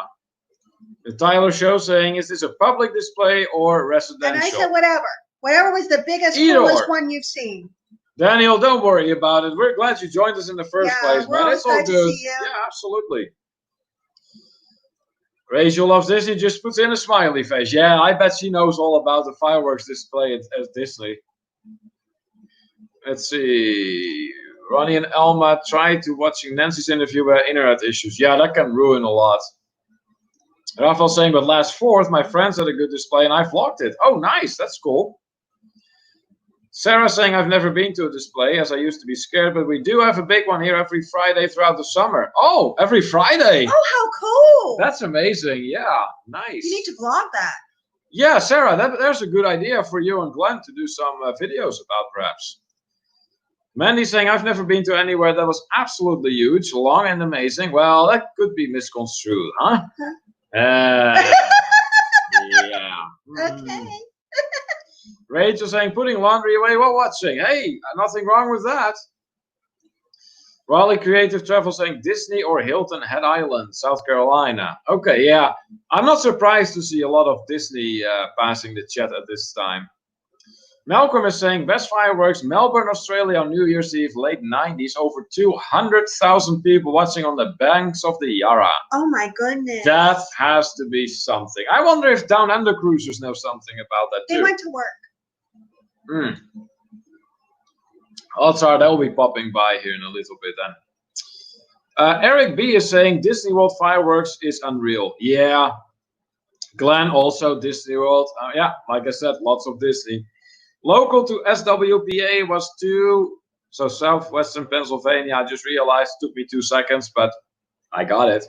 The Tyler Show saying, is this a public display or residential? And I said, whatever. Whatever was the biggest, coolest one you've seen. Daniel, don't worry about it. We're glad you joined us in the first place, man. It's all good. To see you. Yeah, absolutely. Rachel loves Disney, just puts in a smiley face. Yeah, I bet she knows all about the fireworks display at Disney. Let's see. Ronnie and Elma tried to watching Nancy's interview about internet issues. Yeah, that can ruin a lot. Raphael saying, but last 4th, my friends had a good display and I vlogged it. Oh, nice. That's cool. Sarah saying, I've never been to a display as I used to be scared, but we do have a big one here every Friday throughout the summer. Oh, every Friday. Oh, how cool. That's amazing. Yeah, nice. You need to vlog that. Yeah, Sarah, there's a good idea for you and Glenn to do some videos about, perhaps. Mandy saying, I've never been to anywhere that was absolutely huge, long and amazing. Well, that could be misconstrued, huh? Yeah. Okay. Rachel saying, putting laundry away while watching. Hey, nothing wrong with that. Raleigh Creative Travel saying, Disney or Hilton Head Island, South Carolina. Okay, yeah. I'm not surprised to see a lot of Disney passing the chat at this time. Malcolm is saying, best fireworks, Melbourne, Australia on New Year's Eve, late 90s. Over 200,000 people watching on the banks of the Yarra. Oh my goodness. That has to be something. I wonder if Down Under cruisers know something about that too. They went to work. Odds are they'll be popping by here in a little bit then. Eric B is saying, Disney World fireworks is unreal. Yeah. Glenn also Disney World. Yeah, like I said, lots of Disney. Local to SWPA was 2, so southwestern Pennsylvania. I just realized, took me 2 seconds, but I got it.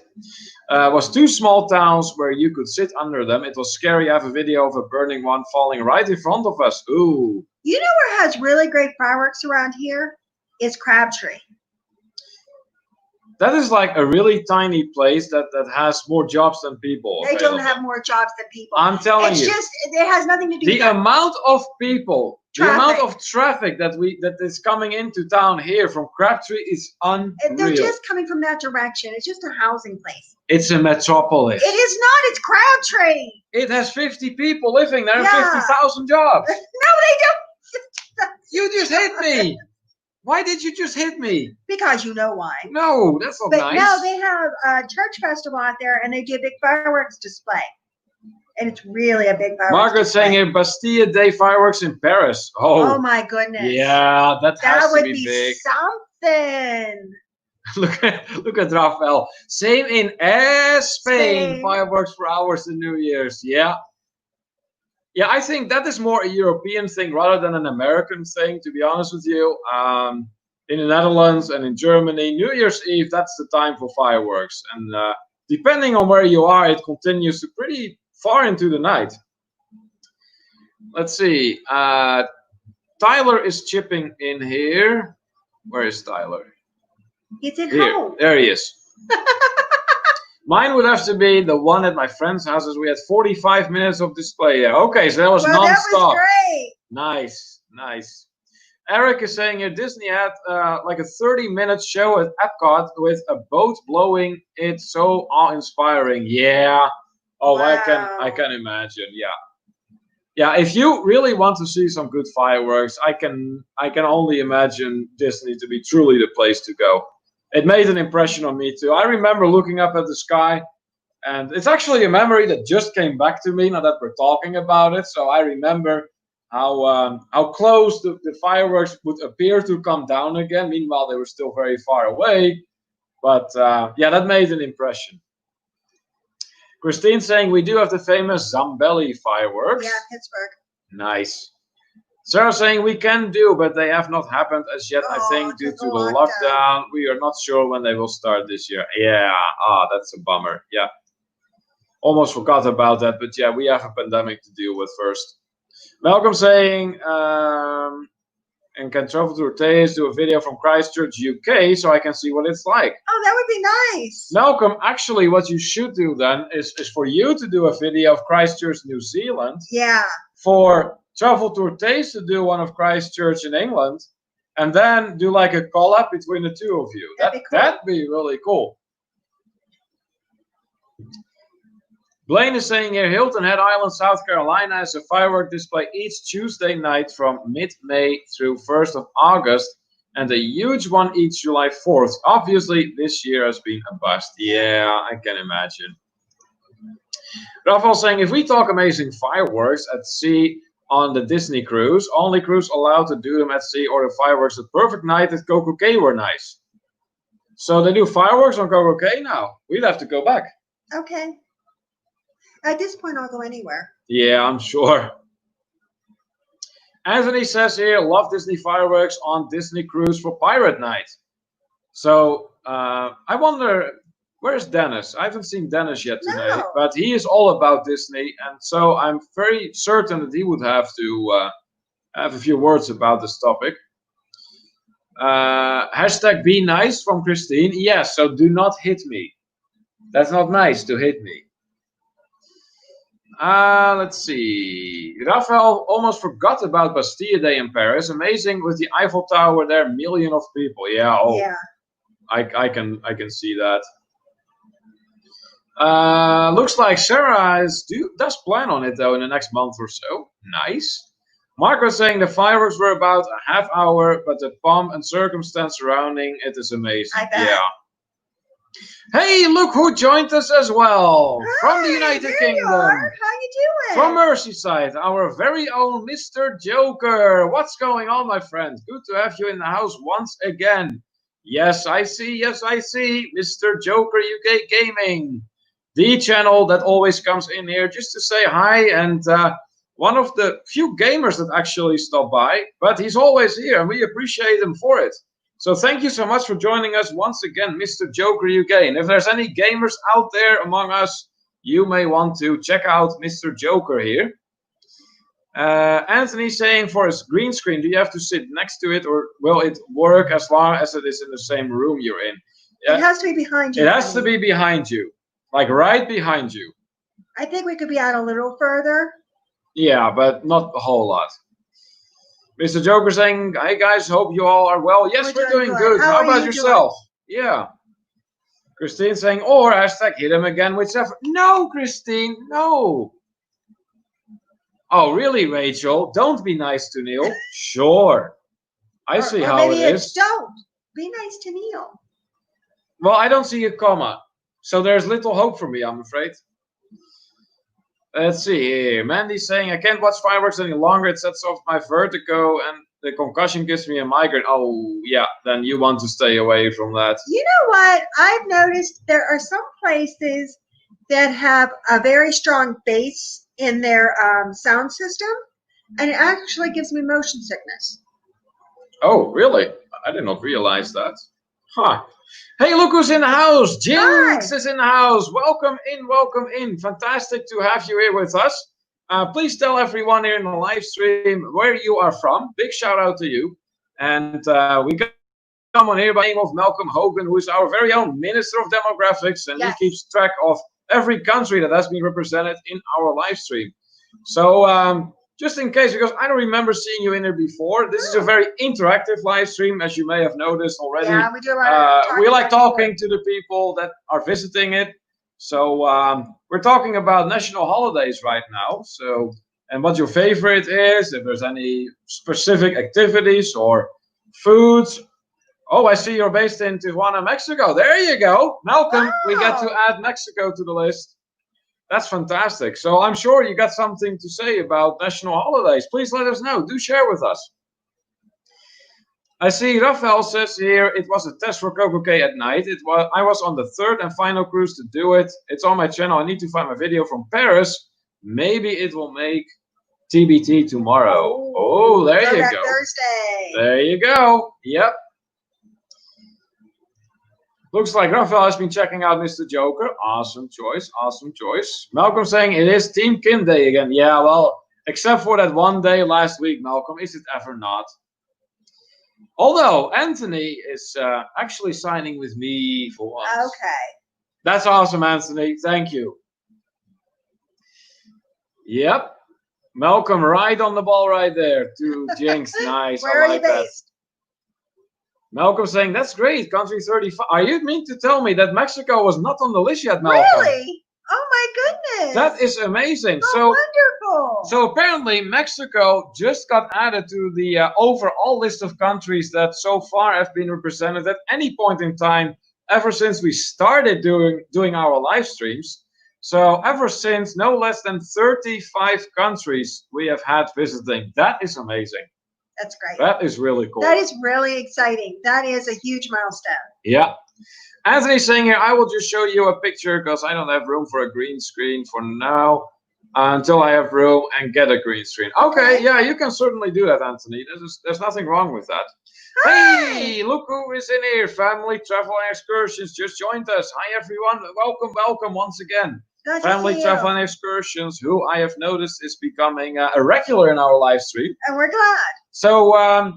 Was 2 small towns where you could sit under them. It was scary. I have a video of a burning one falling right in front of us. Ooh. You know where has really great fireworks around here? Is Crabtree. That is like a really tiny place that has more jobs than people. They don't have more jobs than people. I'm telling you. It's just, it has nothing to do with the amount of people, traffic. The amount of traffic that is coming into town here from Crabtree is unreal. They're just coming from that direction. It's just a housing place. It's a metropolis. It is not. It's Crabtree. It has 50 people living there and 50,000 jobs. No, they don't. You just hit me. Why did you just hit me? Because you know why. No, that's not nice. No, they have a church festival out there, and they do a big fireworks display. And it's really a big fireworks Margaret's saying here, Bastille Day fireworks in Paris. Oh my goodness. Yeah, that has to be big. Something. look at Rafael. Same in Spain. Fireworks for hours in New Year's. Yeah. Yeah, I think that is more a European thing rather than an American thing, to be honest with you. In the Netherlands and in Germany, New Year's Eve, that's the time for fireworks. And depending on where you are, it continues to pretty far into the night. Let's see. Tyler is chipping in here. Where is Tyler? He's at home. There he is. Mine would have to be the one at my friend's houses. We had 45 minutes of display there. Okay, so that was non-stop. That was great. Nice, nice. Eric is saying here Disney had like a 30-minute show at Epcot with a boat blowing. It's so awe-inspiring. Yeah. Oh, Wow. I can imagine. Yeah. Yeah, if you really want to see some good fireworks, I can only imagine Disney to be truly the place to go. It made an impression on me too. I remember looking up at the sky, and it's actually a memory that just came back to me now that we're talking about it. So I remember how close the fireworks would appear to come down again. Meanwhile, they were still very far away. But yeah, that made an impression. Christine saying we do have the famous Zambelli fireworks. Yeah, Pittsburgh. Nice. Sarah saying we can do, but they have not happened as yet. I think due to the lockdown, we are not sure when they will start this year. Yeah, that's a bummer. Yeah, almost forgot about that, but yeah, we have a pandemic to deal with first. Malcolm saying and can travel to Orthez, do a video from Christchurch, UK, so I can see what it's like. Oh, that would be nice. Malcolm, actually, what you should do then is for you to do a video of Christchurch, New Zealand. Yeah. For Travel to Orthez to do one of Christchurch in England, and then do like a collab between the two of you. That'd be really cool. Blaine is saying here, Hilton Head Island, South Carolina has a firework display each Tuesday night from mid-May through 1st of August, and a huge one each July 4th. Obviously, this year has been a bust. Yeah, I can imagine. Rafael saying, if we talk amazing fireworks at sea on the Disney cruise, only cruise allowed to do them at sea, or the fireworks at perfect night at Coco Cay were nice. So they do fireworks on Coco Cay now. We'd have to go back. Okay. At this point, I'll go anywhere. Yeah, I'm sure. Anthony says here, love Disney fireworks on Disney cruise for Pirate Night. So I wonder, where's Dennis? I haven't seen Dennis yet today, but he is all about Disney, and so I'm very certain that he would have to have a few words about this topic. Hashtag be nice from Christine. Yes, so do not hit me. That's not nice to hit me. Let's see. Raphael almost forgot about Bastille Day in Paris. Amazing with the Eiffel Tower there, million of people. Yeah. Oh, yeah. I can see that. Looks like Sarah does plan on it though in the next month or so. Nice. Mark was saying the fireworks were about a half hour, but the pomp and circumstance surrounding it is amazing. I bet. Yeah. Hey, look who joined us as well. Hi, from the United Kingdom. How you doing? From Merseyside, our very own Mr. Joker. What's going on, my friend? Good to have you in the house once again. Yes, I see. Yes, I see. Mr. Joker UK Gaming. The channel that always comes in here just to say hi, and one of the few gamers that actually stop by, but he's always here and we appreciate him for it. So thank you so much for joining us once again, Mr. Joker UK. And if there's any gamers out there among us, you may want to check out Mr. Joker here. Anthony saying for his green screen, do you have to sit next to it, or will it work as long as it is in the same room you're in? It has to be behind you. It has to be behind you, like right behind you. I think we could be out a little further. Yeah, but not a whole lot. Mr. Joker saying, hey guys, hope you all are well. Yes, we're doing good. How about yourself? Yeah. Christine saying, or hashtag hit him again, whichever. No, Christine, no. Oh, really, Rachel? Don't be nice to Neil. Sure. I see how it is. Don't be nice to Neil. Well, I don't see a comma. So there's little hope for me, I'm afraid. Let's see here. Mandy's saying, I can't watch fireworks any longer. It sets off my vertigo and the concussion gives me a migraine. Oh, yeah. Then you want to stay away from that. You know what? I've noticed there are some places that have a very strong bass in their sound system, and it actually gives me motion sickness. Oh, really? I did not realize that. Huh. Hey, look who's in the house. Jinx is in the house. Welcome in, welcome in. Fantastic to have you here with us. Please tell everyone here in the live stream where you are from. Big shout out to you. And we come on here by the name of Malcolm Hogan, who is our very own Minister of Demographics, and he keeps track of every country that has been represented in our live stream. So just in case, because I don't remember seeing you in there before. This is a very interactive live stream, as you may have noticed already. Yeah, we do a lot of we like talking to the people that are visiting it. So we're talking about national holidays right now. So, and what your favorite is, if there's any specific activities or foods. Oh, I see you're based in Tijuana, Mexico. There you go. Malcolm, we get to add Mexico to the list. That's fantastic. So I'm sure you got something to say about national holidays. Please let us know. Do share with us. I see Rafael says here, it was a test for Coco K at night. I was on the third and final cruise to do it. It's on my channel. I need to find my video from Paris. Maybe it will make TBT tomorrow. Oh, there you go. Thursday. There you go. Yep. Looks like Rafael has been checking out Mr. Joker. Awesome choice. Awesome choice. Malcolm saying it is Team Kim Day again. Yeah, well, except for that one day last week, Malcolm. Is it ever not? Although Anthony is actually signing with me for once. Okay. That's awesome, Anthony. Thank you. Yep. Malcolm right on the ball right there to Jinx. Nice. Where are you based? Malcolm saying, that's great. Country 35. Are you mean to tell me that Mexico was not on the list yet, Malcolm? Really? Oh my goodness. That is amazing. So wonderful. So apparently Mexico just got added to the overall list of countries that so far have been represented at any point in time ever since we started doing our live streams. So ever since, no less than 35 countries we have had visiting. That is amazing. That's great. That is really cool. That is really exciting. That is a huge milestone. Yeah. Anthony's saying here, I will just show you a picture because I don't have room for a green screen for now until I have room and get a green screen. Okay, yeah, you can certainly do that, Anthony. There's nothing wrong with that. Hi. Hey, look who is in here. Family Travel and Excursions just joined us. Hi, everyone. Welcome once again. Family Travel and Excursions, who I have noticed is becoming a regular in our live stream. And we're glad. So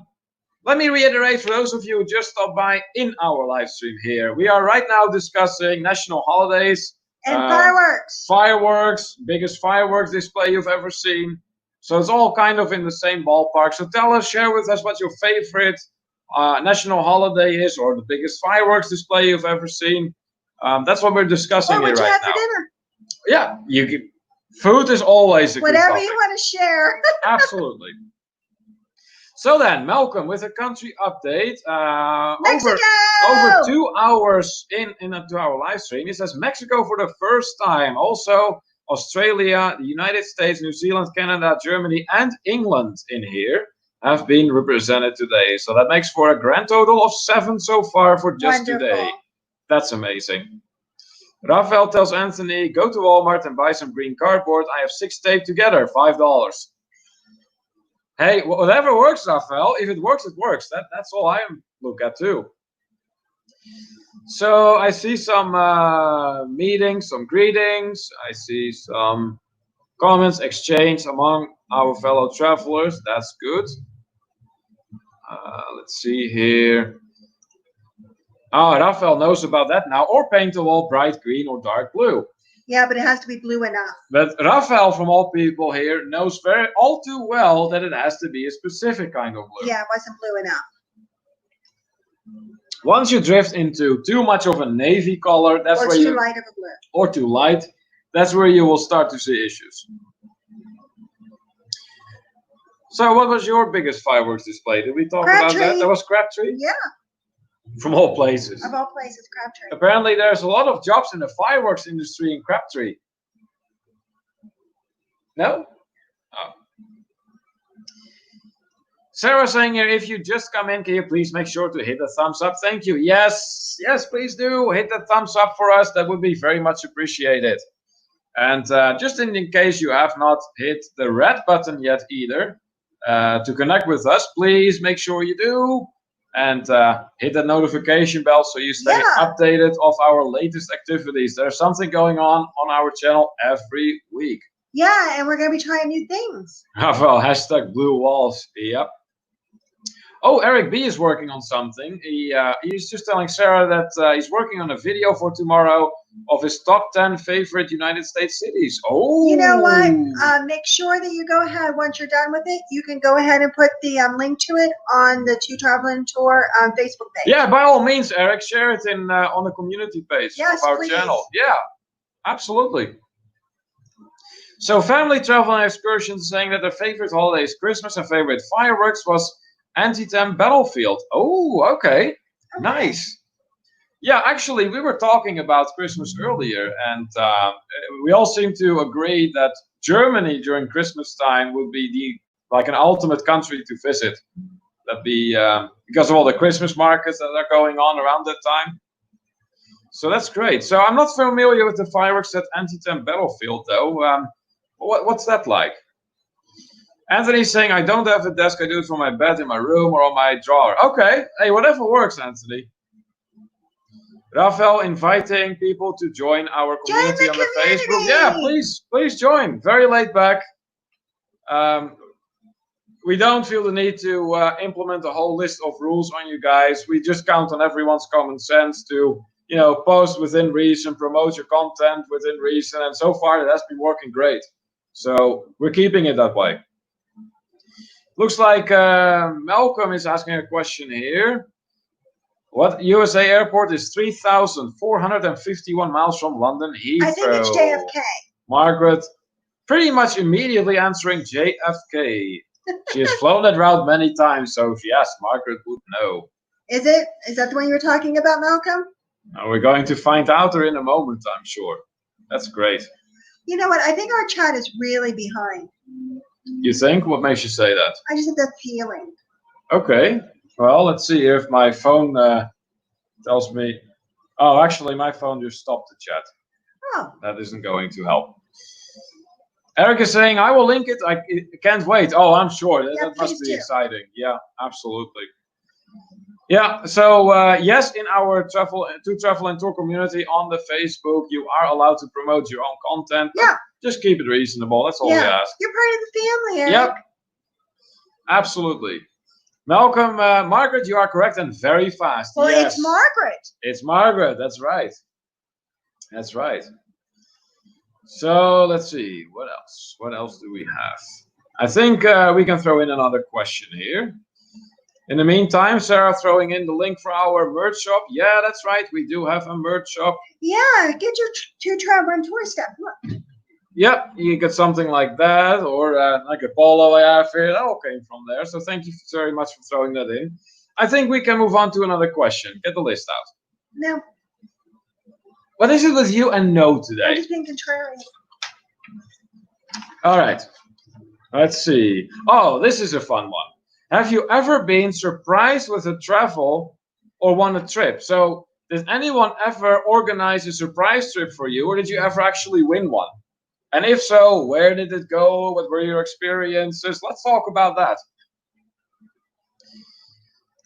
let me reiterate for those of you who just stopped by in our live stream here. We are right now discussing national holidays. And fireworks. Fireworks, biggest fireworks display you've ever seen. So it's all kind of in the same ballpark. So tell us, share with us what your favorite national holiday is or the biggest fireworks display you've ever seen. That's what we're discussing here right now. What would you have for dinner? Yeah, you can. Food is always a good whatever topic. You want to share. Absolutely. So then, Malcolm, with a country update, over 2 hours into our live stream, it says Mexico for the first time. Also, Australia, the United States, New Zealand, Canada, Germany, and England in here have been represented today. So that makes for a grand total of 7 so far for just today. That's amazing. Rafael tells Anthony, go to Walmart and buy some green cardboard. I have 6 taped together, $5. Hey, whatever works, Rafael. If it works, it works. That's all I look at too. So I see some meetings, some greetings. I see some comments exchanged among our fellow travelers. That's good. Let's see here. Oh, Rafael knows about that now. Or paint the wall bright green or dark blue. Yeah, but it has to be blue enough. But Rafael, from all people here, knows all too well that it has to be a specific kind of blue. Yeah, it wasn't blue enough. Once you drift into too much of a navy color, that's or where too light of a blue. Or too light, that's where you will start to see issues. So, what was your biggest fireworks display? Did we talk about that? That was Crabtree? Yeah. From all places. Of all places, Crabtree. Apparently, there's a lot of jobs in the fireworks industry in Crabtree. No? Oh. Sarah saying here, if you just come in, can you please make sure to hit the thumbs up? Thank you. Yes, please do. Hit the thumbs up for us. That would be very much appreciated. And just in case you have not hit the red button yet either, to connect with us, please make sure you do. And hit that notification bell so you stay updated of our latest activities. There's something going on our channel every week. Yeah, and we're going to be trying new things. Well, hashtag blue walls. Yep. Oh, Eric B is working on something. He's just telling Sarah that he's working on a video for tomorrow of his top 10 favorite United States cities. Oh, You know what? Make sure that you go ahead once you're done with it. You can go ahead and put the link to it on the Two Traveling Tour Facebook page. Yeah, by all means, Eric, share it in on the community page Yes, of our please. channel. Yeah, absolutely. So, family travel and excursions saying that their favorite holiday is Christmas and favorite fireworks was Antietam Battlefield. Oh, okay. Nice. Yeah, actually, we were talking about Christmas earlier, and we all seem to agree that Germany during Christmas time would be like an ultimate country to visit. That'd be because of all the Christmas markets that are going on around that time. So that's great. So I'm not familiar with the fireworks at Antietam Battlefield, though. What's that like? Anthony's saying, I don't have a desk. I do it from my bed, in my room, or on my drawer. Okay. Hey, whatever works, Anthony. Rafael inviting people to join our community on the Facebook. Yeah, please join. Very laid back. We don't feel the need to implement a whole list of rules on you guys. We just count on everyone's common sense to, post within reason, promote your content within reason, and so far it has been working great. So we're keeping it that way. Looks like Malcolm is asking a question here. What USA airport is 3,451 miles from London Heathrow? I think it's JFK. Margaret, pretty much immediately answering JFK. She has flown that route many times, so yes, Margaret would know. Is it? Is that the one you were talking about, Malcolm? We're going to find out in a moment, I'm sure. That's great. You know what? I think our chat is really behind. You think? What makes you say that? I just have that feeling. Okay. Well, let's see if my phone tells me. Oh, actually, my phone just stopped the chat. Oh. That isn't going to help. Eric is saying, I will link it. I can't wait. Oh, I'm sure. Yeah, that must be do. exciting. Yeah, absolutely. Yeah, so yes, in our travel and tour community on the Facebook, you are allowed to promote your own content. Yeah. Just keep it reasonable. That's all we ask. You're part of the family, Eric. Yep. Absolutely. Malcolm, Margaret, you are correct and very fast. Well, yes. It's Margaret. It's Margaret. That's right. That's right. So let's see. What else? What else do we have? I think we can throw in another question here. In the meantime, Sarah throwing in the link for our merch shop. Yeah, that's right. We do have a merch shop. Yeah, get your Two Travel and Tour stuff. Look. Yep, you get something like that, or like a polo I have here. That all came from there. So thank you very much for throwing that in. I think we can move on to another question. Get the list out. No. What is it with you and no today? I'm just being contrarian. All right. Let's see. Oh, this is a fun one. Have you ever been surprised with a travel or won a trip? So did anyone ever organize a surprise trip for you, or did you ever actually win one? And if so, where did it go? What were your experiences? Let's talk about that.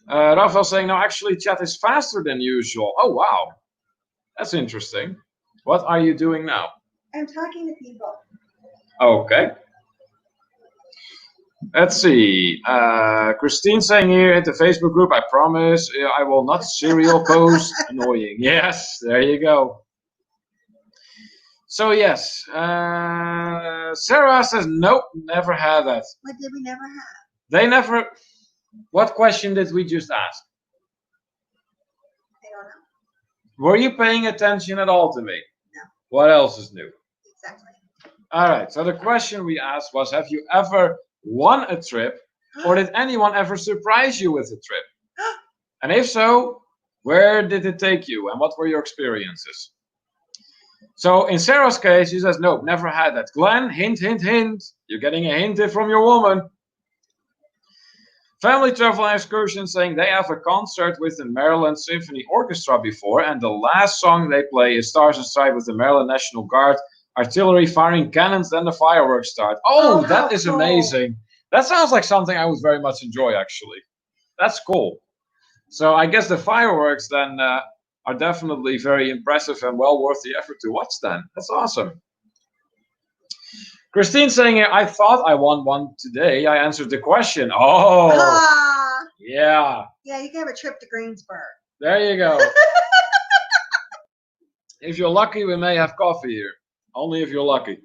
Rafael saying, no, actually, chat is faster than usual. Oh, wow. That's interesting. What are you doing now? I'm talking to people. Okay. Let's see. Christine saying here in the Facebook group, I promise I will not serial post. Annoying. Yes, there you go. So yes, Sarah says, nope, never had that. What did we never have? They never. What question did we just ask? I don't know. Were you paying attention at all to me? No. What else is new? Exactly. All right. So the question we asked was, have you ever won a trip, or did anyone ever surprise you with a trip? And if so, where did it take you, and what were your experiences? So in Sarah's case, she says, nope, never had that. Glenn, hint, hint, hint. You're getting a hint from your woman. Family Travel and Excursion saying they have a concert with the Maryland Symphony Orchestra before, and the last song they play is Stars and Stripes with the Maryland National Guard artillery firing cannons, then the fireworks start. Oh, that is amazing. That sounds like something I would very much enjoy, actually. That's cool. So I guess the fireworks then are definitely very impressive and well worth the effort to watch then. That's awesome. Christine saying here, I thought I won one today. I answered the question. Oh, Yeah. Yeah, you can have a trip to Greensburg. There you go. If you're lucky, we may have coffee here. Only if you're lucky.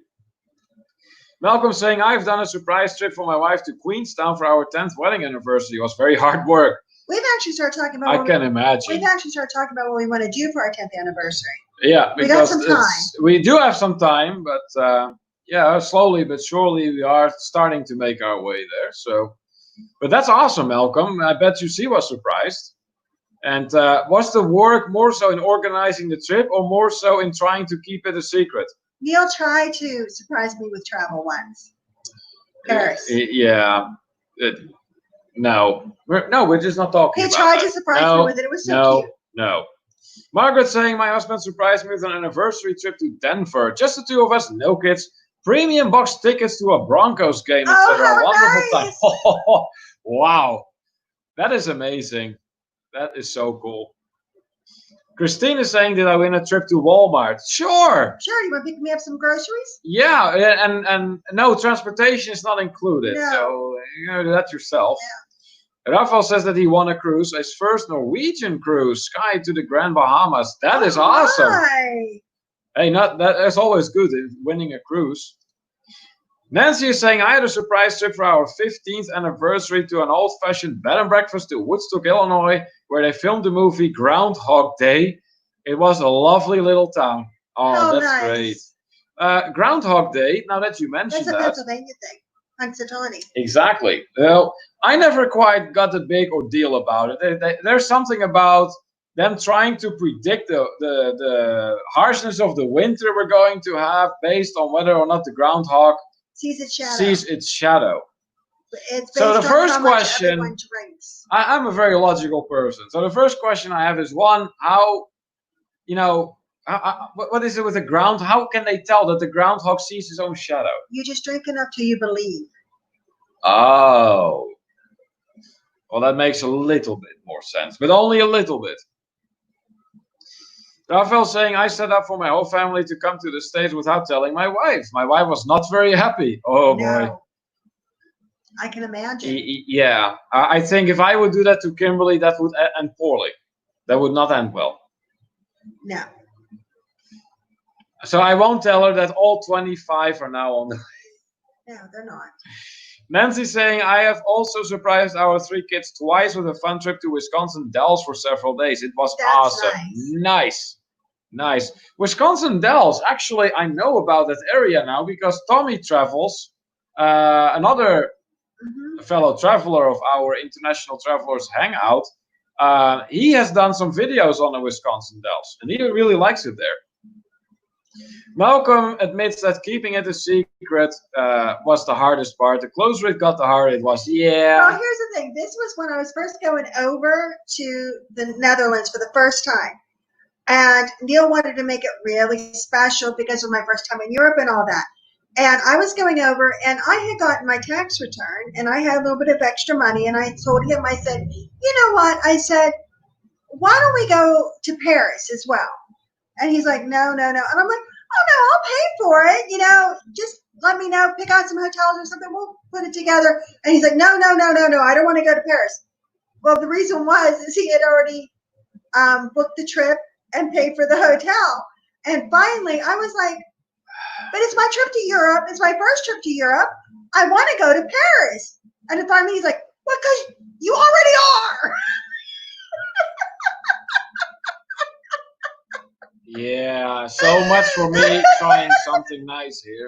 Malcolm saying, I've done a surprise trip for my wife to Queenstown for our 10th wedding anniversary. It was very hard work. We've actually started talking about. I can imagine. We've actually started talking about what we want to do for our 10th anniversary. Yeah, we got some time. We do have some time, but yeah, slowly but surely we are starting to make our way there. So, but that's awesome, Malcolm. I bet you she was surprised. And was the work more so in organizing the trip or more so in trying to keep it a secret? Neil tried to surprise me with travel once. Paris. Yeah. No, we're just not talking about He tried that. to surprise me with it. It was so cute. No. Margaret saying, my husband surprised me with an anniversary trip to Denver. Just the two of us, no kids. Premium box tickets to a Broncos game, etc. Wonderful nice. time. Wow. That is amazing. That is so cool. Christine is saying, did I win a trip to Walmart? Sure. Sure. You want to pick me up some groceries? Yeah, and no, transportation is not included. No. So you know, do that yourself. Yeah. Rafael says that he won a cruise, his first Norwegian cruise, Sky to the Grand Bahamas. That is awesome. Right. Hey, that's always good, winning a cruise. Nancy is saying, I had a surprise trip for our 15th anniversary to an old-fashioned bed and breakfast to Woodstock, Illinois, where they filmed the movie Groundhog Day. It was a lovely little town. Oh, that's nice. great. Groundhog Day, now that you mentioned that. That's a that. Pennsylvania thing. Punxsutawney. Exactly. Well, I never quite got the big ordeal about it. There's something about them trying to predict the harshness of the winter we're going to have based on whether or not the groundhog sees its shadow. It's based so the on first how much question, everyone drinks. I'm a very logical person. So the first question I have is one, how, what is it with the ground? How can they tell that the groundhog sees his own shadow? You just drink enough till you believe. Oh. Well, that makes a little bit more sense, but only a little bit. Rafael saying, I set up for my whole family to come to the States without telling my wife. My wife was not very happy. Oh, boy. I can imagine. Yeah. I think if I would do that to Kimberly, that would end poorly. That would not end well. No. So I won't tell her that all 25 are now on the way. No, they're not. Nancy saying, I have also surprised our 3 kids twice with a fun trip to Wisconsin Dells for several days. It was awesome. Nice. Wisconsin Dells, actually, I know about that area now because Tommy Travels, another fellow traveler of our International Travelers Hangout, he has done some videos on the Wisconsin Dells, and he really likes it there. Malcolm admits that keeping it a secret was the hardest part. The closer it got, the harder it was. Yeah. Well, here's the thing. This was when I was first going over to the Netherlands for the first time. And Neil wanted to make it really special because it was my first time in Europe and all that. And I was going over, and I had gotten my tax return, and I had a little bit of extra money. And I told him, I said, you know what? I said, why don't we go to Paris as well? And he's like, no. And I'm like, oh, no, I'll pay for it. Just let me know, pick out some hotels or something. We'll put it together. And he's like, no. I don't want to go to Paris. Well, the reason is he had already booked the trip and paid for the hotel. And finally, I was like, but it's my trip to Europe. It's my first trip to Europe. I want to go to Paris. And then finally, he's like, well, because you already are. Yeah, so much for me trying something nice here.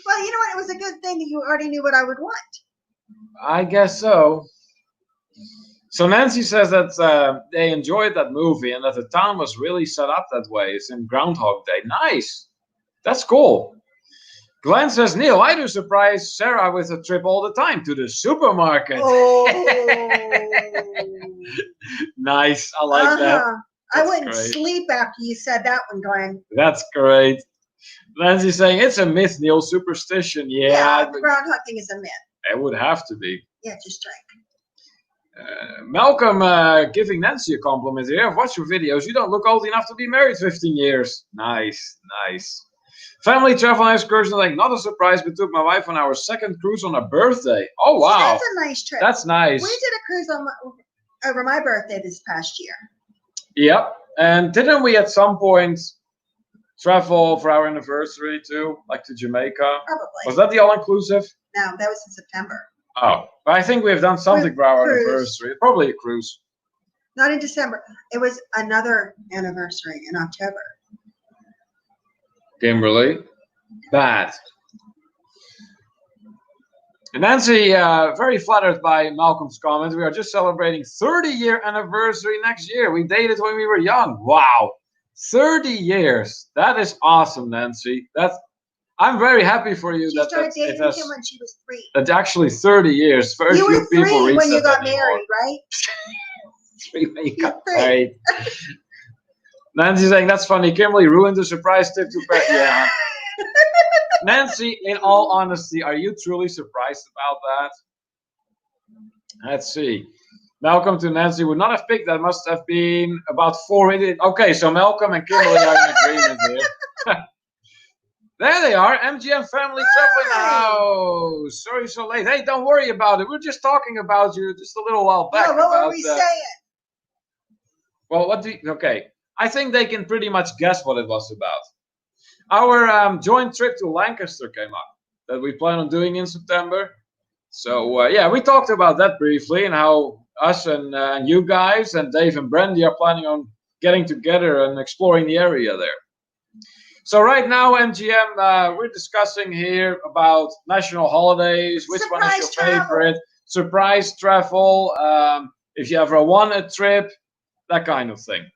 Well, you know what? It was a good thing that you already knew what I would want. I guess so. So Nancy says that they enjoyed that movie and that the town was really set up that way. It's in Groundhog Day. Nice. That's cool. Glenn says, Neil, I do surprise Sarah with a trip all the time to the supermarket. Oh. Nice. I like that. I wouldn't sleep after you said that one, Glenn. That's great. Nancy's saying, it's a myth, Neil. Superstition. Yeah. The groundhog thing is a myth. It would have to be. Yeah, just drink. Malcolm giving Nancy a compliment here. I've watched your videos. You don't look old enough to be married 15 years. Nice. Family travel and excursion, like not a surprise, but took my wife on our second cruise on her birthday. Oh wow, See, that's a nice trip. That's nice. We did a cruise over my birthday this past year. Yep, and didn't we at some point travel for our anniversary too, like to Jamaica? Probably. Was that the all-inclusive? No, that was in September. Oh, but I think we've done something for our anniversary. Probably a cruise. Not in December. It was another anniversary in October. Kimberly, bad. And Nancy, very flattered by Malcolm's comment. We are just celebrating 30-year anniversary next year. We dated when we were young. Wow, 30 years. That is awesome, Nancy. I'm very happy for you. She started dating him when she was 3. That's actually 30 years. Very you few were people 3 reach when you that got anymore. married, right? 3 when you got married. Nancy saying that's funny. Kimberly ruined the surprise tip to pet. Yeah. Nancy, in all honesty, are you truly surprised about that? Let's see. Malcolm to Nancy would not have picked that. Must have been about 4 minutes. Okay, so Malcolm and Kimberly are in agreement here. There they are. MGM family traveling. Oh, sorry so late. Hey, don't worry about it. We're just talking about you just a little while back. Yeah, what were we saying? Well, okay. I think they can pretty much guess what it was about. Our joint trip to Lancaster came up that we plan on doing in September. So, yeah, we talked about that briefly and how us and you guys and Dave and Brandy are planning on getting together and exploring the area there. So right now, MGM, we're discussing here about national holidays, which one is your favorite, surprise travel, if you ever won a trip, that kind of thing.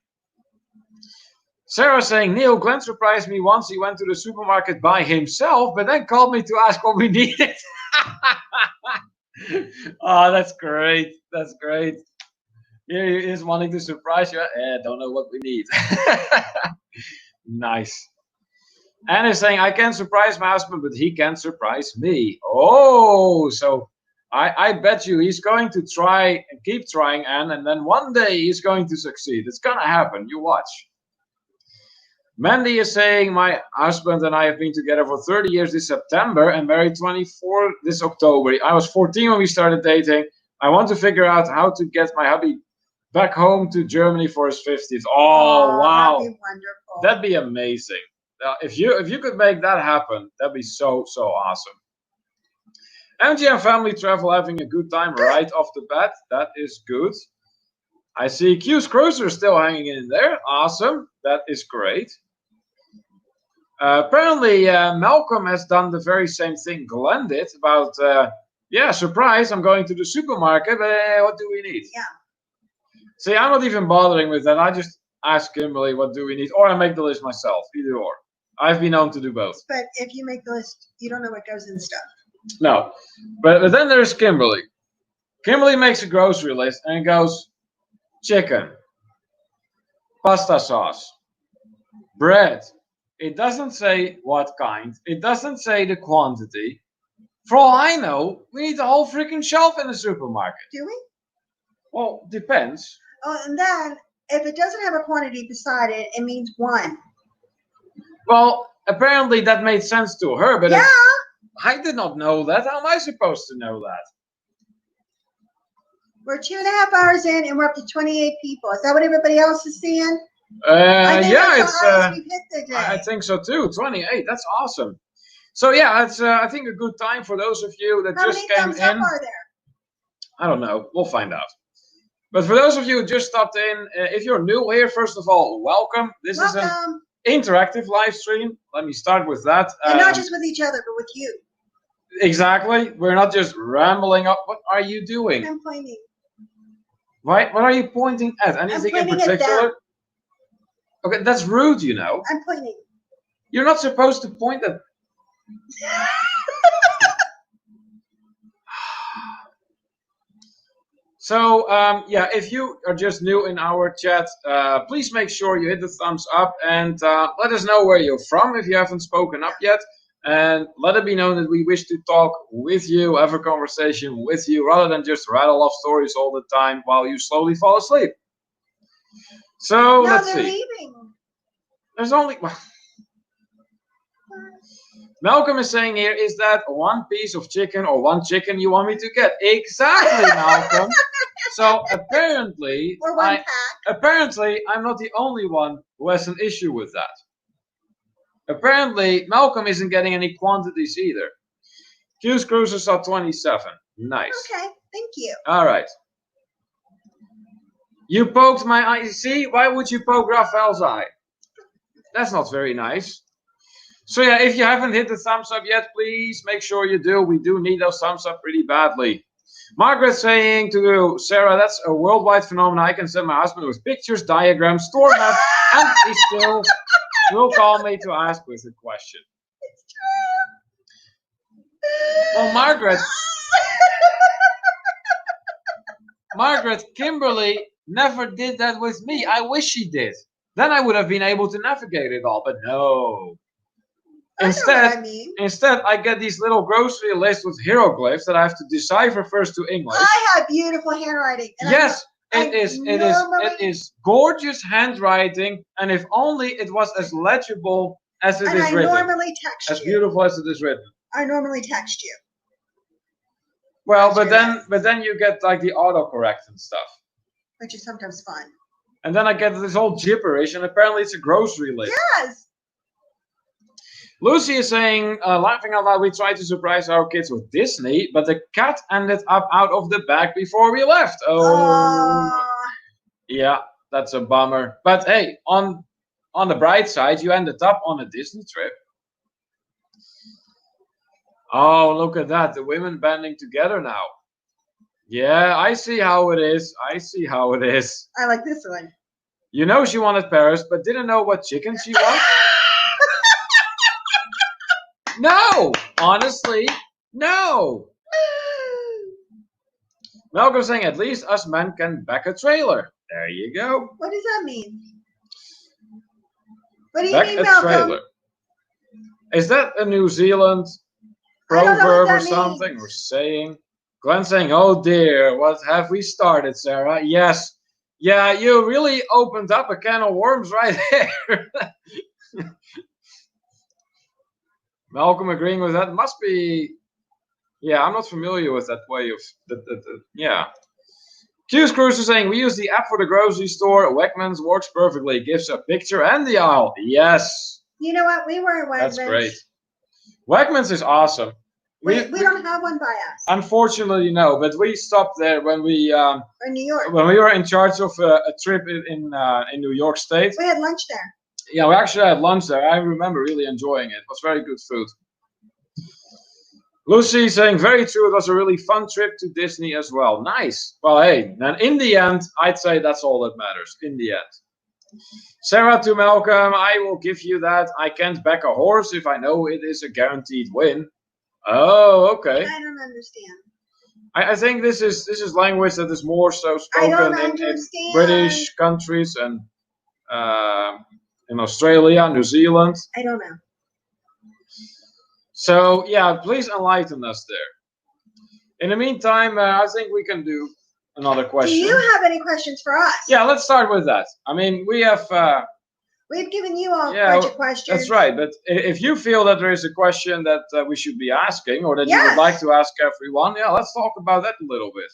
Sarah saying, Neil, Glenn surprised me once. He went to the supermarket by himself, but then called me to ask what we needed. Oh, that's great. That's great. He is wanting to surprise you. Don't know what we need. Nice. Anne is saying, I can surprise my husband, but he can't surprise me. Oh, so I bet you he's going to try and keep trying, Anne, and then one day he's going to succeed. It's going to happen. You watch. Mandy is saying, my husband and I have been together for 30 years this September and married 24 this October. I was 14 when we started dating. I want to figure out how to get my hubby back home to Germany for his 50th. Oh, wow. That'd be wonderful. That'd be amazing. If you could make that happen, that'd be so awesome. MGM family travel having a good time right off the bat. That is good. I see Q's Cruiser still hanging in there. Awesome. That is great. Apparently, Malcolm has done the very same thing Glenn did about, yeah, surprise, I'm going to the supermarket, but what do we need? Yeah. See, I'm not even bothering with that. I just ask Kimberly, what do we need? Or I make the list myself, either or. I've been known to do both. But if you make the list, you don't know what goes in the stuff. No. But then there's Kimberly. Kimberly makes a grocery list and it goes chicken, pasta sauce, bread. It doesn't say what kind. It doesn't say the quantity. For all I know, we need the whole freaking shelf in the supermarket. Do we? Well, depends. Oh, and then if it doesn't have a quantity beside it, it means 1. Well, apparently that made sense to her, but yeah. I did not know that. How am I supposed to know that? We're 2.5 hours in, and we're up to 28 people. Is that what everybody else is seeing? Yeah, it's. I think so too. 28. That's awesome. So yeah, it's. I think a good time for those of you that just came in. How many thumbs up are there? I don't know. We'll find out. But for those of you who just stopped in, if you're new here, first of all, welcome. This is an interactive live stream. Let me start with that. And not just with each other, but with you. Exactly. We're not just rambling up. What are you doing? I'm pointing. Right? What are you pointing at? Anything in particular? Okay, that's rude, you know. I'm pointing. You're not supposed to point at. So, yeah, if you are just new in our chat, please make sure you hit the thumbs up and let us know where you're from if you haven't spoken up yet. And let it be known that we wish to talk with you, have a conversation with you, rather than just rattle off stories all the time while you slowly fall asleep. So, let's see. Leaving. There's only... Malcolm is saying here, is that one piece of chicken or one chicken you want me to get? Exactly, Malcolm. So apparently, Or one pack. apparently, I'm not the only one who has an issue with that. Apparently, Malcolm isn't getting any quantities either. Q's Cruiser saw 27. Nice. Okay, thank you. All right. You poked my eye. See, why would you poke Raphael's eye? That's not very nice. So yeah, if you haven't hit the thumbs up yet, please make sure you do. We do need those thumbs up pretty badly. Margaret saying to Sarah, that's a worldwide phenomenon. I can send my husband with pictures, diagrams, store maps, and he still will call me to ask with a question. It's true. Well, Margaret, Kimberly never did that with me. I wish she did. Then I would have been able to navigate it all, but no. Instead, I get these little grocery lists with hieroglyphs that I have to decipher first to English. I have beautiful handwriting. Yes, it is gorgeous handwriting, and if only it was as legible as it is written. I normally text you. As beautiful as it is written. I normally text you. Well, but then you get like the autocorrect and stuff. Which is sometimes fun. And then I get this whole gibberish, and apparently it's a grocery list. Yes. Lucy is saying, laughing out loud, we tried to surprise our kids with Disney, but the cat ended up out of the bag before we left. Oh, yeah, that's a bummer. But hey, on the bright side, you ended up on a Disney trip. Oh, look at that, the women banding together now. Yeah, I see how it is. I see how it is. I like this one. You know she wanted Paris, but didn't know what chicken she wanted. No, honestly, no. Malcolm saying, at least us men can back a trailer. There you go. What does that mean? What do you Back mean, a Malcolm? trailer. Is that a New Zealand proverb or something? Or saying? Glenn saying, oh dear, what have we started, Sarah? Yes. Yeah, you really opened up a can of worms right there. Malcolm agreeing with that. Must be, yeah, I'm not familiar with that way of, yeah. Q's Cruiser saying, we use the app for the grocery store. Wegmans works perfectly. Gives a picture and the aisle. Yes. You know what? We were at Wegmans. That's great. Wegmans is awesome. We don't have one by us. Unfortunately, no, but we stopped there when we in New York. When we were in charge of a trip in New York State. We had lunch there. Yeah, we actually had lunch there. I remember really enjoying it. It was very good food. Lucy saying, very true. It was a really fun trip to Disney as well. Nice. Well, hey, and in the end, I'd say that's all that matters. In the end. Sarah to Malcolm, I will give you that. I can't back a horse if I know it is a guaranteed win. Oh, okay. I don't understand. I think this is language that is more so spoken in British countries and in Australia, New Zealand. I don't know. So yeah, please enlighten us there. In the meantime, I think we can do another question. Do you have any questions for us? Yeah, let's start with that. I mean, we have. We've given you all a bunch of questions. That's right. But if you feel that there is a question that we should be asking, or that you would like to ask everyone, yeah, let's talk about that a little bit.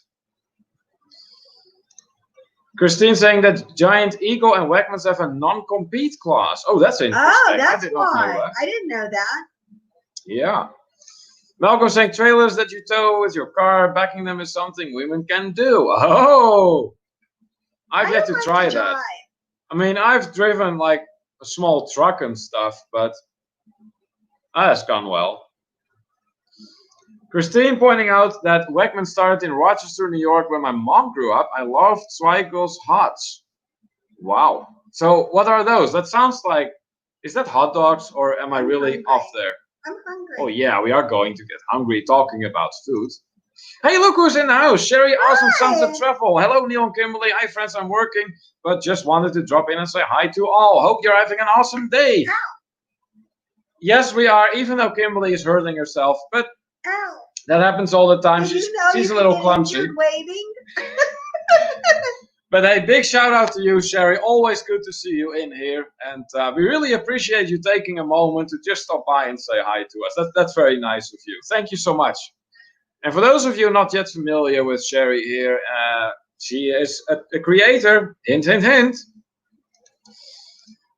Christine saying that Giant Eagle and Wegmans have a non-compete clause. Oh, that's interesting. Oh, that's why. I didn't know that. Yeah. Malcolm saying trailers that you tow with your car, backing them is something women can do. Oh, I've yet to try that. I mean, I've driven like a small truck and stuff, but that has gone well. Christine pointing out that Wegmans started in Rochester, New York when my mom grew up. I loved Zweigel's Hots. Wow. So what are those? That sounds like, is that hot dogs or am I really off there? I'm hungry. Oh yeah, we are going to get hungry talking about food. Hey, look who's in the house. Sherry, awesome sons of travel. Hello, Neil and Kimberly. Hi, friends. I'm working, but just wanted to drop in and say hi to all. Hope you're having an awesome day. Ow. Yes, we are, even though Kimberly is hurting herself, but Ow. That happens all the time. She's a little clumsy. Waving. But hey, big shout out to you, Sherry. Always good to see you in here. And we really appreciate you taking a moment to just stop by and say hi to us. That's very nice of you. Thank you so much. And for those of you not yet familiar with Sherry here, she is a creator. Hint, hint, hint.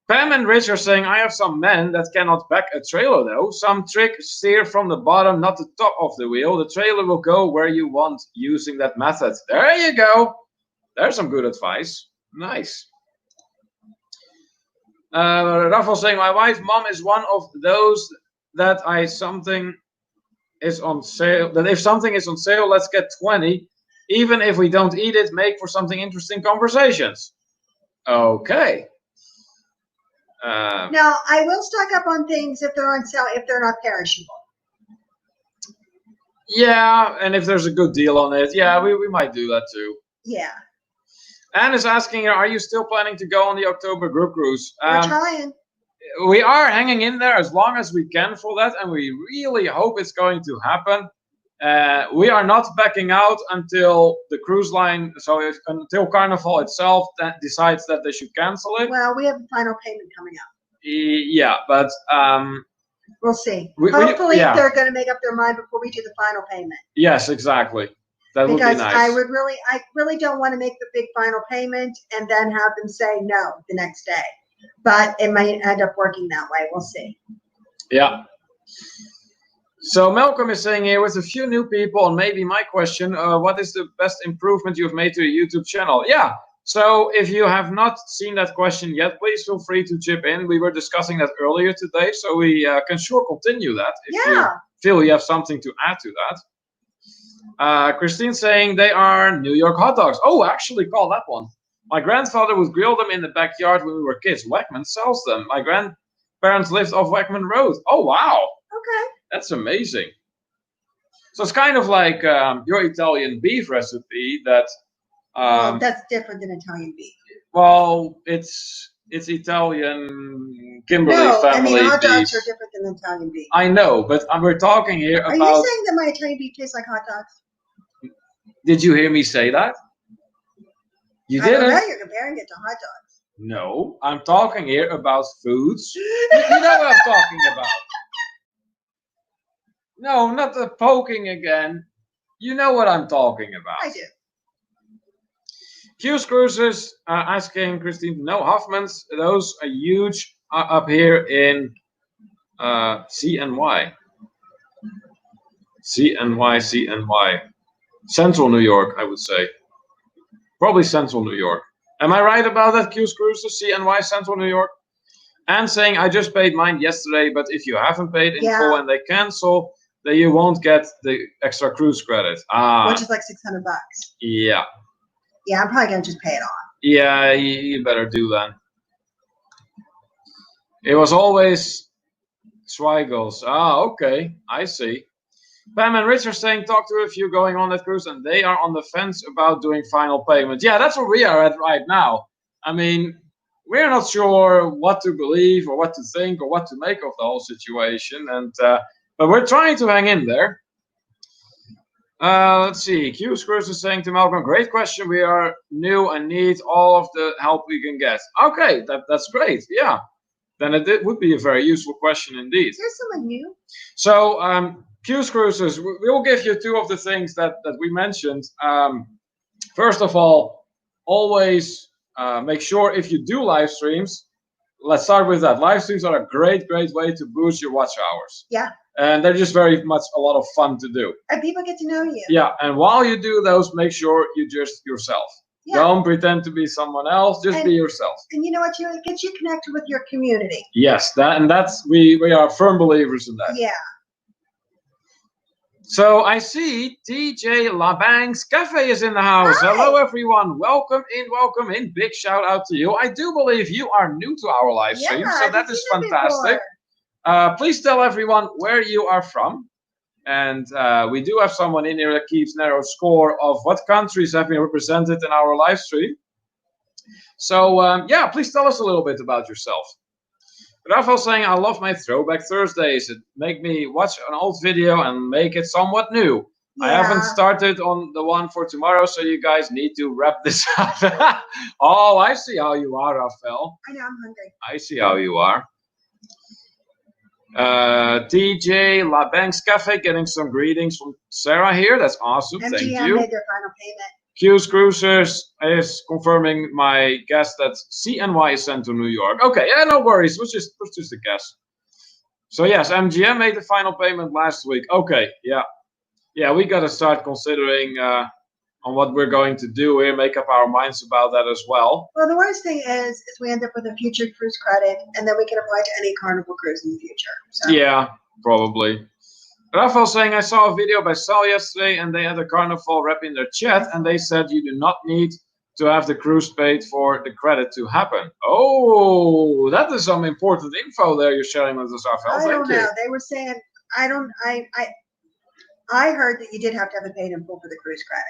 Pam and Rich are saying, I have some men that cannot back a trailer though. Some trick, steer from the bottom, not the top of the wheel. The trailer will go where you want using that method. There you go. There's some good advice. Nice. Rafael saying, my wife, mom is one of those that if something is on sale, let's get 20. Even if we don't eat it, make for something interesting conversations. Okay. Now, I will stock up on things if they're on sale, if they're not perishable. Yeah, and if there's a good deal on it, yeah, we might do that too. Yeah. Anne is asking here, are you still planning to go on the October group cruise? We're trying. We are hanging in there as long as we can for that, and we really hope it's going to happen. We are not backing out until the cruise line, until Carnival itself decides that they should cancel it. Well, we have the final payment coming up. Yeah, but we'll see. Hopefully, they're going to make up their mind before we do the final payment. Yes, exactly. That would be nice. Because I really don't want to make the big final payment and then have them say no the next day. But it might end up working that way. We'll see. Yeah. So Malcolm is saying here, with a few new people, and maybe my question, what is the best improvement you've made to your YouTube channel? Yeah. So if you have not seen that question yet, please feel free to chip in. We were discussing that earlier today, so we can sure continue that if you feel you have something to add to that. Christine saying they are New York hot dogs. Oh, actually call that one. My grandfather would grill them in the backyard when we were kids. Wackman sells them. My grandparents lived off Wackman Road. Oh, wow. Okay. That's amazing. So it's kind of like your Italian beef recipe that... well, that's different than Italian beef. Well, it's Italian Kimberly family I mean, hot dogs beef. are different than Italian beef. I know, but we're talking here about... Are you saying that my Italian beef tastes like hot dogs? Did you hear me say that? You didn't? I don't know, you're comparing it to hot dogs. No, I'm talking here about foods. You know what I'm talking about. No, not the poking again. You know what I'm talking about. I do. Q's Cruises asking Christine, no Hoffmans, those are huge up here in CNY. CNY. Central New York, I would say. Probably Central New York. Am I right about that, Q's Cruises, CNY, Central New York? And saying, I just paid mine yesterday, but if you haven't paid in full and they cancel, then you won't get the extra cruise credit. Which is like $600. Yeah. Yeah, I'm probably going to just pay it off. Yeah, you better do that. It was always Schweigels. Okay, I see. Pam and Rich are saying, talk to a few going on that cruise, and they are on the fence about doing final payment. Yeah, that's where we are at right now. I mean, we're not sure what to believe or what to think or what to make of the whole situation, and but we're trying to hang in there. Let's see. Q's Cruise is saying to Malcolm, great question. We are new and need all of the help we can get. Okay, that's great. Yeah. Then it would be a very useful question indeed. Is there someone new? So, Q's Cruises, we will give you two of the things that we mentioned. First of all, always make sure if you do live streams, let's start with that. Live streams are a great way to boost your watch hours. Yeah. And they're just very much a lot of fun to do. And people get to know you. Yeah, and while you do those, make sure you just yourself. Yeah. Don't pretend to be someone else. Just be yourself. And you know what? It gets you connected with your community. Yes, that's we are firm believers in that. Yeah. So I see TJ LaBanks Cafe is in the house. Hi. Hello, everyone. Welcome in. Big shout out to you. I do believe you are new to our live stream, so that is fantastic. Please tell everyone where you are from. And we do have someone in here that keeps narrow score of what countries have been represented in our live stream. So, yeah, please tell us a little bit about yourself. Rafael saying, I love my Throwback Thursdays. It make me watch an old video and make it somewhat new. I haven't Yeah. started on the one for tomorrow, so you guys need to wrap this up. Oh, I see how you are, Rafael. I know, I'm hungry. I see how you are. TJ La Banks Cafe getting some greetings from Sarah here. That's awesome. Thank MGM you. made their final payment. Q's Cruisers is confirming my guess that CNY is sent to New York. Okay, yeah, no worries. It was just a guess. So yes, MGM made the final payment last week. Okay, yeah. Yeah, we got to start considering on what we're going to do here, make up our minds about that as well. Well, the worst thing is we end up with a future cruise credit, and then we can apply to any Carnival cruise in the future. So. Yeah, probably. Rafael saying, I saw a video by Sal yesterday, and they had a Carnival rep in their chat, and they said you do not need to have the cruise paid for the credit to happen. Oh, that is some important info there you're sharing with us, Rafael. I don't know. They were saying, I heard that you did have to have it paid in full for the cruise credit.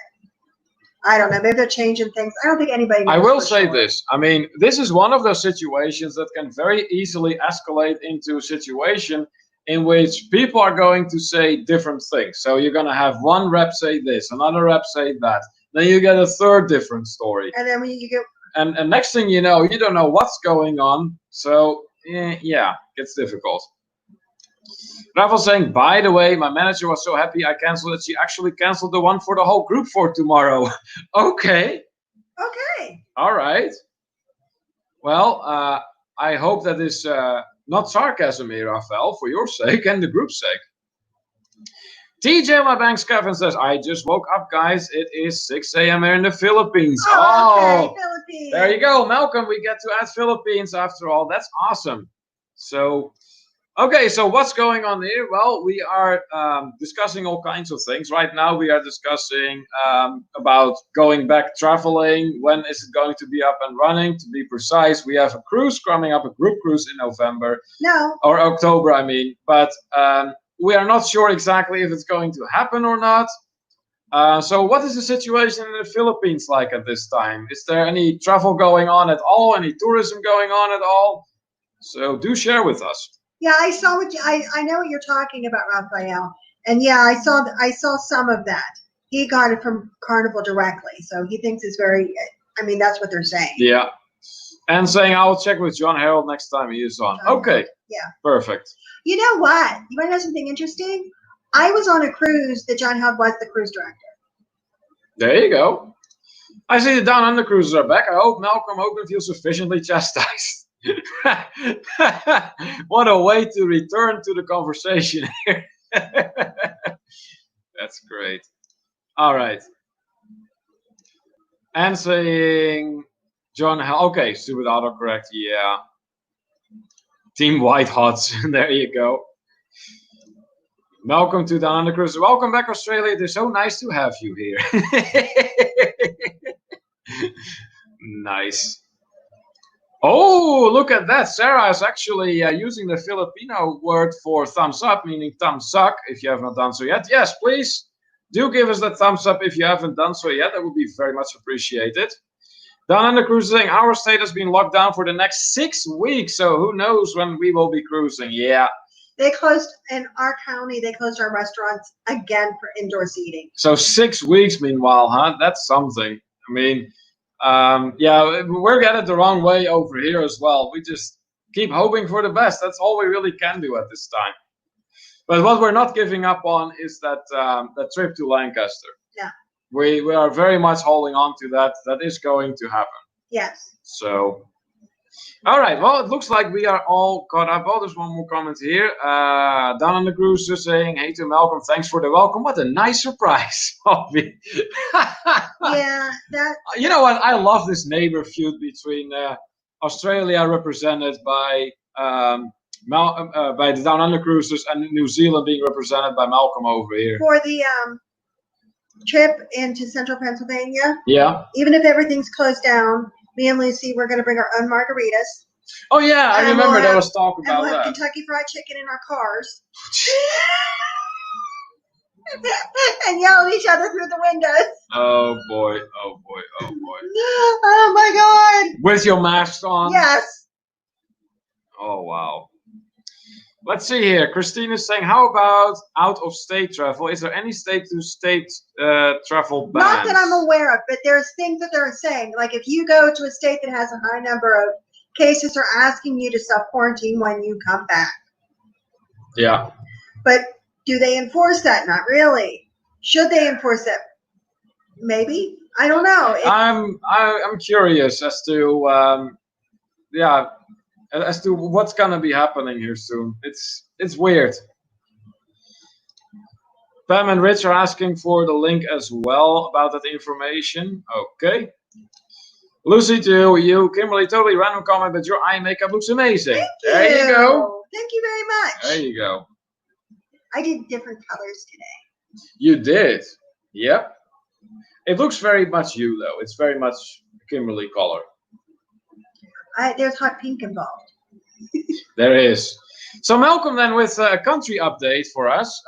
I don't know. Maybe they're changing things. I don't think anybody knows. I will for say sure. this. I mean, this is one of those situations that can very easily escalate into a situation in which people are going to say different things. So you're going to have one rep say this, another rep say that. Then you get a third different story. And then when you get... And next thing you know, you don't know what's going on. So, yeah, it's difficult. Rafael saying, by the way, my manager was so happy I canceled it. She actually canceled the one for the whole group for tomorrow. Okay. Okay. All right. Well, I hope that is not sarcasm here, Rafael, for your sake and the group's sake. TJ My Banks Kevin says, I just woke up, guys. It is 6 a.m. here in the Philippines. Oh, okay. Philippines. There you go, Malcolm. We get to add Philippines after all. That's awesome. So... okay, so what's going on here? Well, we are discussing all kinds of things. Right now, we are discussing about going back traveling. When is it going to be up and running? To be precise, we have a cruise coming up, a group cruise in November. No. Or October, I mean. But we are not sure exactly if it's going to happen or not. So what is the situation in the Philippines like at this time? Is there any travel going on at all? Any tourism going on at all? So do share with us. Yeah, I saw what I know what you're talking about, Raphael. And yeah, I saw some of that. He got it from Carnival directly, so he thinks it's very. I mean, that's what they're saying. Yeah, and saying I will check with John Harold next time he is on. Okay. Yeah. Perfect. You know what? You want to know something interesting? I was on a cruise that John Harold was the cruise director. There you go. I see the Down Under cruises are back. I hope Malcolm Hogan feels sufficiently chastised. What a way to return to the conversation here. That's great. All right. And saying John, okay, stupid autocorrect. Yeah. Team White Hots. There you go. Welcome to Down Under Cruise. Welcome back, Australia. It is so nice to have you here. Nice. Oh, look at that. Sarah is actually using the Filipino word for thumbs up, meaning thumbs suck, if you have not done so yet. Yes, please do give us that thumbs up if you haven't done so yet. That would be very much appreciated. Down Under Cruise saying our state has been locked down for the next 6 weeks, so who knows when we will be cruising. Yeah. They closed, in our county, they closed our restaurants again for indoor seating. So 6 weeks, meanwhile, huh? That's something. I mean... yeah, we're getting it the wrong way over here as well. We just keep hoping for the best. That's all we really can do at this time. But what we're not giving up on is that that trip to Lancaster. Yeah. We are very much holding on to that. That is going to happen. Yes. So, all right. Well, it looks like we are all caught up. Oh, there's one more comment here. Down on the cruise saying, hey to Malcolm, thanks for the welcome. What a nice surprise. Yeah, that. You know what? I love this neighbor feud between Australia represented by the Down Under Cruisers and New Zealand being represented by Malcolm over here. For the trip into central Pennsylvania. Yeah. Even if everything's closed down, me and Lucy, we're going to bring our own margaritas. Oh, yeah. I remember there was talk about that. And we'll have that. Kentucky Fried Chicken in our cars. And yell at each other through the windows. Oh, boy. Oh, boy. Oh, boy. Oh, my God. With your mask on? Yes. Oh, wow. Let's see here. Christine is saying, how about out-of-state travel? Is there any state-to-state travel bans? Not that I'm aware of, but there's things that they're saying. Like if you go to a state that has a high number of cases, they're asking you to self-quarantine when you come back. Yeah. But do they enforce that? Not really. Should they enforce that? Maybe. I don't know. I'm curious as to as to what's gonna be happening here soon. It's weird. Pam and Rich are asking for the link as well about that information. Okay. Lucy too, you, Kimberly, totally random comment, but your eye makeup looks amazing. There you go. Thank you very much. There you go. I did different colors today. You did. Yep. It looks very much you though. It's very much Kimberly color. There's hot pink involved. There is. So Malcolm then with a country update for us.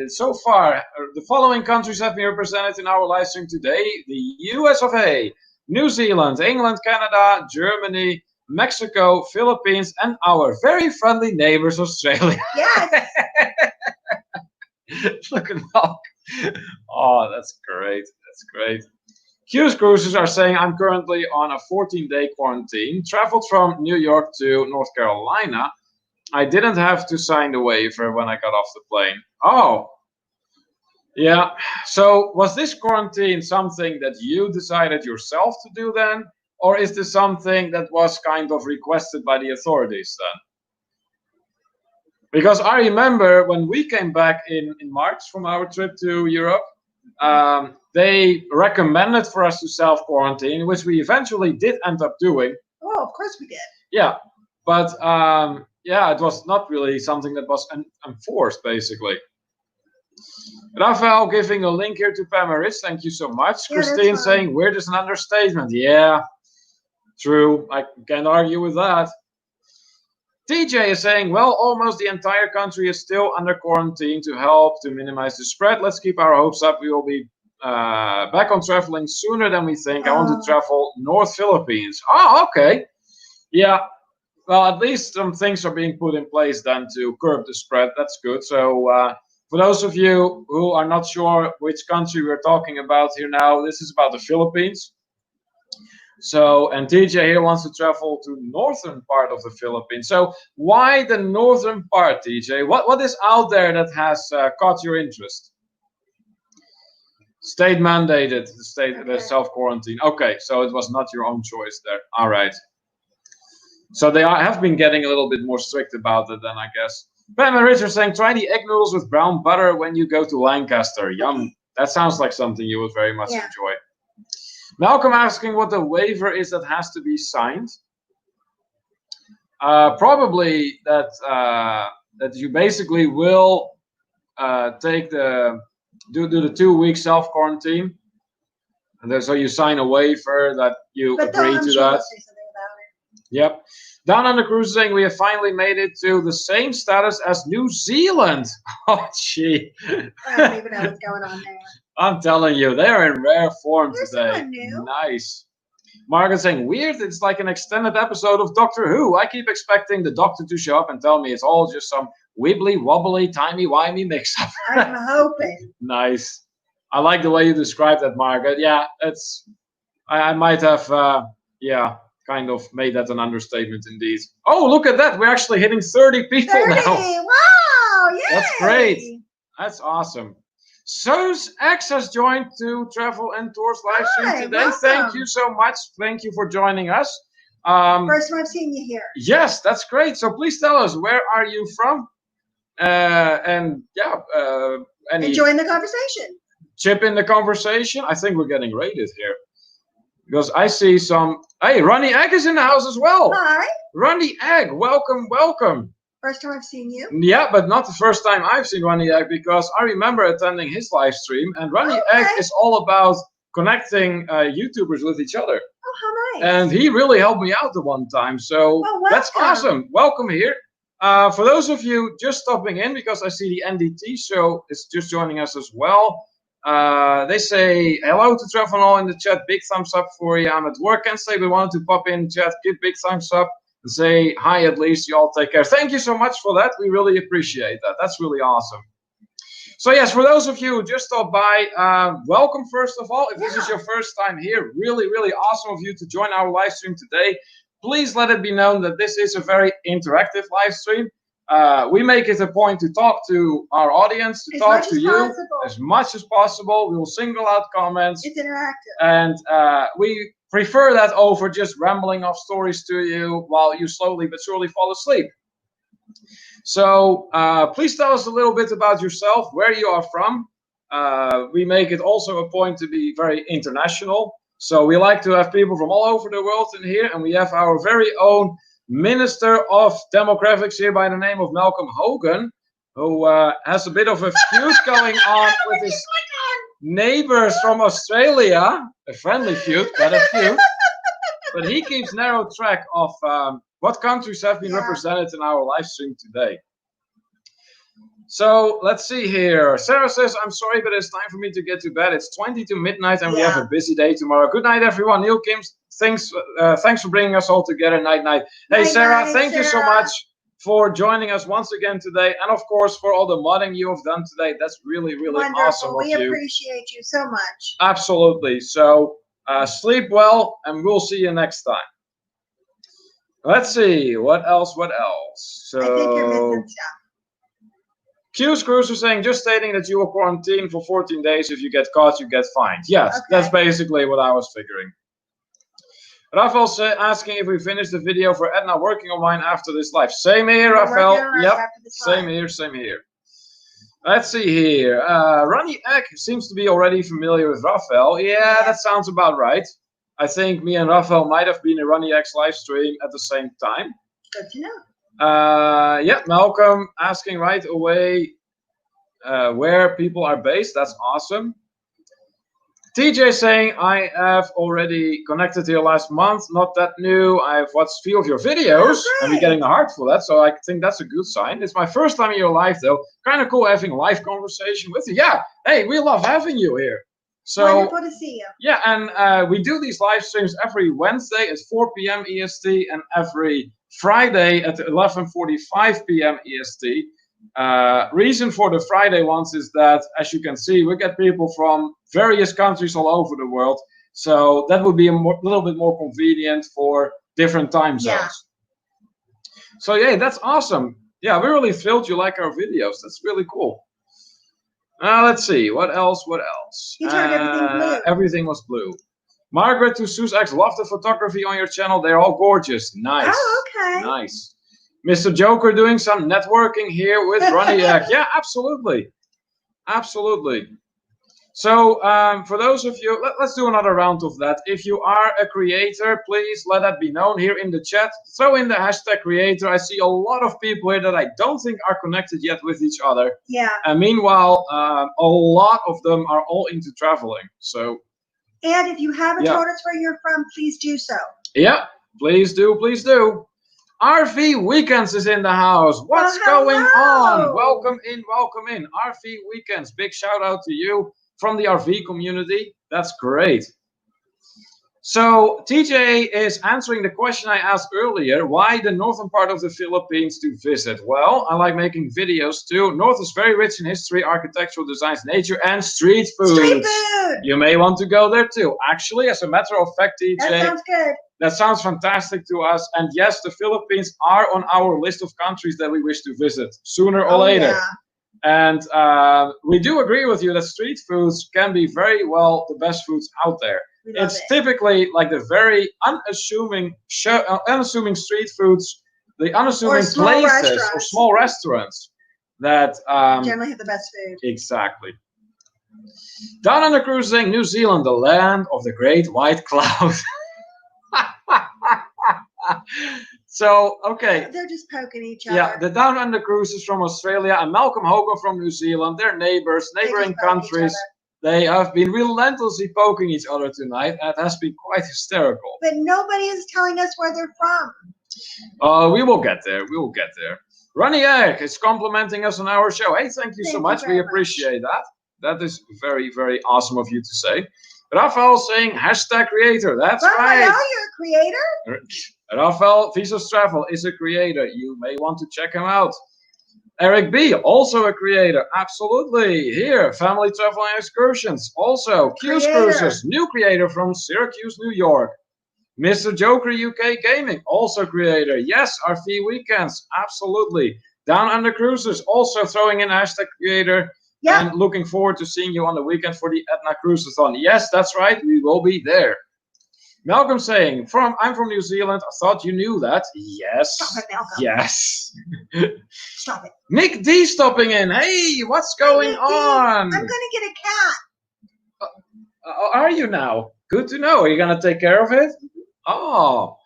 So far, the following countries have been represented in our live stream today. The US of A, New Zealand, England, Canada, Germany, Mexico, Philippines, and our very friendly neighbors, Australia. Yes. Look at that. Oh, that's great. That's great. Q's Cruises are saying, I'm currently on a 14-day quarantine. Traveled from New York to North Carolina. I didn't have to sign the waiver when I got off the plane. Oh. Yeah. So was this quarantine something that you decided yourself to do then? Or is this something that was kind of requested by the authorities then? Because I remember when we came back in March from our trip to Europe, they recommended for us to self-quarantine, which we eventually did end up doing. Oh, of course we did. Yeah, but it was not really something that was enforced, basically. Rafael giving a link here to Pam and Rich, thank you so much. Yeah, Christine saying, weird is an understatement. Yeah, true, I can't argue with that. TJ is saying, well, almost the entire country is still under quarantine to help to minimize the spread. Let's keep our hopes up. We will be back on traveling sooner than we think. I want to travel North Philippines. Oh, okay. Yeah, well, at least some things are being put in place then to curb the spread. That's good. So for those of you who are not sure which country we're talking about here now, this is about the Philippines. So, and TJ here wants to travel to northern part of the Philippines. So why the northern part, TJ? What is out there that has caught your interest? State mandated, the self-quarantine. Okay, so it was not your own choice there. All right. So they have been getting a little bit more strict about it then, I guess. Pam and Rich are saying, try the egg noodles with brown butter when you go to Lancaster. Yum. That sounds like something you would very much enjoy. Malcolm asking what the waiver is that has to be signed. Probably that that you basically will take do the 2-week self quarantine, and then so you sign a waiver that you agree to that. Yep. Down on the cruise saying we have finally made it to the same status as New Zealand. Oh, gee. I don't even know what's going on there. I'm telling you, they're in rare form today. Someone new. Nice. Margaret saying, weird, it's like an extended episode of Doctor Who. I keep expecting the doctor to show up and tell me it's all just some wibbly, wobbly, timey-wimey mix-up. I'm hoping. Nice. I like the way you described that, Margaret. Yeah, I might have, kind of made that an understatement indeed. Oh, look at that. We're actually hitting 30 people 30! now. Wow, yay! That's great. That's awesome. So's X has joined to Travel and Tours live stream today. Welcome. Thank you so much. Thank you for joining us. First time I've seen you here. Yes, that's great. So please tell us, where are you from? And Enjoying the conversation. Chip in the conversation. I think we're getting rated here. Because I see some... Hey, Ronnie Egg is in the house as well. Hi. Ronnie Egg, welcome, welcome. First time I've seen you. Yeah, but not the first time I've seen Ronnie Egg, because I remember attending his live stream, and Ronnie Egg is all about connecting YouTubers with each other. Oh, how nice. And he really helped me out the one time, so that's awesome. Welcome here. For those of you just stopping in, because I see the NDT show is just joining us as well. They say, hello to Travel in the chat, big thumbs up for you. I'm at work, can't say, but wanted to pop in chat, give big thumbs up. and say hi at least. You all take care. Thank you so much for that. We really appreciate that. That's really awesome. So yes, for those of you who just stopped by, welcome first of all. If this is your first time here, really, really awesome of you to join our live stream today. Please let it be known that this is a very interactive live stream. We make it a point to talk to our audience, to talk to you as much as possible. We will single out comments. It's interactive. And we prefer that over just rambling off stories to you while you slowly but surely fall asleep. So please tell us a little bit about yourself, where you are from. We make it also a point to be very international. So we like to have people from all over the world in here, and we have our very own Minister of Demographics here by the name of Malcolm Hogan, who has a bit of a feud going on with his neighbors from Australia. A friendly feud, but a feud. But he keeps narrow track of what countries have been represented in our live stream today. So let's see here. Sarah says, I'm sorry, but it's time for me to get to bed. It's 20 to midnight and we have a busy day tomorrow. Good night, everyone. Neil Kim, thanks for bringing us all together. Night, night. Hey, Sarah, thank you so much for joining us once again today. And of course, for all the modding you have done today. That's really, really awesome of you. We appreciate you so much. Absolutely. So sleep well and we'll see you next time. Let's see. What else? What else? So, I think you're missing stuff. Q's Cruiser saying, just stating that you will quarantine for 14 days. If you get caught, you get fined. Yes, that's basically what I was figuring. Rafael's asking if we finished the video for Edna working on mine after this live. Same here, Rafael. Yep, same here, same here. Let's see here. Ronnie Egg seems to be already familiar with Rafael. Yeah, that sounds about right. I think me and Rafael might have been in Ronnie Egg's live stream at the same time. Good to know. Yeah, Malcolm asking right away where people are based. That's awesome. TJ saying, I have already connected here last month. Not that new. I've watched a few of your videos. And we're getting a heart for that. So I think that's a good sign. It's my first time in your live, though. Kind of cool having a live conversation with you. Yeah. Hey, we love having you here. So, wonderful to see you. Yeah, and we do these live streams every Wednesday at 4 p.m. EST and every Friday at 11:45 p.m. EST. Reason for the Friday ones is that, as you can see, we get people from various countries all over the world. So that would be a little bit more convenient for different time zones. Yeah. So yeah, that's awesome. Yeah, we're really thrilled you like our videos. That's really cool. Let's see, what else? What else? You turned everything blue. Everything was blue. Margaret to Sue's X, love the photography on your channel. They're all gorgeous. Nice. Oh, okay. Nice. Mr. Joker doing some networking here with Ronnie X. Yeah, absolutely. Absolutely. So for those of you, let's do another round of that. If you are a creator, please let that be known here in the chat. Throw in the hashtag creator. I see a lot of people here that I don't think are connected yet with each other. Yeah. And meanwhile, a lot of them are all into traveling. So. And if you haven't told us where you're from, please do so. Yeah, please do, please do. RV Weekends is in the house. What's going on? Welcome in, welcome in. RV Weekends, big shout out to you from the RV community. That's great. So TJ is answering the question I asked earlier, why the northern part of the Philippines to visit? Well, I like making videos too. North is very rich in history, architectural designs, nature, and street food. Street food! You may want to go there too. Actually, as a matter of fact, TJ. That sounds good. That sounds fantastic to us. And yes, the Philippines are on our list of countries that we wish to visit sooner or later. Yeah. And we do agree with you that street foods can be very well the best foods out there. It's typically like the very unassuming street foods, the unassuming places or small restaurants that generally have the best food. Exactly. Down on the cruise saying New Zealand, the land of the great white cloud. So, okay. They're just poking each other. Yeah, the Down Under Cruise is from Australia and Malcolm Hogan from New Zealand. They're neighbors, neighboring countries. They have been relentlessly poking each other tonight, and it has been quite hysterical. But nobody is telling us where they're from. We will get there. We will get there. Ronnie Egg is complimenting us on our show. Hey, thank you so much. We appreciate that. That is very, very awesome of you to say. Rafael saying hashtag creator. That's Well, I know right. you're a creator. Rafael Visos Travel is a creator. You may want to check him out. Eric B, also a creator. Absolutely. Here, Family Travel and Excursions. Also, Q's Creator. Cruises, new creator from Syracuse, New York. Mr. Joker UK Gaming, also creator. Yes, RV Weekends. Absolutely. Down Under Cruises, also throwing in hashtag creator. Yeah. And looking forward to seeing you on the weekend for the Etna Cruiseathon. Yes, that's right. We will be there. Malcolm saying, I'm from New Zealand. I thought you knew that. Yes. Stop it, Malcolm. Yes. Stop it. Nick D stopping in. Hey, what's going on? I'm going to get a cat. Are you now? Good to know. Are you going to take care of it? Oh.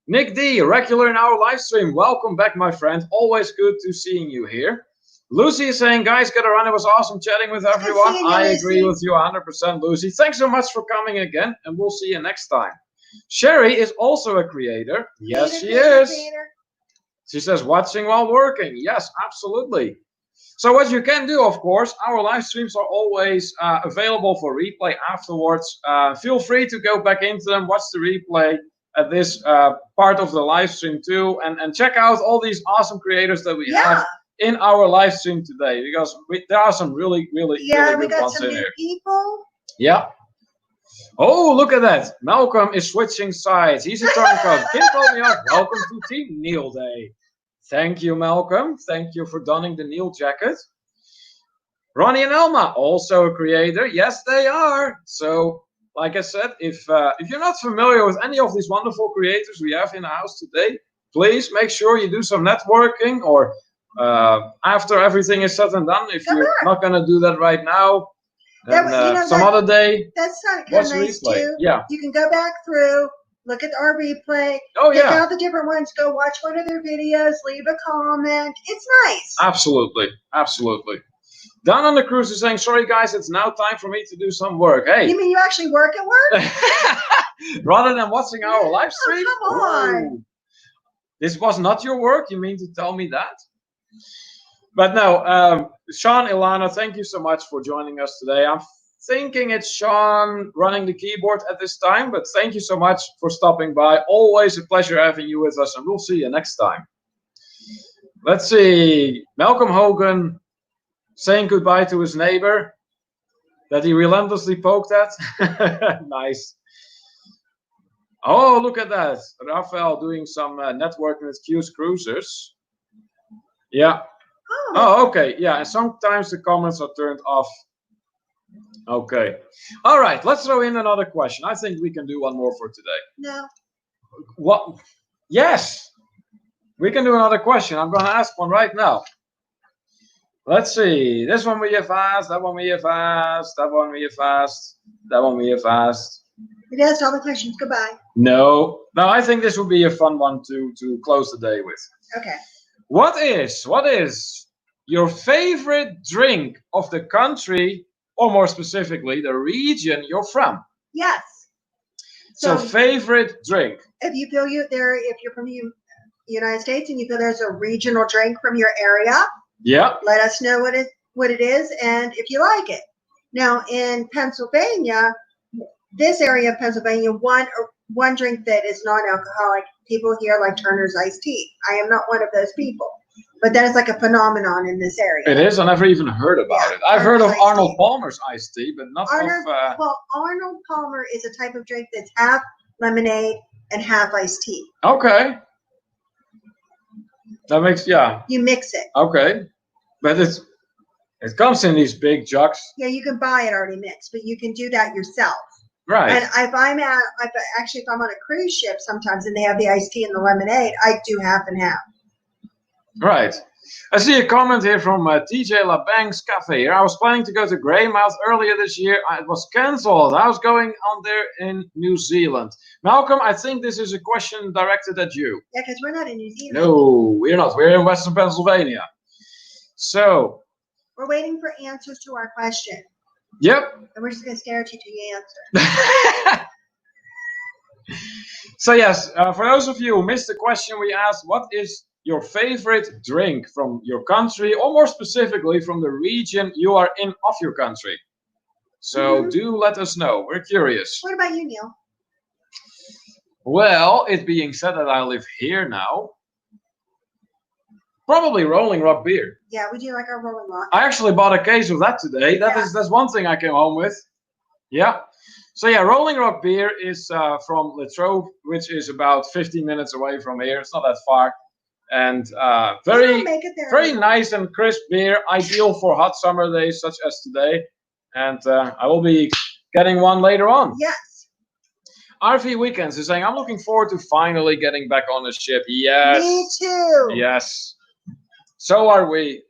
Nick D, regular in our live stream. Welcome back, my friend. Always good to seeing you here. Lucy is saying, guys, get a run. It was awesome chatting with everyone. I agree with you 100%, Lucy. Thanks so much for coming again, and we'll see you next time. Sherry is also a creator. Yes, she is. She says, watching while working. Yes, absolutely. So what you can do, of course, our live streams are always available for replay afterwards. Feel free to go back into them, watch the replay at this part of the live stream too, and check out all these awesome creators that we have in our live stream today, because there are some really good ones in here. We got some new people. Yeah. Oh, look at that. Malcolm is switching sides. He's a turncoat. Kim told me off. Welcome to Team Neil Day. Thank you, Malcolm. Thank you for donning the Neil jacket. Ronnie and Elma, also a creator. Yes, they are. So, like I said, if you're not familiar with any of these wonderful creators we have in the house today, please make sure you do some networking, or after everything is said and done. If you're not going to do that right now, then some other day. That's kind of nice too. Yeah. You can go back through, look at our replay. Oh, pick out the different ones. Go watch one of their videos. Leave a comment. It's nice. Absolutely. Absolutely. Down on the cruise is saying, sorry guys, it's now time for me to do some work. Hey. You mean you actually work at work? Rather than watching our live stream? Oh, come on. Ooh. This was not your work? You mean to tell me that? But no, Sean, Ilana, thank you so much for joining us today. I'm thinking it's Sean running the keyboard at this time, but thank you so much for stopping by. Always a pleasure having you with us, and we'll see you next time. Let's see. Malcolm Hogan saying goodbye to his neighbor that he relentlessly poked at. Nice. Oh, look at that. Rafael doing some networking with Q's Cruisers. Yeah. Oh, okay. Yeah, and sometimes the comments are turned off. Okay. All right, let's throw in another question. I think we can do one more for today. No. What? Yes. We can do another question. I'm going to ask one right now. Let's see. This one we have asked, that one we have asked, that one we have asked, that one we have asked. We asked all the questions. Goodbye. No, I think this would be a fun one to close the day with. Okay. What is your favorite drink of the country, or more specifically, the region you're from? Yes. So favorite drink. If you feel if you're from the United States and you feel there's a regional drink from your area, let us know what it is and if you like it. Now in Pennsylvania, this area of Pennsylvania, one drink that is non-alcoholic, people here like Turner's iced tea. I am not one of those people, but that is like a phenomenon in this area. It is. I never even heard about it. I've heard of Arnold Palmer's iced tea, but not of. Well, Arnold Palmer is a type of drink that's half lemonade and half iced tea. Okay. That makes You mix it. Okay, but it comes in these big jugs. Yeah, you can buy it already mixed, but you can do that yourself. Right. And if I'm on a cruise ship sometimes and they have the iced tea and the lemonade, I do half and half. Right. I see a comment here from TJ LaBangs Cafe here. I was planning to go to Greymouth earlier this year. It was cancelled. I was going on there in New Zealand. Malcolm, I think this is a question directed at you. Yeah, because we're not in New Zealand. No, we're not. We're in Western Pennsylvania. So. We're waiting for answers to our question. Yep. And we're just going to stare at you till you answer. So yes, for those of you who missed the question we asked, what is your favorite drink from your country, or more specifically from the region you are in of your country? So do let us know. We're curious. What about you, Neil? Well, it being said that I live here now, probably Rolling Rock beer. Yeah, we do like our Rolling Rock. I actually bought a case of that today. That's one thing I came home with. Yeah. So yeah, Rolling Rock beer is from Latrobe, which is about 15 minutes away from here. It's not that far, and very nice and crisp beer, ideal for hot summer days such as today. And I will be getting one later on. Yes. RV Weekends is saying, I'm looking forward to finally getting back on the ship. Yes. Me too. Yes. So are we.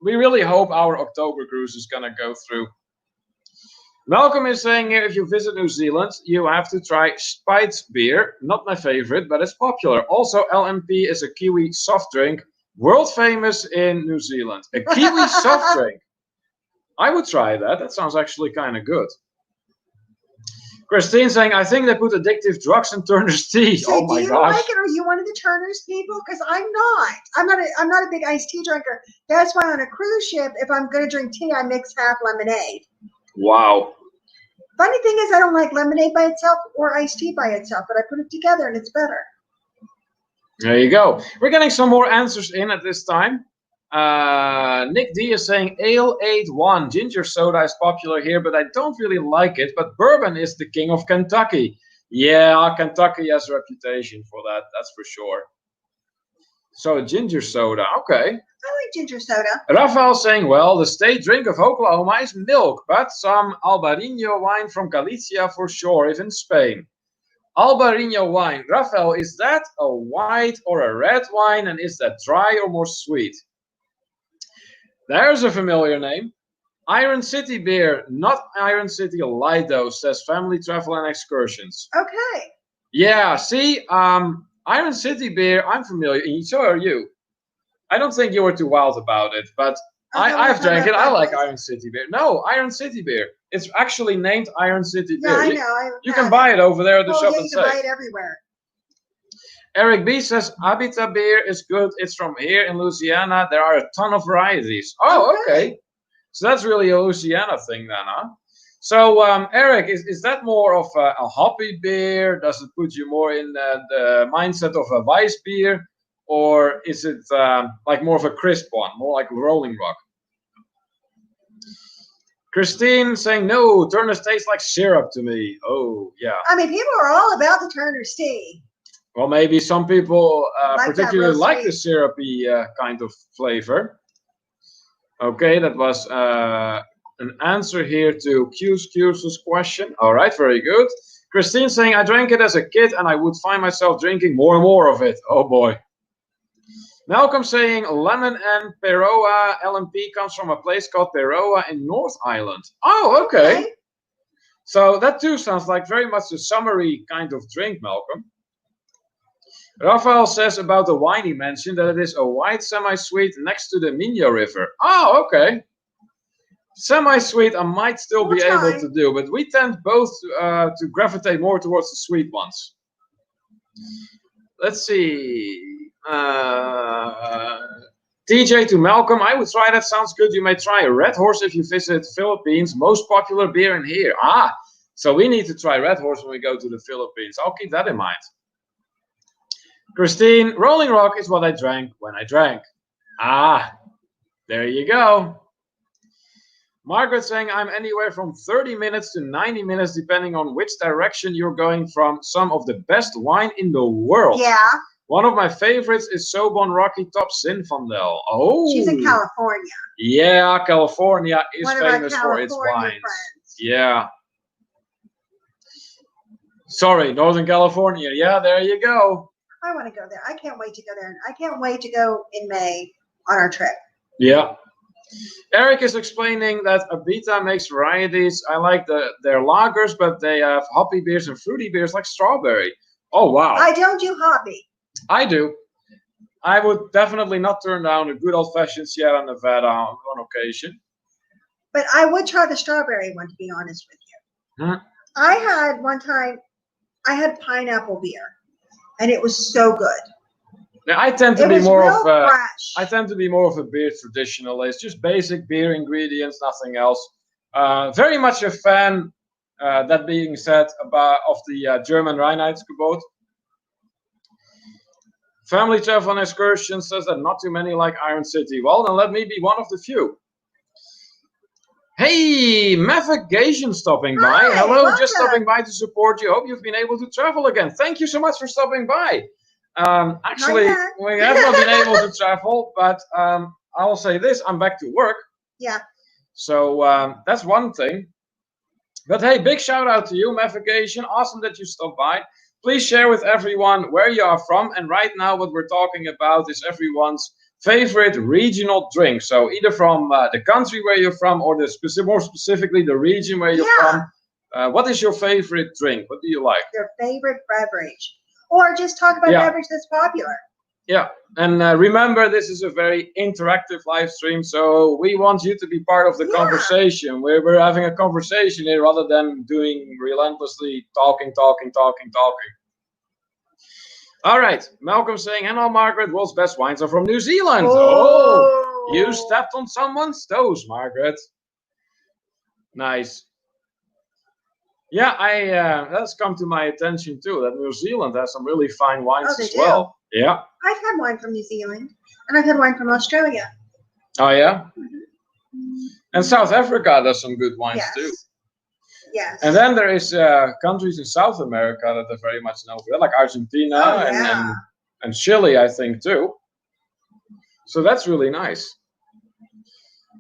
We really hope our October cruise is going to go through. Malcolm is saying here, if you visit New Zealand, you have to try spiced beer. Not my favorite, but it's popular. Also, LMP is a Kiwi soft drink, world famous in New Zealand. A Kiwi soft drink. I would try that. That sounds actually kind of good. Christine saying, I think they put addictive drugs in Turner's tea. So oh my do you gosh. like it? Are you one of the Turner's people? Because I'm not. I'm not a big iced tea drinker. That's why on a cruise ship, if I'm going to drink tea, I mix half lemonade. Wow. Funny thing is, I don't like lemonade by itself or iced tea by itself, but I put it together and it's better. There you go. We're getting some more answers in at this time. Nick D is saying Ale 8-1. Ginger soda is popular here, but I don't really like it. But bourbon is the king of Kentucky. Yeah, Kentucky has a reputation for that. That's for sure. So ginger soda, okay. I like ginger soda. Rafael saying, well, the state drink of Oklahoma is milk, but some Albarino wine from Galicia for sure, if in Spain. Albarino wine. Rafael, is that a white or a red wine, and is that dry or more sweet? There's a familiar name. Iron City beer, not Iron City Lido, says Family Travel and Excursions. Okay. Yeah, see, Iron City beer, I'm familiar, and so are you. I don't think you were too wild about it, but I've drank it. I like Iron City beer. No, Iron City beer. It's actually named Iron City beer. Yeah, I know. You can buy it over there at the shop and you can buy it everywhere. Eric B says, Habitat beer is good. It's from here in Louisiana. There are a ton of varieties. Oh, okay. So that's really a Louisiana thing then, huh? So, Eric, is that more of a hoppy beer? Does it put you more in the mindset of a Weiss beer? Or is it like more of a crisp one, more like Rolling Rock? Christine saying, no, Turner's tastes like syrup to me. Oh, yeah. I mean, people are all about the Turner's tea. Well, maybe some people particularly like the sweet syrupy kind of flavor. Okay, that was an answer here to Q's question. All right, very good. Christine saying, I drank it as a kid and I would find myself drinking more and more of it. Oh, boy. Malcolm saying, lemon and Peroa LMP comes from a place called Peroa in North Island. Oh, okay. So that too sounds like very much a summery kind of drink, Malcolm. Rafael says about the wine he mentioned that it is a white semi-sweet next to the Minho River. Oh, okay. Semi-sweet I might still be able to do, but we tend both to gravitate more towards the sweet ones. Let's see. TJ to Malcolm, I would try that. Sounds good. You may try a Red Horse if you visit Philippines. Most popular beer in here. Ah, so we need to try Red Horse when we go to the Philippines. I'll keep that in mind. Christine, Rolling Rock is what I drank when I drank. Ah, there you go. Margaret saying, I'm anywhere from 30 minutes to 90 minutes, depending on which direction you're going from. Some of the best wine in the world. Yeah. One of my favorites is Sobon Rocky Top Zinfandel. Oh. She's in California. Yeah, California is famous for its California wines. friends. Yeah. Sorry, Northern California. Yeah, there you go. I want to go there. I can't wait to go there. I can't wait to go in May on our trip. Yeah. Eric is explaining that Abita makes varieties. I like their lagers, but they have hoppy beers and fruity beers like strawberry. Oh, wow. I don't do hoppy. I do. I would definitely not turn down a good old-fashioned Sierra Nevada on occasion. But I would try the strawberry one, to be honest with you. Hmm. I had one time, I had pineapple beer, and it was so good. Now, I tend to be more of fresh. I tend to be more of a beer traditionalist. Just basic beer ingredients, nothing else. Very much a fan, that being said, of the German Reinheitsgebot. Family Travel and Excursion says that not too many like Iron City. Well, then let me be one of the few. Hey, Navigation stopping by. Hi, Hello, welcome. just stopping by to support you. Hope you've been able to travel again. Thank you so much for stopping by. Actually, we have not been able to travel, but I will say this, I'm back to work. Yeah. So that's one thing. But hey, big shout out to you, Navigation. Awesome that you stopped by. Please share with everyone where you are from. And right now, what we're talking about is everyone's favorite regional drink. So either from the country where you're from, or more specifically the region where you're from. What is your favorite drink? What do you like? Your favorite beverage, or just talk about beverage that's popular. Yeah, and remember, this is a very interactive live stream, so we want you to be part of the conversation. We're having a conversation here rather than doing relentlessly talking. All right, Malcolm saying, hello, Margaret, world's best wines are from New Zealand. Oh, you stepped on someone's toes, Margaret. Nice. Yeah, that's come to my attention too, that New Zealand has some really fine wines as well. Yeah. I've had wine from New Zealand, and I've had wine from Australia. Oh, yeah? And South Africa does some good wines too. Yes. And then there is countries in South America that are very much known for that, like Argentina and Chile, I think, too. So that's really nice.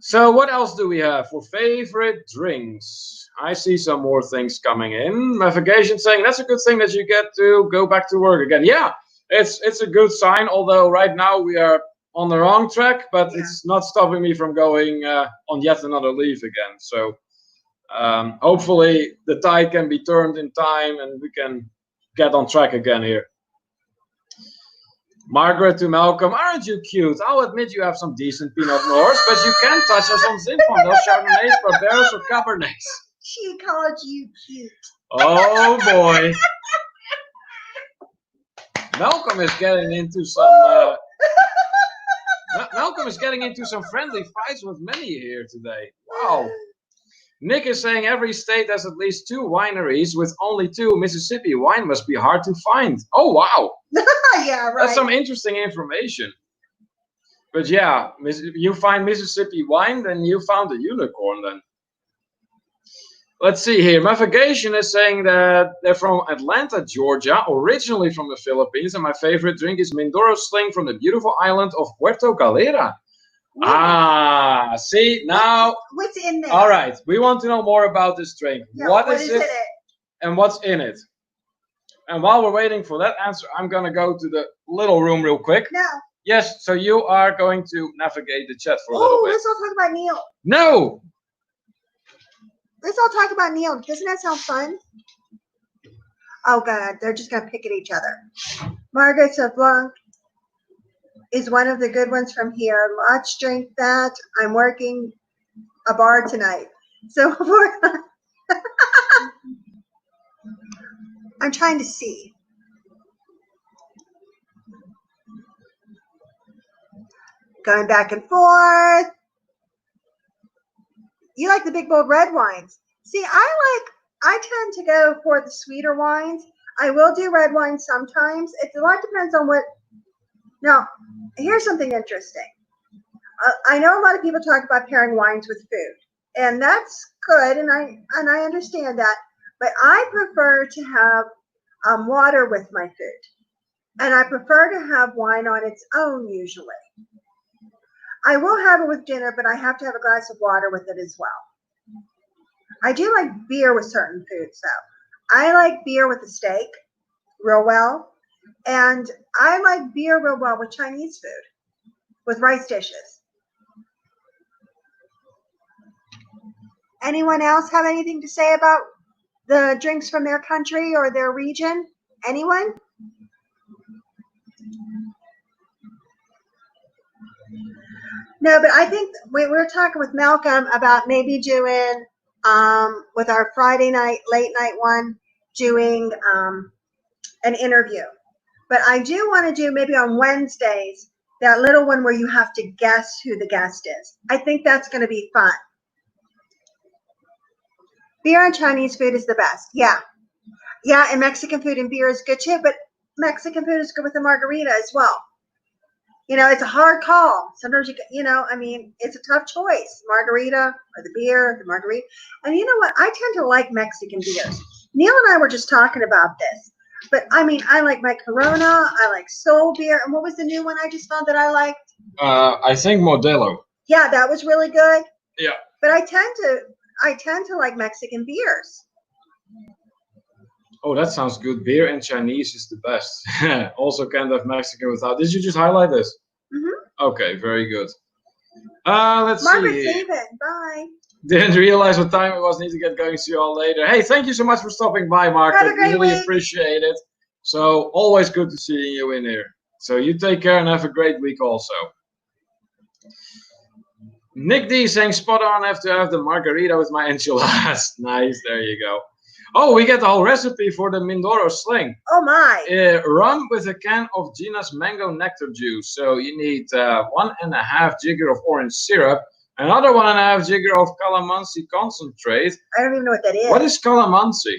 So what else do we have for favorite drinks? I see some more things coming in. Navigation saying that's a good thing that you get to go back to work again. Yeah, it's a good sign, although right now we are on the wrong track, but it's not stopping me from going on yet another leave again. So hopefully the tide can be turned in time and we can get on track again here. Margaret to Malcolm, aren't you cute? I'll admit you have some decent Pinot Noirs, but you can't touch us on Zinfandel, those Chardonnays, Barbaros, or Cabernets. She called you cute. Oh boy. Malcolm is getting into some Malcolm is getting into some friendly fights with many here today. Wow. Nick is saying every state has at least 2 wineries with only 2. Mississippi wine must be hard to find. Oh, wow. Yeah, right. That's some interesting information. But yeah, you find Mississippi wine, then you found a unicorn then. Let's see here. Navigation is saying that they're from Atlanta, Georgia, originally from the Philippines, and my favorite drink is Mindoro Sling from the beautiful island of Puerto Galera. Ooh. Ah, see, now... What's in there? All right, we want to know more about this drink. Yeah, what is it and what's in it? And while we're waiting for that answer, I'm going to go to the little room real quick. No. Yes, so you are going to navigate the chat for a little bit. Let's all talk about Neil. No! Let's all talk about Neil. Doesn't that sound fun? Oh, God. They're just going to pick at each other. Margaret Blanc is one of the good ones from here. Let's drink that. I'm working a bar tonight. So I'm trying to see. Going back and forth. You like the big bold red wines. See, I tend to go for the sweeter wines. I will do red wine sometimes. It a lot depends on what. Now, here's something interesting. I know a lot of people talk about pairing wines with food, and that's good, and I understand that. But I prefer to have water with my food, and I prefer to have wine on its own usually. I will have it with dinner, but I have to have a glass of water with it as well. I do like beer with certain foods, though. I like beer with a steak real well, and I like beer real well with Chinese food, with rice dishes. Anyone else have anything to say about the drinks from their country or their region? Anyone? No, but I think we were talking with Malcolm about maybe doing, with our Friday night, late night one, doing an interview. But I do want to do maybe on Wednesdays, that little one where you have to guess who the guest is. I think that's going to be fun. Beer and Chinese food is the best. Yeah. Yeah, and Mexican food and beer is good too, but Mexican food is good with a margarita as well. You know, it's a hard call. Sometimes I mean, it's a tough choice. Margarita or the beer, the margarita. And you know what? I tend to like Mexican beers. Neil and I were just talking about this. But I mean, I like my Corona. I like Soul beer. And what was the new one I just found that I liked? I think Modelo. Yeah, that was really good. Yeah. But I tend to like Mexican beers. Oh, that sounds good. Beer and Chinese is the best. Also can't have Mexican without. Did you just highlight this? Mm-hmm. Okay, very good. Let's Margaret see. David, bye. Didn't realize what time it was. Need to get going. See you all later. Hey, thank you so much for stopping by, Margaret. Have a great really week. appreciate it. So always good to see you in here. So you take care and have a great week also. Nick D saying spot on. Have to have the margarita with my enchiladas. Nice. There you go. Oh, we get the whole recipe for the Mindoro sling. Oh my. Rum with a can of Gina's mango nectar juice. So you need 1.5 jigger of orange syrup, another 1.5 jigger of calamansi concentrate. I don't even know what that is. What is calamansi?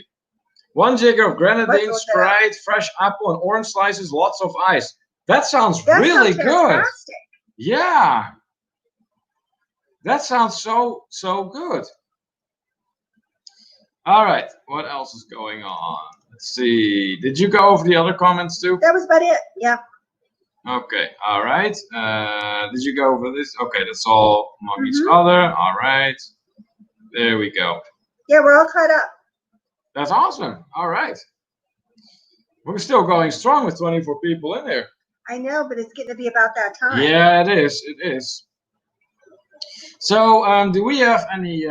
1 jigger of grenadine, What's Sprite, fresh apple, and orange slices, lots of ice. That sounds That really sounds good. fantastic. Yeah. That sounds so good. All right, what else is going on? Let's see. Did you go over the other comments too? That was about it. Yeah. Okay, all right. Did you go over this? Okay, that's all among each Mhm. other. All right. There we go. Yeah, we're all caught up. That's awesome. All right. We're still going strong with 24 people in there. I know, but it's getting to be about that time. Yeah, it is. It is. So, do we have any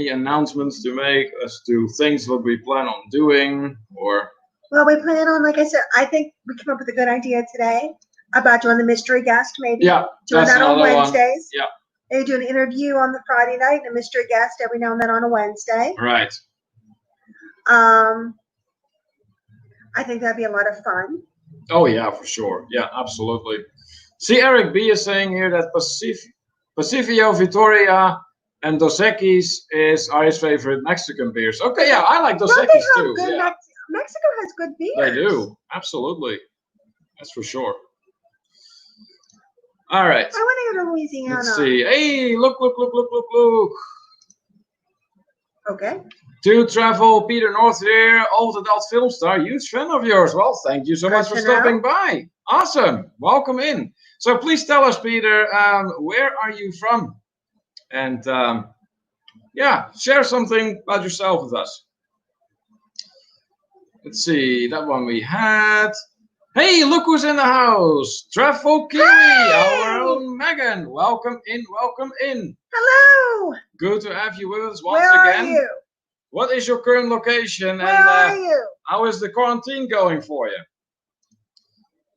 announcements to make as to things what we plan on doing, or? Well, we plan on, like I said, I think we came up with a good idea today about doing the mystery guest, maybe. Yeah, doing that's that on another one. Wednesdays. Yeah. They do an interview on the Friday night and a mystery guest every now and then on a Wednesday. Right. I think that'd be a lot of fun. Oh yeah, for sure. Yeah, absolutely. See, Eric B is saying here that Pacifico Vittoria and Dos Equis are his favorite Mexican beers. Okay, yeah, I like Dos Don't they Equis have too. good Yeah. Mexico has good beers. They do, absolutely. That's for sure. All right. I want to go to Louisiana. Let's see. Hey, look. Okay. To travel, Peter North here, old adult film star, huge fan of yours. Well, thank you so much for stopping by. Awesome. Welcome in. So please tell us, Peter, where are you from? And yeah, share something about yourself with us. Let's see, that one we had. Hey, look who's in the house. Travel Kiwi, our own Megan. Welcome in, welcome in. Hello. Good to have you with us once Where again. are you? What is your current location? Where And are you? how is the quarantine going for you?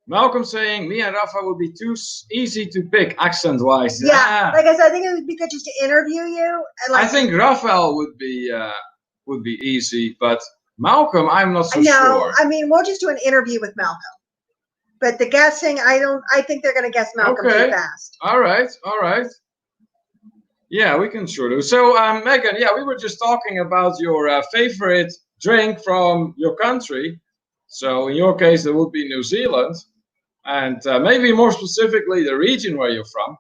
Malcolm saying, me and Rafa would be too easy to pick accent-wise. Yeah, like I said, I think it would be good just to interview you. And like, I think Rafael would be easy, but Malcolm, I'm not so no, sure. I mean, we'll just do an interview with Malcolm. But the guessing, I think they're going to guess Malcolm too fast. All right. Yeah, we can sure do. So, Megan, yeah, we were just talking about your favorite drink from your country. So, in your case, it would be New Zealand. And maybe more specifically, the region where you're from.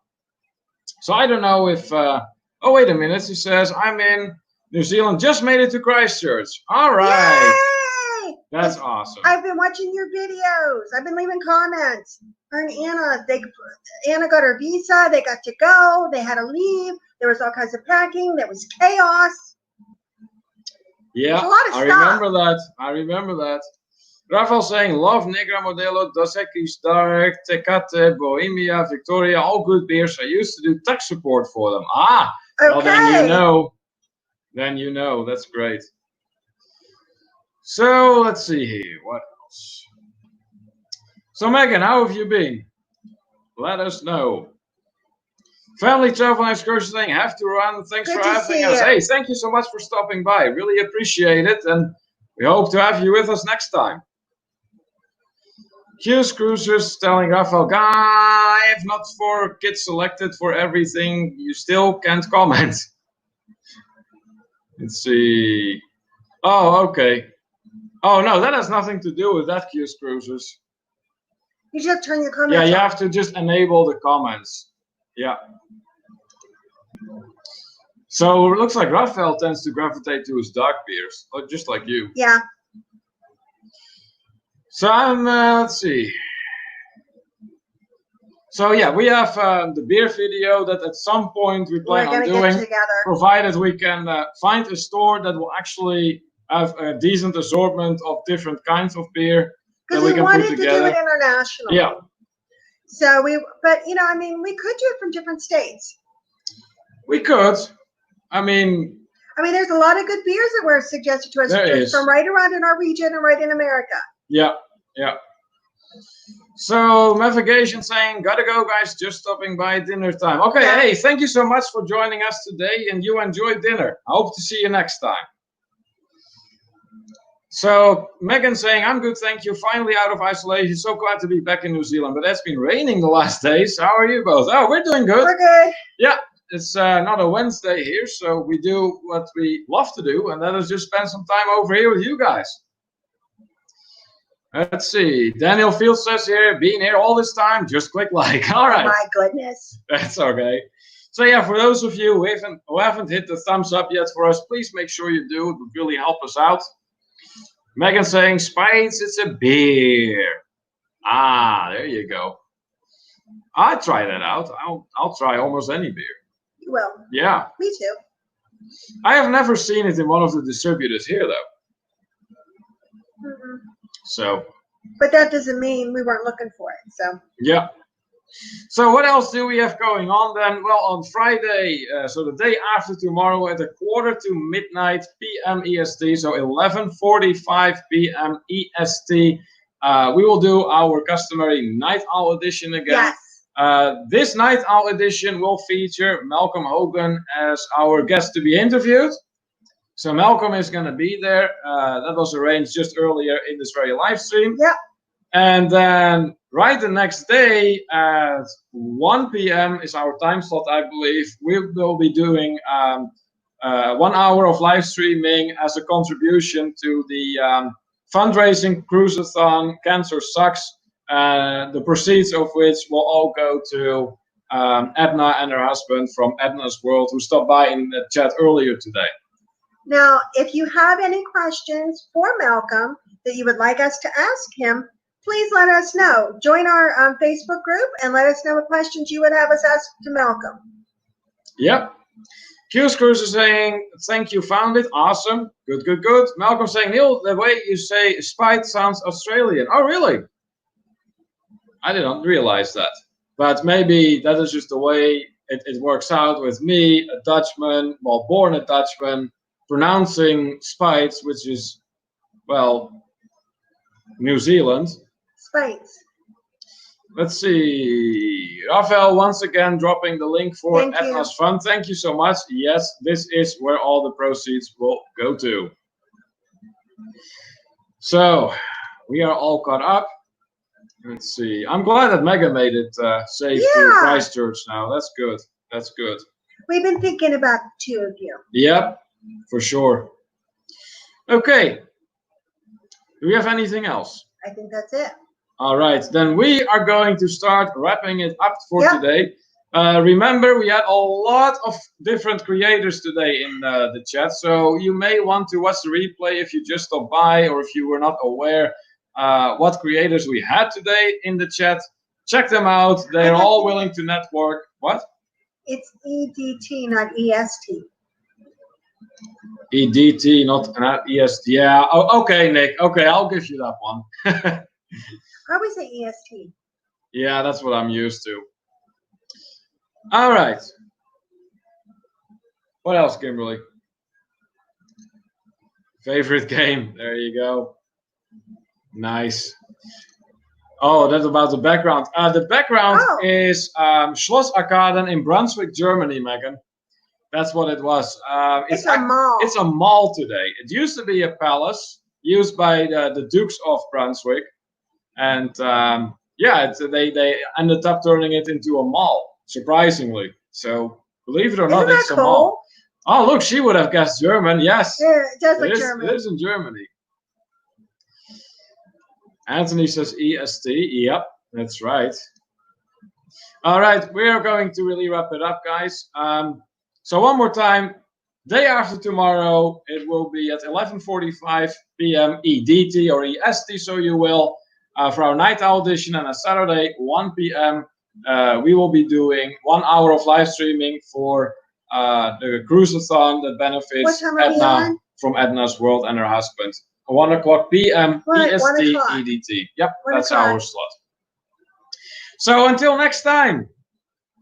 So, I don't know if... oh, wait a minute. She says, I'm in New Zealand. Just made it to Christchurch. All right. Yay! That's awesome. I've been watching your videos. I've been leaving comments. Her and Anna, Anna got her visa. They got to go. They had to leave. There was all kinds of packing. There was chaos. Yeah, a lot of I remember that. Rafael saying, love Negra Modelo, Dos Equis Dark, Tecate, Bohemia, Victoria, all good beers. I used to do tech support for them. Ah, okay. Well, then you know. Then you know. That's great. So, let's see here. What else? So, Megan, how have you been? Let us know. Family Travel and Excursion saying, have to run. Thanks for having us. Hey, thank you so much for stopping by. Really appreciate it. And we hope to have you with us next time. Q's Cruisers telling Rafael, I have not 4 kids selected for everything. You still can't comment. Let's see. Oh, okay. Oh no, that has nothing to do with that, Q's Cruisers. You just turn your comments Yeah, you on. have to just enable the comments. Yeah. So it looks like Raphael tends to gravitate to his dark beers, just like you. Yeah. So let's see. So yeah, we have the beer video that at some point we plan on doing, get together. provided we can find a store that will actually have a decent assortment of different kinds of beer that we can put together. Because we wanted to do it internationally. Yeah. So but you know, I mean, we could do it from different states. We could. I mean, there's a lot of good beers that were suggested to us from right around in our region and right in America. Yeah, yeah. So navigation saying, gotta go guys, just stopping by dinner time. Okay, yeah. Hey, thank you so much for joining us today and you enjoyed dinner. I hope to see you next time. So Megan saying, I'm good, thank you. Finally out of isolation. So glad to be back in New Zealand, but it's been raining the last days. How are you both? Oh, we're doing good. We're good. Yeah, it's not a Wednesday here, so we do what we love to do, and that is just spend some time over here with you guys. Let's see. Daniel Field says here, being here all this time, just click like. All right. Oh my goodness. That's okay. So yeah, for those of you who haven't hit the thumbs up yet for us, please make sure you do. It would really help us out. Megan saying, Spites, it's a beer. Ah, there you go. I'll try that out. I'll try almost any beer. You will. Yeah. Me too. I have never seen it in one of the distributors here, though. Mm-mm. So. But that doesn't mean we weren't looking for it. So. Yeah. So what else do we have going on then? Well, on Friday, so the day after tomorrow at 12:45 p.m. EST, so 11:45 p.m. EST, we will do our customary Night Owl edition again. Yes. This Night Owl edition will feature Malcolm Hogan as our guest to be interviewed. So Malcolm is going to be there. That was arranged just earlier in this very live stream. Yep. And then right the next day at 1 p.m. is our time slot, I believe. We will be doing 1 hour of live streaming as a contribution to the fundraising cruiseathon Cancer Sucks. The proceeds of which will all go to Edna and her husband from Edna's World, who stopped by in the chat earlier today. Now, if you have any questions for Malcolm that you would like us to ask him, please let us know. Join our Facebook group and let us know what questions you would have us ask to Malcolm. Yep. Q's Cruise is saying, thank you, found it. Awesome. Good, good, good. Malcolm saying, Neil, the way you say Spite sounds Australian. Oh, really? I didn't realize that. But maybe that is just the way it works out with me, a Dutchman, well, born a Dutchman, pronouncing Spites, which is, well, New Zealand. Spites. Let's see. Raphael once again dropping the link for Edna's Fund. Thank you so much. Yes, this is where all the proceeds will go to. So we are all caught up. Let's see. I'm glad that Megan made it safe to Christchurch now. That's good. That's good. We've been thinking about the two of you. Yep, for sure. Okay. Do we have anything else? I think that's it. All right, then we are going to start wrapping it up for today. Remember, we had a lot of different creators today in the chat, so you may want to watch the replay if you just stopped by or if you were not aware what creators we had today in the chat. Check them out. They're all willing to network. What? It's EDT, not EST. EDT, not EST. Yeah, oh, okay, Nick. Okay, I'll give you that one. I always say EST. Yeah, that's what I'm used to. All right. What else, Kimberly? Favorite game. There you go. Nice. Oh, that's about the background. The background is Schloss Arkaden in Brunswick, Germany, Megan. That's what it was. It's a mall. It's a mall today. It used to be a palace used by the Dukes of Brunswick. And yeah, they ended up turning it into a mall, surprisingly. So believe it or not, it's a mall. Oh, look, she would have guessed German. Yes, It does it look is, German. it is in Germany. Anthony says EST. Yep, that's right. All right, we are going to really wrap it up, guys. So one more time, day after tomorrow, it will be at 11:45 p.m. EDT or EST, so you will, for our night owl edition, and on Saturday, 1 p.m. We will be doing 1 hour of live streaming for the cruise-a-thon that benefits Edna from Edna's World and her husband. 1 o'clock p.m. EST EDT. Yep, that's our slot. So until next time,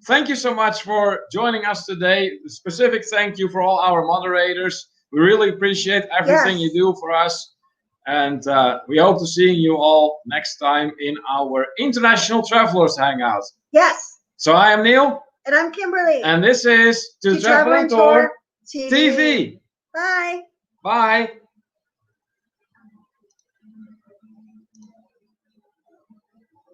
thank you so much for joining us today. A specific thank you for all our moderators. We really appreciate everything you do for us. And we hope to see you all next time in our International Travelers Hangout. Yes. So I am Neil. And I'm Kimberly. And this is To Travel and Tour TV. Bye. Bye.